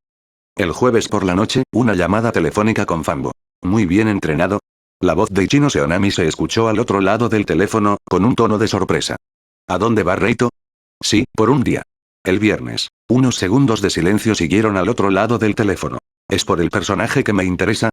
A: El jueves por la noche, una llamada telefónica con Fanbo. Muy bien entrenado. La voz de Ichino Seonami se escuchó al otro lado del teléfono, con un tono de sorpresa. ¿A dónde va Reito? Sí, por un día. El viernes. Unos segundos de silencio siguieron al otro lado del teléfono. ¿Es por el personaje que me interesa?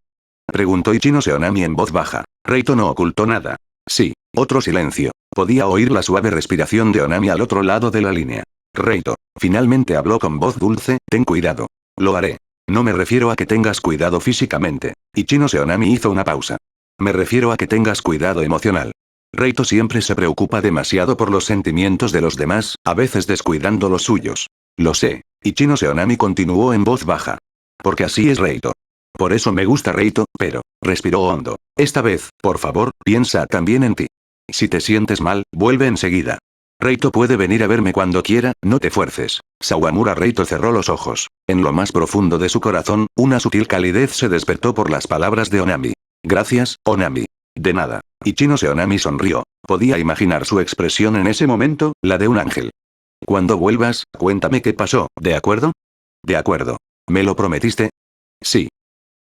A: Preguntó Ichino Seonami en voz baja. Reito no ocultó nada. Sí. Otro silencio. Podía oír la suave respiración de Onami al otro lado de la línea. Reito. Finalmente habló con voz dulce, ten cuidado. Lo haré. No me refiero a que tengas cuidado físicamente. Ichino Seonami hizo una pausa. Me refiero a que tengas cuidado emocional. Reito siempre se preocupa demasiado por los sentimientos de los demás, a veces descuidando los suyos. Lo sé. Ichino Seonami continuó en voz baja. Porque así es Reito. Por eso me gusta Reito, pero, respiró hondo. Esta vez, por favor, piensa también en ti. Si te sientes mal, vuelve enseguida. Reito puede venir a verme cuando quiera, no te fuerces. Sawamura Reito cerró los ojos. En lo más profundo de su corazón, una sutil calidez se despertó por las palabras de Onami. Gracias, Onami. De nada. Ichino Seonami sonrió. Podía imaginar su expresión en ese momento, la de un ángel. Cuando vuelvas, cuéntame qué pasó, ¿de acuerdo? De acuerdo. ¿Me lo prometiste? Sí.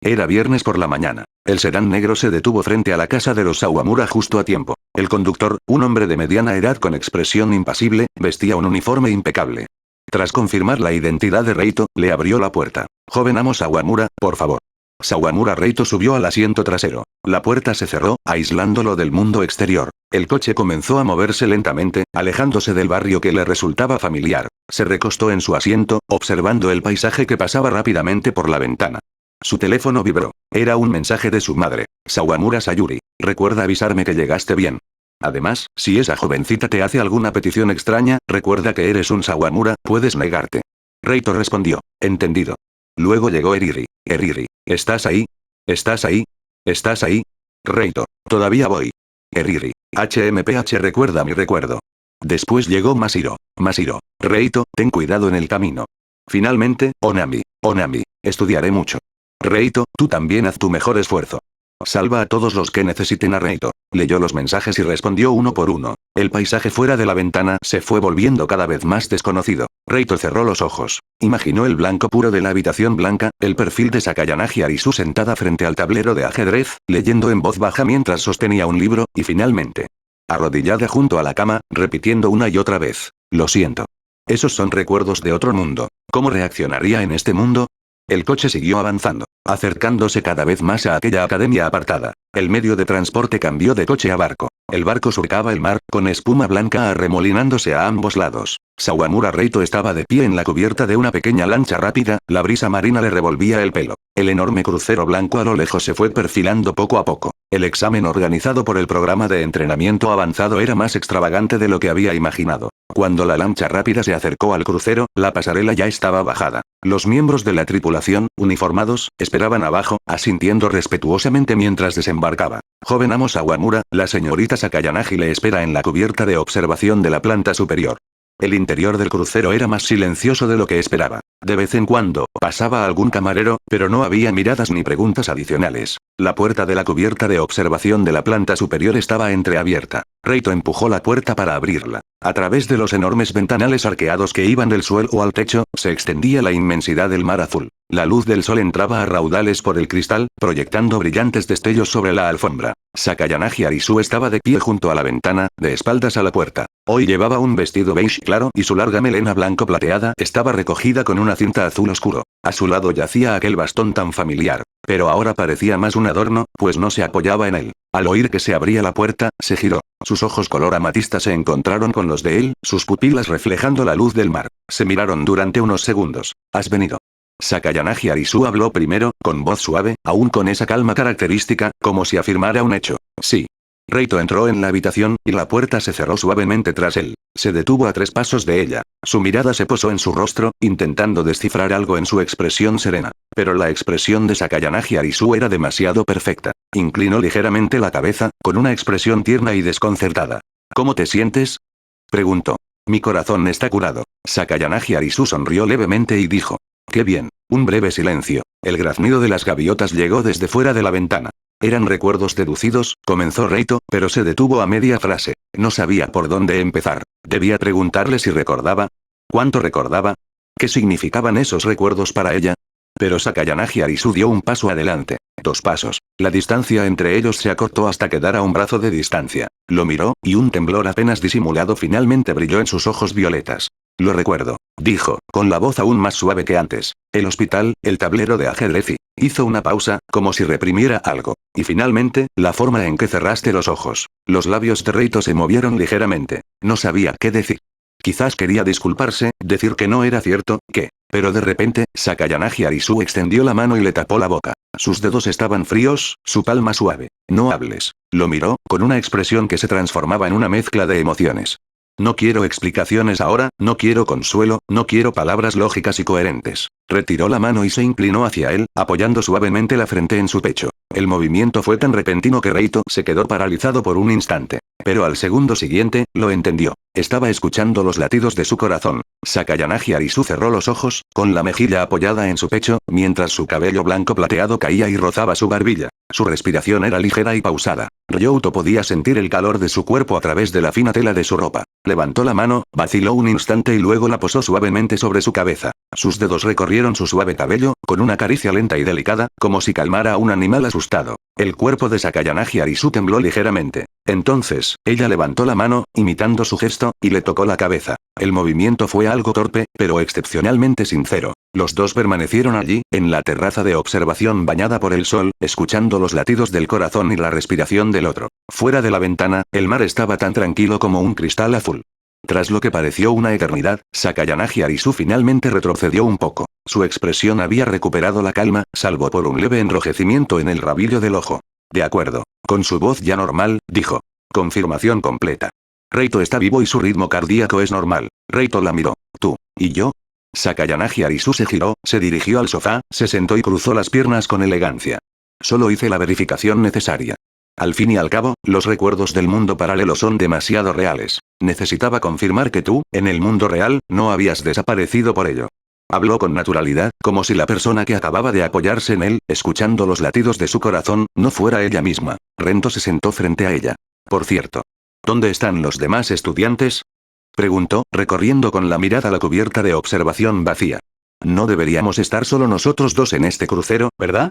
A: Era viernes por la mañana. El sedán negro se detuvo frente a la casa de los Sawamura justo a tiempo. El conductor, un hombre de mediana edad con expresión impasible, vestía un uniforme impecable. Tras confirmar la identidad de Reito, le abrió la puerta. Joven amo Sawamura, por favor. Sawamura Reito subió al asiento trasero. La puerta se cerró, aislándolo del mundo exterior. El coche comenzó a moverse lentamente, alejándose del barrio que le resultaba familiar. Se recostó en su asiento, observando el paisaje que pasaba rápidamente por la ventana. Su teléfono vibró. Era un mensaje de su madre. Sawamura Sayuri. Recuerda avisarme que llegaste bien. Además, si esa jovencita te hace alguna petición extraña, recuerda que eres un Sawamura, puedes negarte. Reito respondió. Entendido. Luego llegó Eriri. Eriri. ¿Estás ahí? ¿Estás ahí? ¿Estás ahí? Reito. Todavía voy. Eriri. HMPH recuerda mi recuerdo. Después llegó Masiro. Masiro. Reito, ten cuidado en el camino. Finalmente, Onami. Onami. Estudiaré mucho. Reito, tú también haz tu mejor esfuerzo. Salva a todos los que necesiten a Reito. Leyó los mensajes y respondió uno por uno. El paisaje fuera de la ventana se fue volviendo cada vez más desconocido. Reito cerró los ojos. Imaginó el blanco puro de la habitación blanca, el perfil de Sakayanagi Arisu sentada frente al tablero de ajedrez, leyendo en voz baja mientras sostenía un libro, y finalmente, arrodillada junto a la cama, repitiendo una y otra vez. Lo siento. Esos son recuerdos de otro mundo. ¿Cómo reaccionaría en este mundo? El coche siguió avanzando, acercándose cada vez más a aquella academia apartada. El medio de transporte cambió de coche a barco. El barco surcaba el mar, con espuma blanca arremolinándose a ambos lados. Sawamura Reito estaba de pie en la cubierta de una pequeña lancha rápida, la brisa marina le revolvía el pelo. El enorme crucero blanco a lo lejos se fue perfilando poco a poco. El examen organizado por el programa de entrenamiento avanzado era más extravagante de lo que había imaginado. Cuando la lancha rápida se acercó al crucero, la pasarela ya estaba bajada. Los miembros de la tripulación, uniformados, esperaban abajo, asintiendo respetuosamente mientras desembarcaba. Joven amo Sawamura, la señorita Sakayanagi le espera en la cubierta de observación de la planta superior. El interior del crucero era más silencioso de lo que esperaba. De vez en cuando, pasaba algún camarero, pero no había miradas ni preguntas adicionales. La puerta de la cubierta de observación de la planta superior estaba entreabierta. Reito empujó la puerta para abrirla. A través de los enormes ventanales arqueados que iban del suelo al techo, se extendía la inmensidad del mar azul. La luz del sol entraba a raudales por el cristal, proyectando brillantes destellos sobre la alfombra. Sakayanagi Arisu estaba de pie junto a la ventana, de espaldas a la puerta. Hoy llevaba un vestido beige claro y su larga melena blanco plateada estaba recogida con una cinta azul oscuro. A su lado yacía aquel bastón tan familiar. Pero ahora parecía más un adorno, pues no se apoyaba en él. Al oír que se abría la puerta, se giró. Sus ojos color amatista se encontraron con los de él, sus pupilas reflejando la luz del mar. Se miraron durante unos segundos. ¿Has venido? Sakayanagi Arisu habló primero, con voz suave, aún con esa calma característica, como si afirmara un hecho. Sí. Reito entró en la habitación, y la puerta se cerró suavemente tras él. Se detuvo a 3 pasos de ella. Su mirada se posó en su rostro, intentando descifrar algo en su expresión serena. Pero la expresión de Sakayanagi Arisu era demasiado perfecta. Inclinó ligeramente la cabeza, con una expresión tierna y desconcertada. ¿Cómo te sientes? Preguntó. Mi corazón está curado. Sakayanagi Arisu sonrió levemente y dijo. Qué bien. Un breve silencio. El graznido de las gaviotas llegó desde fuera de la ventana. Eran recuerdos deducidos, comenzó Reito, pero se detuvo a media frase. No sabía por dónde empezar. Debía preguntarle si recordaba. ¿Cuánto recordaba? ¿Qué significaban esos recuerdos para ella? Pero Sakayanagi Arisu dio un paso adelante. 2 pasos. La distancia entre ellos se acortó hasta quedar a un brazo de distancia. Lo miró, y un temblor apenas disimulado finalmente brilló en sus ojos violetas. Lo recuerdo, dijo, con la voz aún más suave que antes. El hospital, el tablero de ajedrez y... Hizo una pausa, como si reprimiera algo. Y finalmente, la forma en que cerraste los ojos. Los labios de Reito se movieron ligeramente. No sabía qué decir. Quizás quería disculparse, decir que no era cierto, que... Pero de repente, Sakayanagi Arisu extendió la mano y le tapó la boca. Sus dedos estaban fríos, su palma suave. No hables. Lo miró, con una expresión que se transformaba en una mezcla de emociones. No quiero explicaciones ahora, no quiero consuelo, no quiero palabras lógicas y coherentes. Retiró la mano y se inclinó hacia él, apoyando suavemente la frente en su pecho. El movimiento fue tan repentino que Reito se quedó paralizado por un instante. Pero al segundo siguiente, lo entendió. Estaba escuchando los latidos de su corazón. Sakayanagi Arisu cerró los ojos, con la mejilla apoyada en su pecho, mientras su cabello blanco plateado caía y rozaba su barbilla. Su respiración era ligera y pausada. Ryouto podía sentir el calor de su cuerpo a través de la fina tela de su ropa. Levantó la mano, vaciló un instante y luego la posó suavemente sobre su cabeza. Sus dedos recorrieron su suave cabello, con una caricia lenta y delicada, como si calmara a un animal asustado. El cuerpo de Sakayanagi Arisu tembló ligeramente. Entonces, ella levantó la mano, imitando su gesto, y le tocó la cabeza. El movimiento fue algo torpe, pero excepcionalmente sincero. Los dos permanecieron allí, en la terraza de observación bañada por el sol, escuchando los latidos del corazón y la respiración del otro. Fuera de la ventana, el mar estaba tan tranquilo como un cristal azul. Tras lo que pareció una eternidad, Sakayanagi Arisu finalmente retrocedió un poco. Su expresión había recuperado la calma, salvo por un leve enrojecimiento en el rabillo del ojo. De acuerdo. Con su voz ya normal, dijo. Confirmación completa. Reito está vivo y su ritmo cardíaco es normal. Reito la miró. ¿Tú? ¿Y yo? Sakayanagi Arisu se giró, se dirigió al sofá, se sentó y cruzó las piernas con elegancia. Solo hice la verificación necesaria. Al fin y al cabo, los recuerdos del mundo paralelo son demasiado reales. Necesitaba confirmar que tú, en el mundo real, no habías desaparecido por ello. Habló con naturalidad, como si la persona que acababa de apoyarse en él, escuchando los latidos de su corazón, no fuera ella misma. Rento se sentó frente a ella. Por cierto. ¿Dónde están los demás estudiantes? Preguntó, recorriendo con la mirada la cubierta de observación vacía. No deberíamos estar solo nosotros dos en este crucero, ¿verdad?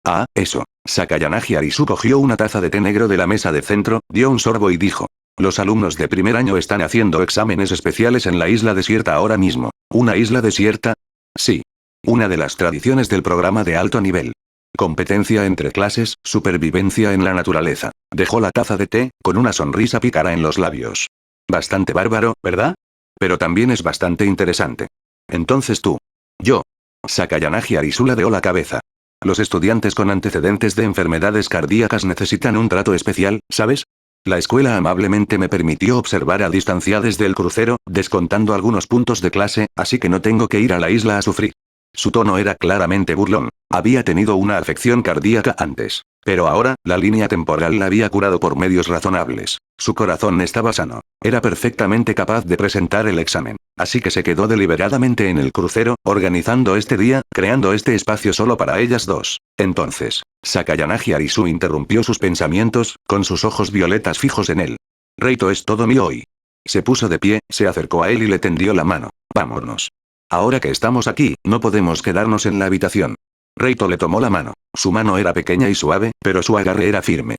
A: Ah, eso. Sakayanagi Arisu cogió una taza de té negro de la mesa de centro, dio un sorbo y dijo. Los alumnos de primer año están haciendo exámenes especiales en la isla desierta ahora mismo. ¿Una isla desierta? Sí. Una de las tradiciones del programa de alto nivel. Competencia entre clases, supervivencia en la naturaleza. Dejó la taza de té, con una sonrisa pícara en los labios. Bastante bárbaro, ¿verdad? Pero también es bastante interesante. Entonces tú. Yo. Sakayanagi Arisu ladeó la cabeza. Los estudiantes con antecedentes de enfermedades cardíacas necesitan un trato especial, ¿sabes? La escuela amablemente me permitió observar a distancia desde el crucero, descontando algunos puntos de clase, así que no tengo que ir a la isla a sufrir. Su tono era claramente burlón. Había tenido una afección cardíaca antes. Pero ahora, la línea temporal la había curado por medios razonables. Su corazón estaba sano. Era perfectamente capaz de presentar el examen. Así que se quedó deliberadamente en el crucero, organizando este día, creando este espacio solo para ellas dos. Entonces, Sakayanagi Arisu interrumpió sus pensamientos, con sus ojos violetas fijos en él. Reito es todo mío hoy. Se puso de pie, se acercó a él y le tendió la mano. Vámonos. Ahora que estamos aquí, no podemos quedarnos en la habitación. Reito le tomó la mano. Su mano era pequeña y suave, pero su agarre era firme.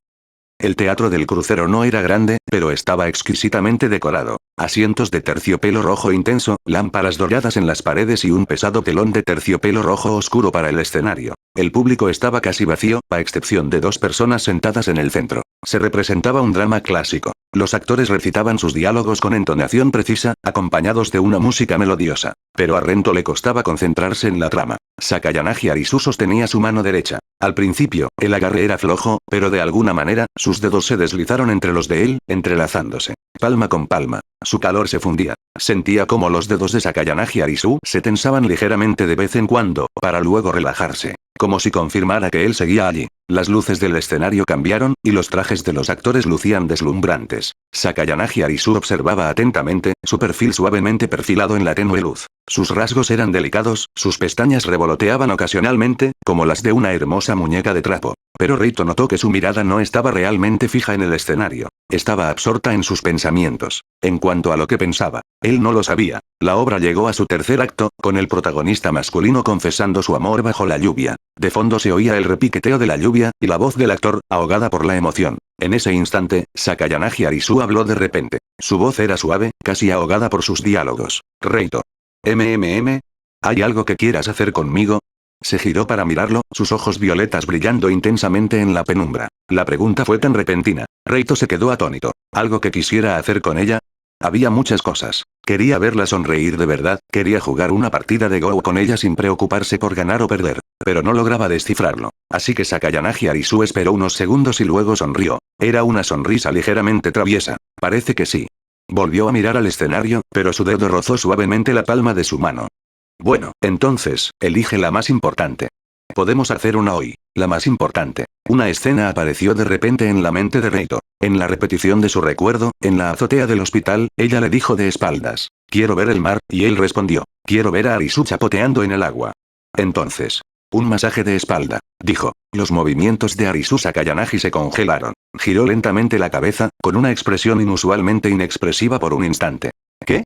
A: El teatro del crucero no era grande, pero estaba exquisitamente decorado. Asientos de terciopelo rojo intenso, lámparas doradas en las paredes y un pesado telón de terciopelo rojo oscuro para el escenario. El público estaba casi vacío, a excepción de 2 personas sentadas en el centro. Se representaba un drama clásico. Los actores recitaban sus diálogos con entonación precisa, acompañados de una música melodiosa. Pero a Rento le costaba concentrarse en la trama. Sakayanagi Arisu sostenía su mano derecha. Al principio, el agarre era flojo, pero de alguna manera, sus dedos se deslizaron entre los de él, entrelazándose. Palma con palma. Su calor se fundía. Sentía como los dedos de Sakayanagi Arisu se tensaban ligeramente de vez en cuando, para luego relajarse. como si confirmara que él seguía allí. Las luces del escenario cambiaron, y los trajes de los actores lucían deslumbrantes. Sakayanagi Arisu observaba atentamente, su perfil suavemente perfilado en la tenue luz. Sus rasgos eran delicados, sus pestañas revoloteaban ocasionalmente, como las de una hermosa muñeca de trapo. Pero Reito notó que su mirada no estaba realmente fija en el escenario. Estaba absorta en sus pensamientos. En cuanto a lo que pensaba, él no lo sabía. La obra llegó a su tercer acto, con el protagonista masculino confesando su amor bajo la lluvia. De fondo se oía el repiqueteo de la lluvia, y la voz del actor, ahogada por la emoción. En ese instante, Sakayanagi Arisu habló de repente. Su voz era suave, casi ahogada por sus diálogos. Reito. ¿Hay algo que quieras hacer conmigo? Se giró para mirarlo, sus ojos violetas brillando intensamente en la penumbra. La pregunta fue tan repentina. Reito se quedó atónito. ¿Algo que quisiera hacer con ella? Había muchas cosas. Quería verla sonreír de verdad, quería jugar una partida de Go con ella sin preocuparse por ganar o perder. Pero no lograba descifrarlo. Así que Sakayanagi Arisu esperó unos segundos y luego sonrió. Era una sonrisa ligeramente traviesa. Parece que sí. Volvió a mirar al escenario, pero su dedo rozó suavemente la palma de su mano. Bueno, entonces, elige la más importante. Podemos hacer una hoy. La más importante. Una escena apareció de repente en la mente de Reito. En la repetición de su recuerdo, en la azotea del hospital, ella le dijo de espaldas: quiero ver el mar, y él respondió: quiero ver a Arisu chapoteando en el agua. Entonces. Un masaje de espalda, dijo. Los movimientos de Arisu Sakayanagi se congelaron. Giró lentamente la cabeza, con una expresión inusualmente inexpresiva por un instante. ¿Qué?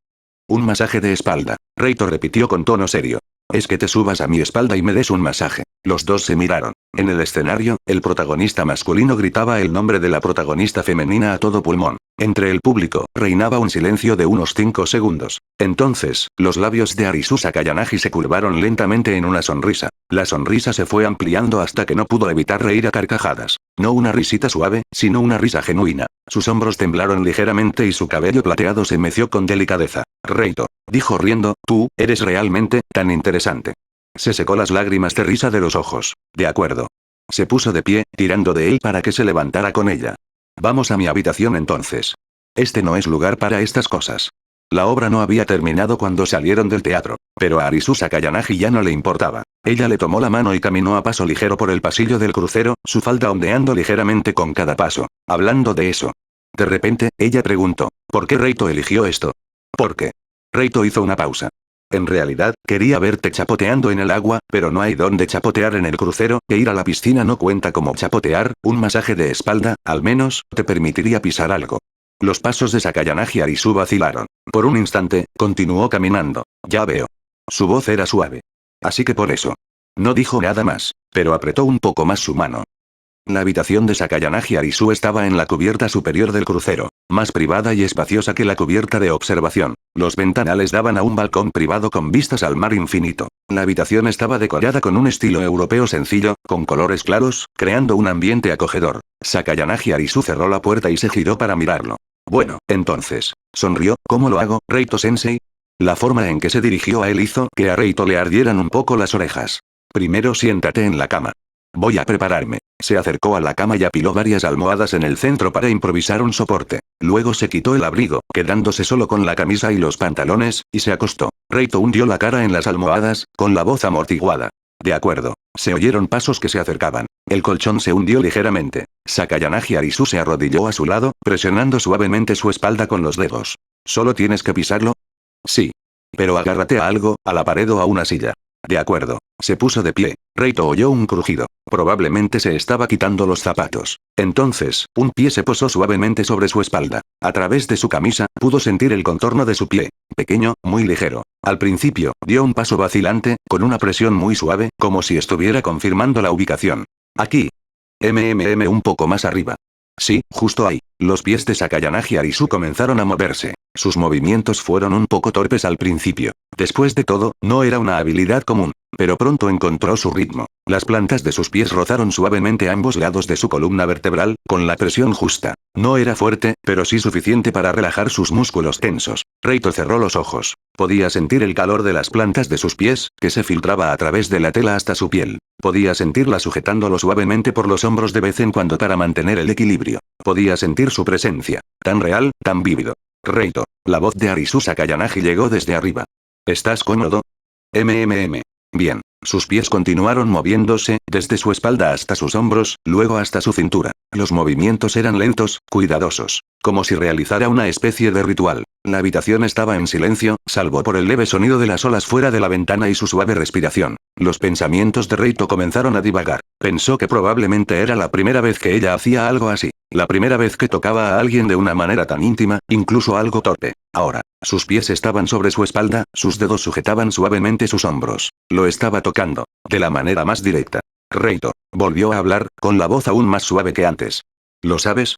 A: Un masaje de espalda. Reito repitió con tono serio. Es que te subas a mi espalda y me des un masaje. Los dos se miraron. En el escenario, el protagonista masculino gritaba el nombre de la protagonista femenina a todo pulmón. Entre el público, reinaba un silencio de unos 5 segundos. Entonces, los labios de Arisu Sakayanagi se curvaron lentamente en una sonrisa. La sonrisa se fue ampliando hasta que no pudo evitar reír a carcajadas. No una risita suave, sino una risa genuina. Sus hombros temblaron ligeramente y su cabello plateado se meció con delicadeza. Reito, dijo riendo, tú, eres realmente, tan interesante. Se secó las lágrimas de risa de los ojos. De acuerdo. Se puso de pie, tirando de él para que se levantara con ella. Vamos a mi habitación entonces. Este no es lugar para estas cosas. La obra no había terminado cuando salieron del teatro, pero a Arisu Sakayanagi ya no le importaba. Ella le tomó la mano y caminó a paso ligero por el pasillo del crucero, su falda ondeando ligeramente con cada paso. Hablando de eso. De repente, ella preguntó, ¿por qué Reito eligió esto? ¿Por qué? Reito hizo una pausa. En realidad, quería verte chapoteando en el agua, pero no hay dónde chapotear en el crucero, e ir a la piscina no cuenta como chapotear, un masaje de espalda, al menos, te permitiría pisar algo. Los pasos de Sakayanagi Arisu vacilaron. Por un instante, continuó caminando. Ya veo. Su voz era suave. Así que por eso. No dijo nada más, pero apretó un poco más su mano. La habitación de Sakayanagi Arisu estaba en la cubierta superior del crucero, más privada y espaciosa que la cubierta de observación. Los ventanales daban a un balcón privado con vistas al mar infinito. La habitación estaba decorada con un estilo europeo sencillo, con colores claros, creando un ambiente acogedor. Sakayanagi Arisu cerró la puerta y se giró para mirarlo. Bueno, entonces, sonrió, ¿cómo lo hago, Reito-sensei? La forma en que se dirigió a él hizo que a Reito le ardieran un poco las orejas. Primero siéntate en la cama. Voy a prepararme. Se acercó a la cama y apiló varias almohadas en el centro para improvisar un soporte. Luego se quitó el abrigo, quedándose solo con la camisa y los pantalones, y se acostó. Reito hundió la cara en las almohadas, con la voz amortiguada. De acuerdo. Se oyeron pasos que se acercaban. El colchón se hundió ligeramente. Sakayanagi Arisu se arrodilló a su lado, presionando suavemente su espalda con los dedos. ¿Solo tienes que pisarlo? Sí. Pero agárrate a algo, a la pared o a una silla. De acuerdo. Se puso de pie. Reito oyó un crujido. Probablemente se estaba quitando los zapatos. Entonces, un pie se posó suavemente sobre su espalda. A través de su camisa, pudo sentir el contorno de su pie. Pequeño, muy ligero. Al principio, dio un paso vacilante, con una presión muy suave, como si estuviera confirmando la ubicación. Aquí. Un poco más arriba. Sí, justo ahí. Los pies de Sakayanagi Arisu comenzaron a moverse. Sus movimientos fueron un poco torpes al principio. Después de todo, no era una habilidad común. Pero pronto encontró su ritmo. Las plantas de sus pies rozaron suavemente ambos lados de su columna vertebral, con la presión justa. No era fuerte, pero sí suficiente para relajar sus músculos tensos. Reito cerró los ojos. Podía sentir el calor de las plantas de sus pies, que se filtraba a través de la tela hasta su piel. Podía sentirla sujetándolo suavemente por los hombros de vez en cuando para mantener el equilibrio. Podía sentir su presencia. Tan real, tan vívido. Reito. La voz de Arisu Sakayanagi llegó desde arriba. ¿Estás cómodo? Bien. Sus pies continuaron moviéndose, desde su espalda hasta sus hombros, luego hasta su cintura. Los movimientos eran lentos, cuidadosos. Como si realizara una especie de ritual. La habitación estaba en silencio, salvo por el leve sonido de las olas fuera de la ventana y su suave respiración. Los pensamientos de Reito comenzaron a divagar. Pensó que probablemente era la primera vez que ella hacía algo así. La primera vez que tocaba a alguien de una manera tan íntima, incluso algo torpe. Ahora, sus pies estaban sobre su espalda, sus dedos sujetaban suavemente sus hombros. Lo estaba tocando. De la manera más directa. Reito. Volvió a hablar, con la voz aún más suave que antes. ¿Lo sabes?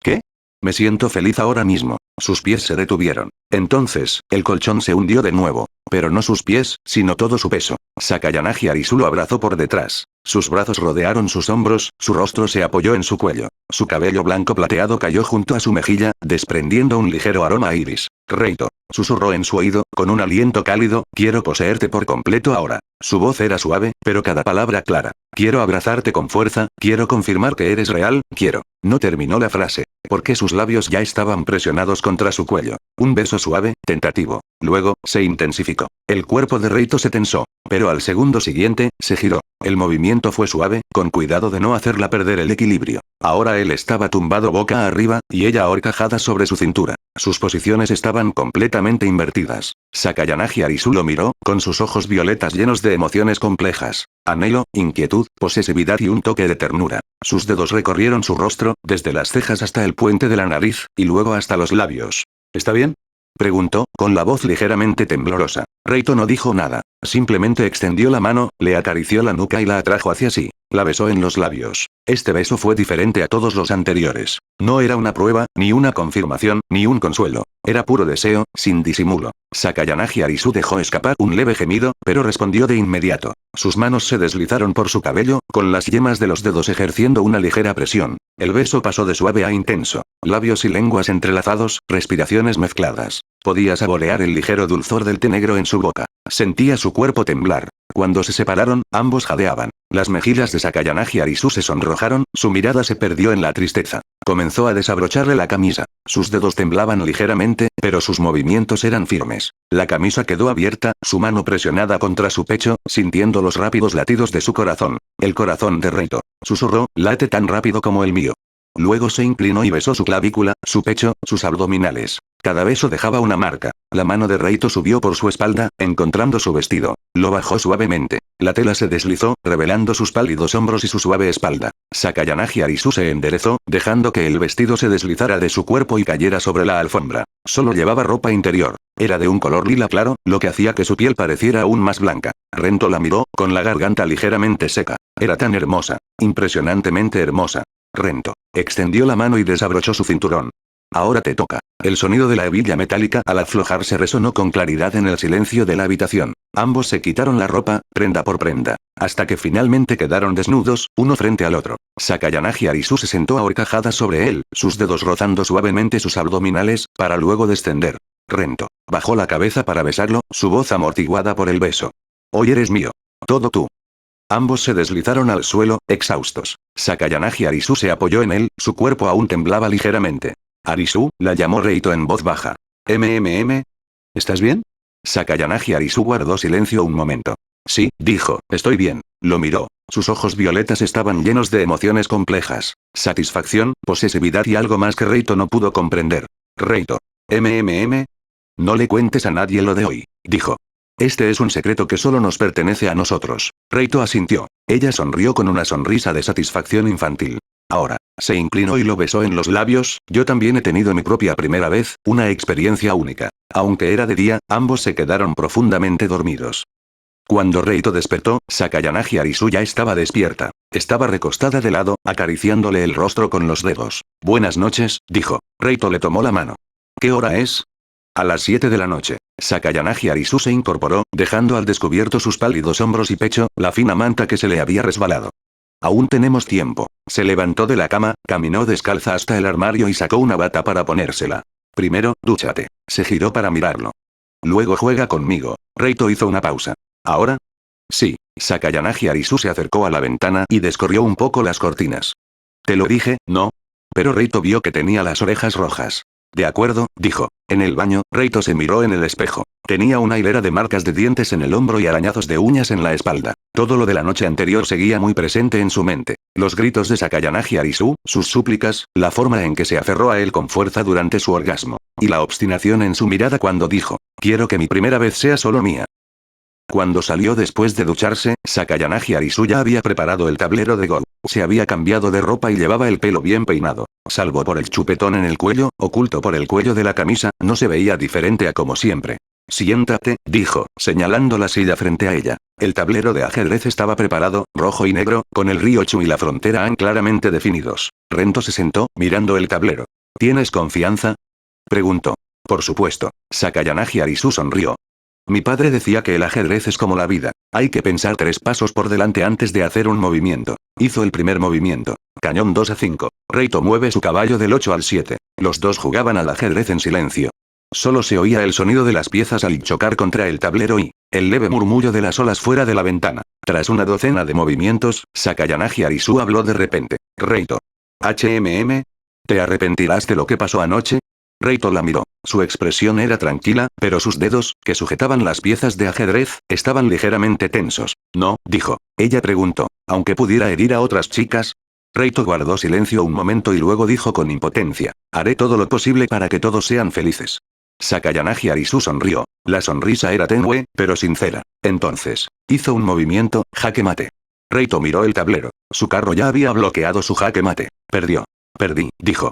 A: ¿Qué? Me siento feliz ahora mismo. Sus pies se detuvieron. Entonces, el colchón se hundió de nuevo. Pero no sus pies, sino todo su peso. Sakayanagi Arisu lo abrazó por detrás. Sus brazos rodearon sus hombros, su rostro se apoyó en su cuello. Su cabello blanco plateado cayó junto a su mejilla, desprendiendo un ligero aroma a iris. Reito. Susurró en su oído, con un aliento cálido, quiero poseerte por completo ahora. Su voz era suave, pero cada palabra clara. Quiero abrazarte con fuerza, quiero confirmar que eres real, quiero. No terminó la frase, porque sus labios ya estaban presionados contra su cuello. Un beso suave, tentativo. Luego, se intensificó. El cuerpo de Reito se tensó, pero al segundo siguiente, se giró. El movimiento fue suave, con cuidado de no hacerla perder el equilibrio. Ahora él estaba tumbado boca arriba, y ella ahorcajada sobre su cintura. Sus posiciones estaban completamente invertidas. Sakayanagi Arisu lo miró, con sus ojos violetas llenos de emociones complejas. Anhelo, inquietud, posesividad y un toque de ternura. Sus dedos recorrieron su rostro, desde las cejas hasta el puente de la nariz, y luego hasta los labios. ¿Está bien? Preguntó, con la voz ligeramente temblorosa. Reito no dijo nada. Simplemente extendió la mano, le acarició la nuca y la atrajo hacia sí. La besó en los labios. Este beso fue diferente a todos los anteriores. No era una prueba, ni una confirmación, ni un consuelo. Era puro deseo, sin disimulo. Sakayanagi Arisu dejó escapar un leve gemido, pero respondió de inmediato. Sus manos se deslizaron por su cabello, con las yemas de los dedos ejerciendo una ligera presión. El beso pasó de suave a intenso. Labios y lenguas entrelazados, respiraciones mezcladas. Podía saborear el ligero dulzor del té negro en su boca. Sentía su cuerpo temblar. Cuando se separaron, ambos jadeaban. Las mejillas de Sakayanagi Arisu se sonrojaron, su mirada se perdió en la tristeza. Comenzó a desabrocharle la camisa. Sus dedos temblaban ligeramente, pero sus movimientos eran firmes. La camisa quedó abierta, su mano presionada contra su pecho, sintiendo los rápidos latidos de su corazón. El corazón de Reito. Susurró, late tan rápido como el mío. Luego se inclinó y besó su clavícula, su pecho, sus abdominales. Cada beso dejaba una marca. La mano de Reito subió por su espalda, encontrando su vestido. Lo bajó suavemente. La tela se deslizó, revelando sus pálidos hombros y su suave espalda. Sakayanagi Arisu se enderezó, dejando que el vestido se deslizara de su cuerpo y cayera sobre la alfombra. Solo llevaba ropa interior. Era de un color lila claro, lo que hacía que su piel pareciera aún más blanca. Rento la miró, con la garganta ligeramente seca. Era tan hermosa. Impresionantemente hermosa. Rento. Extendió la mano y desabrochó su cinturón. Ahora te toca. El sonido de la hebilla metálica al aflojarse resonó con claridad en el silencio de la habitación. Ambos se quitaron la ropa, prenda por prenda, hasta que finalmente quedaron desnudos, uno frente al otro. Sakayanagi Arisu se sentó ahorcajada sobre él, sus dedos rozando suavemente sus abdominales, para luego descender. Rento. Bajó la cabeza para besarlo, su voz amortiguada por el beso. Hoy eres mío. Todo tú. Ambos se deslizaron al suelo, exhaustos. Sakayanagi Arisu se apoyó en él, su cuerpo aún temblaba ligeramente. Arisu, la llamó Reito en voz baja. ¿Estás bien? Sakayanagi Arisu guardó silencio un momento. Sí, dijo, estoy bien. Lo miró. Sus ojos violetas estaban llenos de emociones complejas. Satisfacción, posesividad y algo más que Reito no pudo comprender. Reito. No le cuentes a nadie lo de hoy, dijo. Este es un secreto que solo nos pertenece a nosotros. Reito asintió. Ella sonrió con una sonrisa de satisfacción infantil. Ahora, se inclinó y lo besó en los labios. Yo también he tenido mi propia primera vez, una experiencia única. Aunque era de día, ambos se quedaron profundamente dormidos. Cuando Reito despertó, Sakayanagi Arisu ya estaba despierta. Estaba recostada de lado, acariciándole el rostro con los dedos. Buenas noches, dijo. Reito le tomó la mano. ¿Qué hora es? A las 7 de la noche. Sakayanagi Arisu se incorporó, dejando al descubierto sus pálidos hombros y pecho, la fina manta que se le había resbalado. Aún tenemos tiempo. Se levantó de la cama, caminó descalza hasta el armario y sacó una bata para ponérsela. Primero, dúchate. Se giró para mirarlo. Luego juega conmigo. Reito hizo una pausa. ¿Ahora? Sí. Sakayanagi Arisu se acercó a la ventana y descorrió un poco las cortinas. Te lo dije, ¿no? Pero Reito vio que tenía las orejas rojas. De acuerdo, dijo. En el baño, Reito se miró en el espejo. Tenía una hilera de marcas de dientes en el hombro y arañazos de uñas en la espalda. Todo lo de la noche anterior seguía muy presente en su mente. Los gritos de Sakayanagi Arisu, sus súplicas, la forma en que se aferró a él con fuerza durante su orgasmo. Y la obstinación en su mirada cuando dijo, quiero que mi primera vez sea solo mía. Cuando salió después de ducharse, Sakayanagi Arisu ya había preparado el tablero de Go. Se había cambiado de ropa y llevaba el pelo bien peinado. Salvo por el chupetón en el cuello, oculto por el cuello de la camisa, no se veía diferente a como siempre. Siéntate, dijo, señalando la silla frente a ella. El tablero de ajedrez estaba preparado, rojo y negro, con el río Chu y la frontera Han claramente definidos. Rento se sentó, mirando el tablero. ¿Tienes confianza?, preguntó. Por supuesto. Sakayanagi Arisu sonrió. Mi padre decía que el ajedrez es como la vida. Hay que pensar 3 pasos por delante antes de hacer un movimiento. Hizo el primer movimiento. Cañón 2-5. Reito mueve su caballo del 8 al 7. Los dos jugaban al ajedrez en silencio. Solo se oía el sonido de las piezas al chocar contra el tablero y el leve murmullo de las olas fuera de la ventana. Tras una docena de movimientos, Sakayanagi Arisu habló de repente. Reito. ¿Te arrepentirás de lo que pasó anoche? Reito la miró. Su expresión era tranquila, pero sus dedos, que sujetaban las piezas de ajedrez, estaban ligeramente tensos. No, dijo. Ella preguntó. ¿Aunque pudiera herir a otras chicas? Reito guardó silencio un momento y luego dijo con impotencia. Haré todo lo posible para que todos sean felices. Sakayanagi Arisu sonrió. La sonrisa era tenue, pero sincera. Entonces, hizo un movimiento, jaque mate. Reito miró el tablero. Su carro ya había bloqueado su jaque mate. Perdió. Perdí, dijo.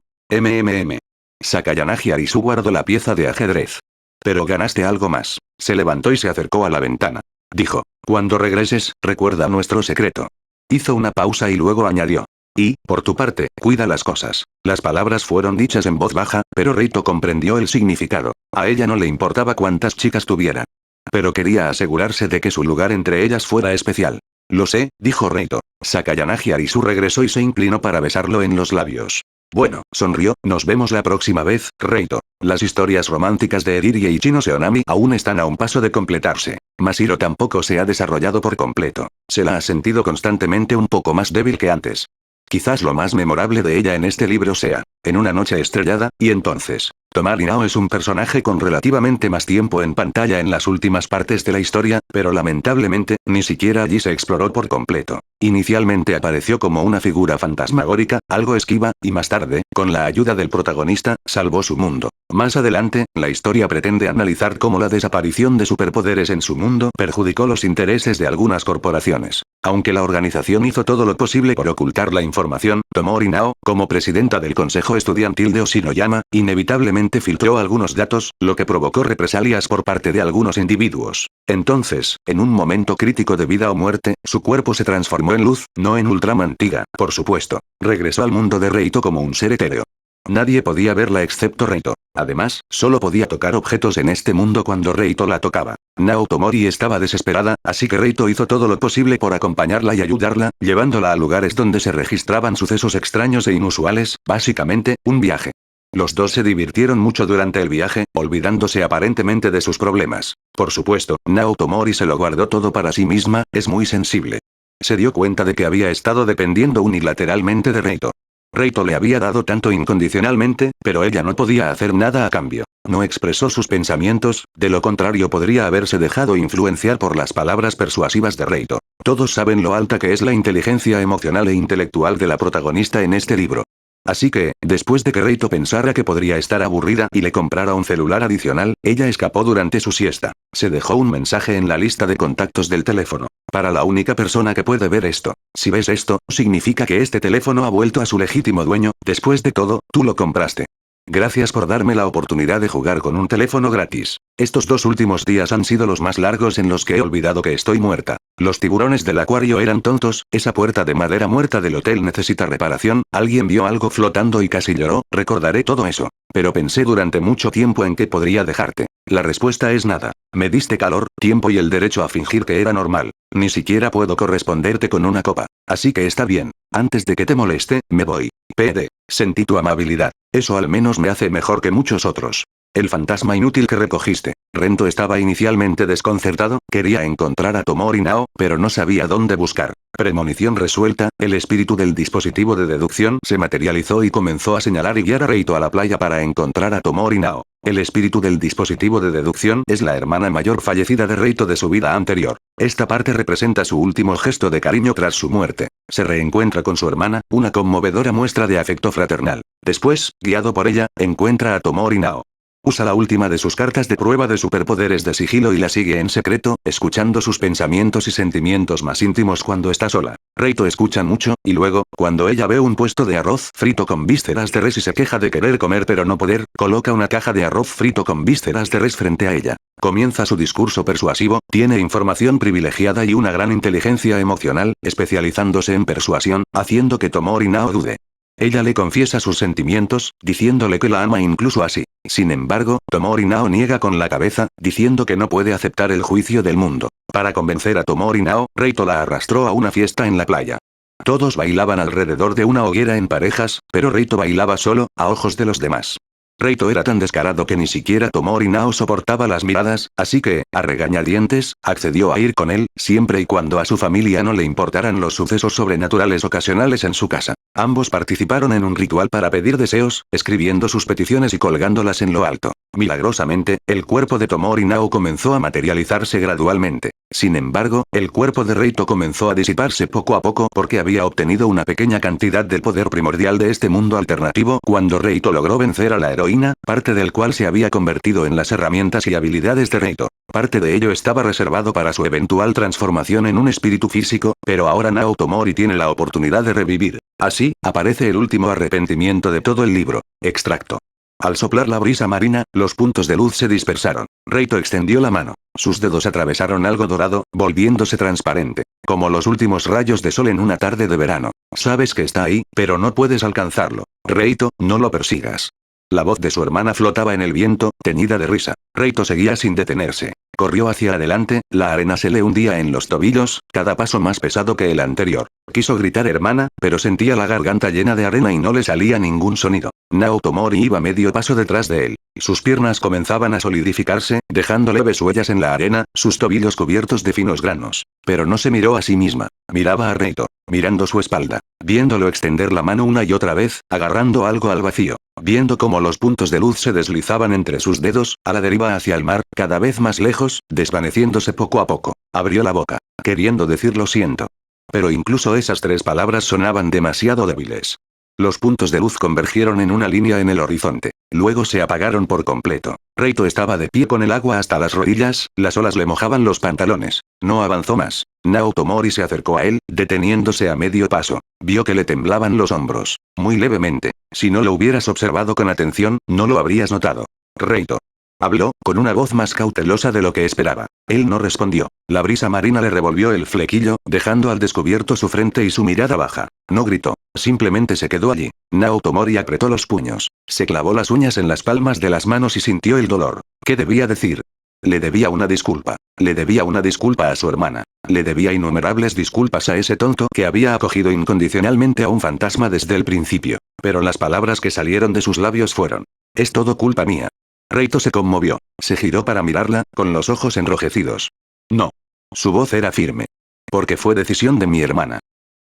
A: Sakayanagi Arisu guardó la pieza de ajedrez. Pero ganaste algo más. Se levantó y se acercó a la ventana. Dijo, cuando regreses, recuerda nuestro secreto. Hizo una pausa y luego añadió. Y, por tu parte, cuida las cosas. Las palabras fueron dichas en voz baja, pero Reito comprendió el significado. A ella no le importaba cuántas chicas tuviera. Pero quería asegurarse de que su lugar entre ellas fuera especial. Lo sé, dijo Reito. Sakayanagi Arisu regresó y se inclinó para besarlo en los labios. Bueno, sonrió, nos vemos la próxima vez, Reito. Las historias románticas de Ediri e Ichino Seonami aún están a un paso de completarse. Masiro tampoco se ha desarrollado por completo. Se la ha sentido constantemente un poco más débil que antes. Quizás lo más memorable de ella en este libro sea, en una noche estrellada, y entonces. Tomari Nao es un personaje con relativamente más tiempo en pantalla en las últimas partes de la historia, pero lamentablemente, ni siquiera allí se exploró por completo. Inicialmente apareció como una figura fantasmagórica, algo esquiva, y más tarde, con la ayuda del protagonista, salvó su mundo. Más adelante, la historia pretende analizar cómo la desaparición de superpoderes en su mundo perjudicó los intereses de algunas corporaciones. Aunque la organización hizo todo lo posible por ocultar la información, Tomori Nao, como presidenta del Consejo Estudiantil de Oshinoyama, inevitablemente filtró algunos datos, lo que provocó represalias por parte de algunos individuos. Entonces, en un momento crítico de vida o muerte, su cuerpo se transformó en luz, no en Ultraman Tiga, por supuesto. Regresó al mundo de Reito como un ser etéreo. Nadie podía verla excepto Reito. Además, solo podía tocar objetos en este mundo cuando Reito la tocaba. Nao Tomori estaba desesperada, así que Reito hizo todo lo posible por acompañarla y ayudarla, llevándola a lugares donde se registraban sucesos extraños e inusuales, básicamente, un viaje. Los dos se divirtieron mucho durante el viaje, olvidándose aparentemente de sus problemas. Por supuesto, Nao Tomori se lo guardó todo para sí misma, es muy sensible. Se dio cuenta de que había estado dependiendo unilateralmente de Reito. Reito le había dado tanto incondicionalmente, pero ella no podía hacer nada a cambio. No expresó sus pensamientos, de lo contrario podría haberse dejado influenciar por las palabras persuasivas de Reito. Todos saben lo alta que es la inteligencia emocional e intelectual de la protagonista en este libro. Así que, después de que Reito pensara que podría estar aburrida y le comprara un celular adicional, ella escapó durante su siesta. Se dejó un mensaje en la lista de contactos del teléfono. Para la única persona que puede ver esto. Si ves esto, significa que este teléfono ha vuelto a su legítimo dueño, después de todo, tú lo compraste. Gracias por darme la oportunidad de jugar con un teléfono gratis. Estos 2 últimos días han sido los más largos en los que he olvidado que estoy muerta. Los tiburones del acuario eran tontos, esa puerta de madera muerta del hotel necesita reparación, alguien vio algo flotando y casi lloró, recordaré todo eso. Pero pensé durante mucho tiempo en que podría dejarte. La respuesta es nada. Me diste calor, tiempo y el derecho a fingir que era normal. Ni siquiera puedo corresponderte con una copa. Así que está bien. Antes de que te moleste, me voy. PD. Sentí tu amabilidad. Eso al menos me hace mejor que muchos otros. El fantasma inútil que recogiste. Rento estaba inicialmente desconcertado, quería encontrar a Tomori Nao, pero no sabía dónde buscar. Premonición resuelta, el espíritu del dispositivo de deducción se materializó y comenzó a señalar y guiar a Reito a la playa para encontrar a Tomori Nao. El espíritu del dispositivo de deducción es la hermana mayor fallecida de Reito de su vida anterior. Esta parte representa su último gesto de cariño tras su muerte. Se reencuentra con su hermana, una conmovedora muestra de afecto fraternal. Después, guiado por ella, encuentra a Tomori Nao. Usa la última de sus cartas de prueba de superpoderes de sigilo y la sigue en secreto, escuchando sus pensamientos y sentimientos más íntimos cuando está sola. Reito escucha mucho, y luego, cuando ella ve un puesto de arroz frito con vísceras de res y se queja de querer comer pero no poder, coloca una caja de arroz frito con vísceras de res frente a ella. Comienza su discurso persuasivo, tiene información privilegiada y una gran inteligencia emocional, especializándose en persuasión, haciendo que Tomori Nao dude. Ella le confiesa sus sentimientos, diciéndole que la ama incluso así. Sin embargo, Tomori Nao niega con la cabeza, diciendo que no puede aceptar el juicio del mundo. Para convencer a Tomori Nao, Reito la arrastró a una fiesta en la playa. Todos bailaban alrededor de una hoguera en parejas, pero Reito bailaba solo, a ojos de los demás. Reito era tan descarado que ni siquiera Tomori Nao soportaba las miradas, así que, a regañadientes, accedió a ir con él, siempre y cuando a su familia no le importaran los sucesos sobrenaturales ocasionales en su casa. Ambos participaron en un ritual para pedir deseos, escribiendo sus peticiones y colgándolas en lo alto. Milagrosamente, el cuerpo de Tomori Nao comenzó a materializarse gradualmente. Sin embargo, el cuerpo de Reito comenzó a disiparse poco a poco porque había obtenido una pequeña cantidad del poder primordial de este mundo alternativo cuando Reito logró vencer a la heroína, parte del cual se había convertido en las herramientas y habilidades de Reito. Parte de ello estaba reservado para su eventual transformación en un espíritu físico, pero ahora Nao Tomori tiene la oportunidad de revivir. Así, aparece el último arrepentimiento de todo el libro. Extracto. Al soplar la brisa marina, los puntos de luz se dispersaron. Reito extendió la mano. Sus dedos atravesaron algo dorado, volviéndose transparente. Como los últimos rayos de sol en una tarde de verano. Sabes que está ahí, pero no puedes alcanzarlo. Reito, no lo persigas. La voz de su hermana flotaba en el viento, teñida de risa. Reito seguía sin detenerse. Corrió hacia adelante, la arena se le hundía en los tobillos, cada paso más pesado que el anterior. Quiso gritar hermana, pero sentía la garganta llena de arena y no le salía ningún sonido. Nao Tomori iba medio paso detrás de él. Sus piernas comenzaban a solidificarse, dejando leves huellas en la arena, sus tobillos cubiertos de finos granos. Pero no se miró a sí misma. Miraba a Reito, mirando su espalda, viéndolo extender la mano una y otra vez, agarrando algo al vacío. Viendo cómo los puntos de luz se deslizaban entre sus dedos, a la deriva hacia el mar, cada vez más lejos, desvaneciéndose poco a poco. Abrió la boca, queriendo decir lo siento. Pero incluso esas 3 palabras sonaban demasiado débiles. Los puntos de luz convergieron en una línea en el horizonte. Luego se apagaron por completo. Reito estaba de pie con el agua hasta las rodillas, las olas le mojaban los pantalones. No avanzó más. Nao Tomori se acercó a él, deteniéndose a medio paso. Vio que le temblaban los hombros. Muy levemente. Si no lo hubieras observado con atención, no lo habrías notado. Reito. Habló, con una voz más cautelosa de lo que esperaba. Él no respondió. La brisa marina le revolvió el flequillo, dejando al descubierto su frente y su mirada baja. No gritó. Simplemente se quedó allí. Nao Tomori apretó los puños. Se clavó las uñas en las palmas de las manos y sintió el dolor. ¿Qué debía decir? Le debía una disculpa. Le debía una disculpa a su hermana. Le debía innumerables disculpas a ese tonto que había acogido incondicionalmente a un fantasma desde el principio. Pero las palabras que salieron de sus labios fueron: es todo culpa mía. Reito se conmovió. Se giró para mirarla, con los ojos enrojecidos. No. Su voz era firme. Porque fue decisión de mi hermana.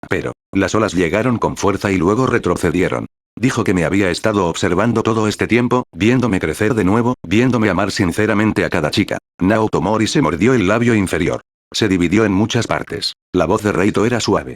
A: Pero, las olas llegaron con fuerza y luego retrocedieron. Dijo que me había estado observando todo este tiempo, viéndome crecer de nuevo, viéndome amar sinceramente a cada chica. Nao Tomori se mordió el labio inferior. Se dividió en muchas partes. La voz de Reito era suave.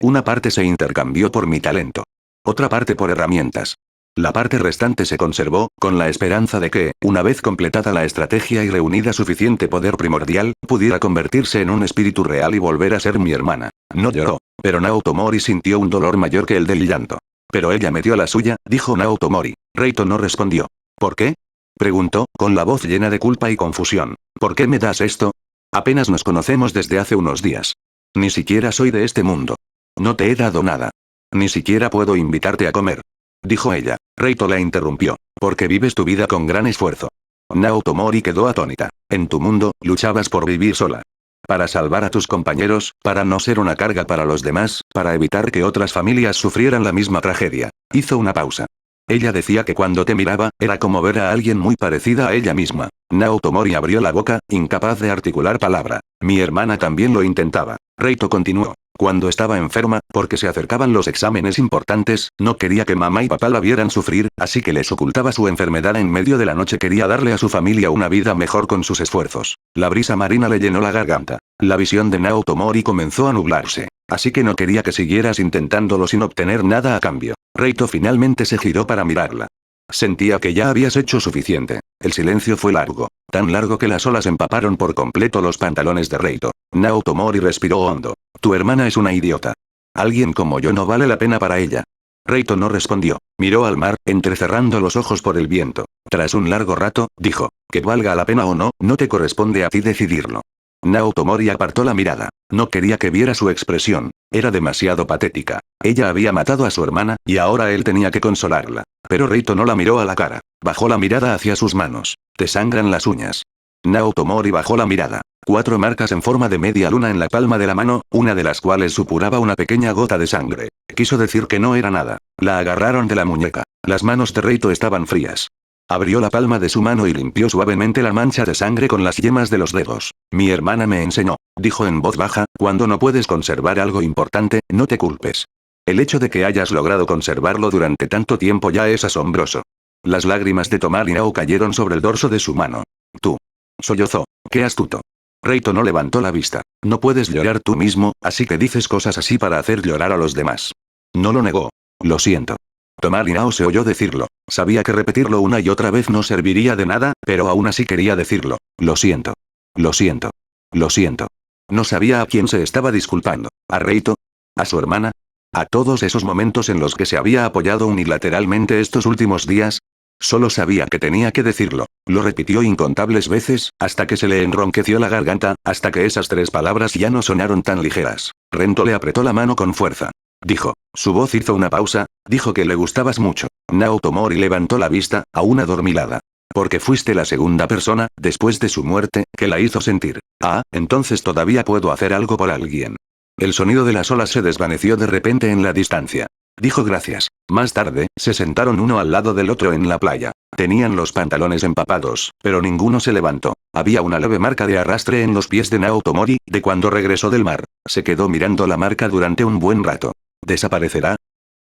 A: Una parte se intercambió por mi talento. Otra parte por herramientas. La parte restante se conservó, con la esperanza de que, una vez completada la estrategia y reunida suficiente poder primordial, pudiera convertirse en un espíritu real y volver a ser mi hermana. No lloró, pero Nao Tomori sintió un dolor mayor que el del llanto. Pero ella metió la suya, dijo Nao Tomori. Reito no respondió. ¿Por qué? Preguntó, con la voz llena de culpa y confusión. ¿Por qué me das esto? Apenas nos conocemos desde hace unos días. Ni siquiera soy de este mundo. No te he dado nada. Ni siquiera puedo invitarte a comer. Dijo ella. Reito la interrumpió. Porque vives tu vida con gran esfuerzo. Nao Tomori quedó atónita. En tu mundo, luchabas por vivir sola. Para salvar a tus compañeros, para no ser una carga para los demás, para evitar que otras familias sufrieran la misma tragedia. Hizo una pausa. Ella decía que cuando te miraba, era como ver a alguien muy parecida a ella misma. Naoto Mori abrió la boca, incapaz de articular palabra. Mi hermana también lo intentaba. Reito continuó. Cuando estaba enferma, porque se acercaban los exámenes importantes, no quería que mamá y papá la vieran sufrir, así que les ocultaba su enfermedad en medio de la noche. Quería darle a su familia una vida mejor con sus esfuerzos. La brisa marina le llenó la garganta. La visión de Naoto Mori comenzó a nublarse. Así que no quería que siguieras intentándolo sin obtener nada a cambio. Reito finalmente se giró para mirarla. Sentía que ya habías hecho suficiente. El silencio fue largo. Tan largo que las olas empaparon por completo los pantalones de Reito. Naoto Mori respiró hondo. Tu hermana es una idiota. Alguien como yo no vale la pena para ella. Reito no respondió. Miró al mar, entrecerrando los ojos por el viento. Tras un largo rato, dijo, que valga la pena o no, no te corresponde a ti decidirlo. Naoto Mori apartó la mirada. No quería que viera su expresión. Era demasiado patética. Ella había matado a su hermana, y ahora él tenía que consolarla. Pero Reito no la miró a la cara. Bajó la mirada hacia sus manos. Te sangran las uñas. Naoto Mori bajó la mirada. 4 marcas en forma de media luna en la palma de la mano, una de las cuales supuraba una pequeña gota de sangre. Quiso decir que no era nada. La agarraron de la muñeca. Las manos de Reito estaban frías. Abrió la palma de su mano y limpió suavemente la mancha de sangre con las yemas de los dedos. Mi hermana me enseñó, dijo en voz baja, cuando no puedes conservar algo importante, no te culpes. El hecho de que hayas logrado conservarlo durante tanto tiempo ya es asombroso. Las lágrimas de Tomarinao cayeron sobre el dorso de su mano. Tú. Sollozó. Qué astuto. Reito no levantó la vista. No puedes llorar tú mismo, así que dices cosas así para hacer llorar a los demás. No lo negó. Lo siento. Tomarinao se oyó decirlo. Sabía que repetirlo una y otra vez no serviría de nada, pero aún así quería decirlo. Lo siento. Lo siento. Lo siento. No sabía a quién se estaba disculpando. ¿A Reito? ¿A su hermana? ¿A todos esos momentos en los que se había apoyado unilateralmente estos últimos días? Solo sabía que tenía que decirlo. Lo repitió incontables veces, hasta que se le enronqueció la garganta, hasta que esas 3 palabras ya no sonaron tan ligeras. Rento le apretó la mano con fuerza. Dijo. Su voz hizo una pausa, dijo que le gustabas mucho. Naoto Mori levantó la vista, aún adormilada. Porque fuiste la segunda persona, después de su muerte, que la hizo sentir. Ah, entonces todavía puedo hacer algo por alguien. El sonido de las olas se desvaneció de repente en la distancia. Dijo gracias. Más tarde, se sentaron uno al lado del otro en la playa. Tenían los pantalones empapados, pero ninguno se levantó. Había una leve marca de arrastre en los pies de Naoto Mori, de cuando regresó del mar. Se quedó mirando la marca durante un buen rato. ¿Desaparecerá?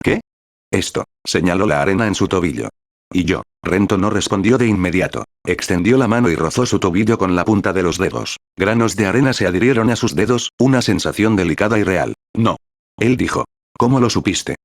A: ¿Qué? Esto, señaló la arena en su tobillo. Y yo. Rento no respondió de inmediato. Extendió la mano y rozó su tobillo con la punta de los dedos. Granos de arena se adhirieron a sus dedos, una sensación delicada y real. No. Él dijo. ¿Cómo lo supiste?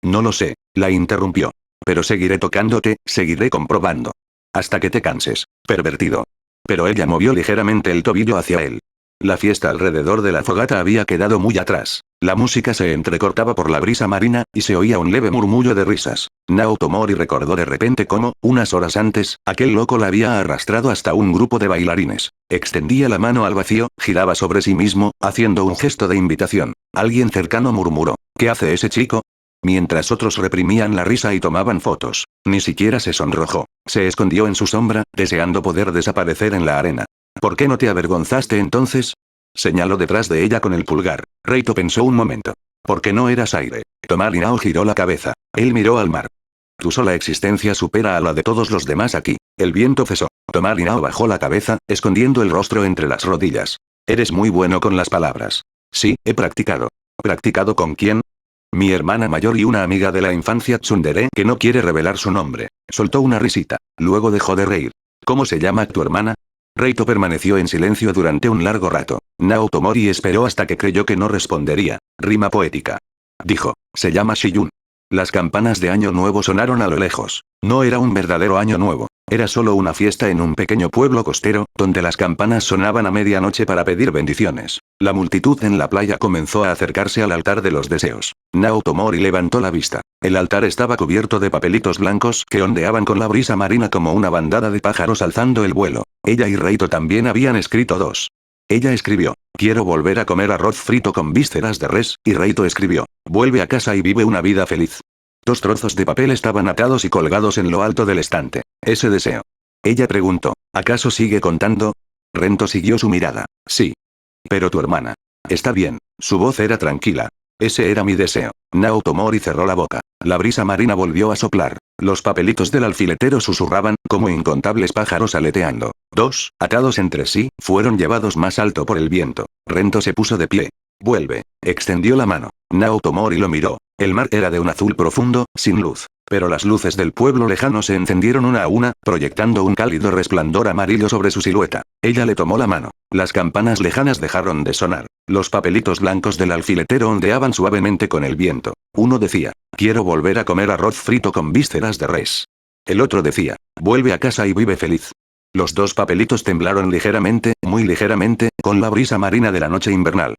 A: No lo sé, la interrumpió. Pero seguiré tocándote, seguiré comprobando. Hasta que te canses, pervertido. Pero ella movió ligeramente el tobillo hacia él. La fiesta alrededor de la fogata había quedado muy atrás. La música se entrecortaba por la brisa marina, y se oía un leve murmullo de risas. Naoto Mori recordó de repente cómo, unas horas antes, aquel loco la había arrastrado hasta un grupo de bailarines. Extendía la mano al vacío, giraba sobre sí mismo, haciendo un gesto de invitación. Alguien cercano murmuró. ¿Qué hace ese chico? Mientras otros reprimían la risa y tomaban fotos. Ni siquiera se sonrojó. Se escondió en su sombra, deseando poder desaparecer en la arena. ¿Por qué no te avergonzaste entonces? Señaló detrás de ella con el pulgar. Reito pensó un momento. Porque no eras aire. Tomarinao giró la cabeza. Él miró al mar. Tu sola existencia supera a la de todos los demás aquí. El viento cesó. Tomarinao bajó la cabeza, escondiendo el rostro entre las rodillas. Eres muy bueno con las palabras. Sí, he practicado. ¿Practicado con quién? Mi hermana mayor y una amiga de la infancia tsundere que no quiere revelar su nombre. Soltó una risita. Luego dejó de reír. ¿Cómo se llama tu hermana? Reito permaneció en silencio durante un largo rato. Naoto Mori esperó hasta que creyó que no respondería. Rima poética. Dijo. Se llama Shiyun. Las campanas de Año Nuevo sonaron a lo lejos. No era un verdadero Año Nuevo. Era solo una fiesta en un pequeño pueblo costero, donde las campanas sonaban a medianoche para pedir bendiciones. La multitud en la playa comenzó a acercarse al altar de los deseos. Naoto Mori levantó la vista. El altar estaba cubierto de papelitos blancos que ondeaban con la brisa marina como una bandada de pájaros alzando el vuelo. Ella y Reito también habían escrito 2. Ella escribió, quiero volver a comer arroz frito con vísceras de res, y Reito escribió, vuelve a casa y vive una vida feliz. 2 trozos de papel estaban atados y colgados en lo alto del estante. Ese deseo. Ella preguntó, ¿acaso sigue contando? Rento siguió su mirada. Sí. Pero tu hermana. Está bien. Su voz era tranquila. Ese era mi deseo. Naoto Mori cerró la boca. La brisa marina volvió a soplar. Los papelitos del alfiletero susurraban, como incontables pájaros aleteando. Dos, atados entre sí, fueron llevados más alto por el viento. Rento se puso de pie. Vuelve. Extendió la mano. Nao tomó y lo miró. El mar era de un azul profundo, sin luz. Pero las luces del pueblo lejano se encendieron una a una, proyectando un cálido resplandor amarillo sobre su silueta. Ella le tomó la mano. Las campanas lejanas dejaron de sonar. Los papelitos blancos del alfiletero ondeaban suavemente con el viento. Uno decía, quiero volver a comer arroz frito con vísceras de res. El otro decía, vuelve a casa y vive feliz. Los dos papelitos temblaron ligeramente, muy ligeramente, con la brisa marina de la noche invernal.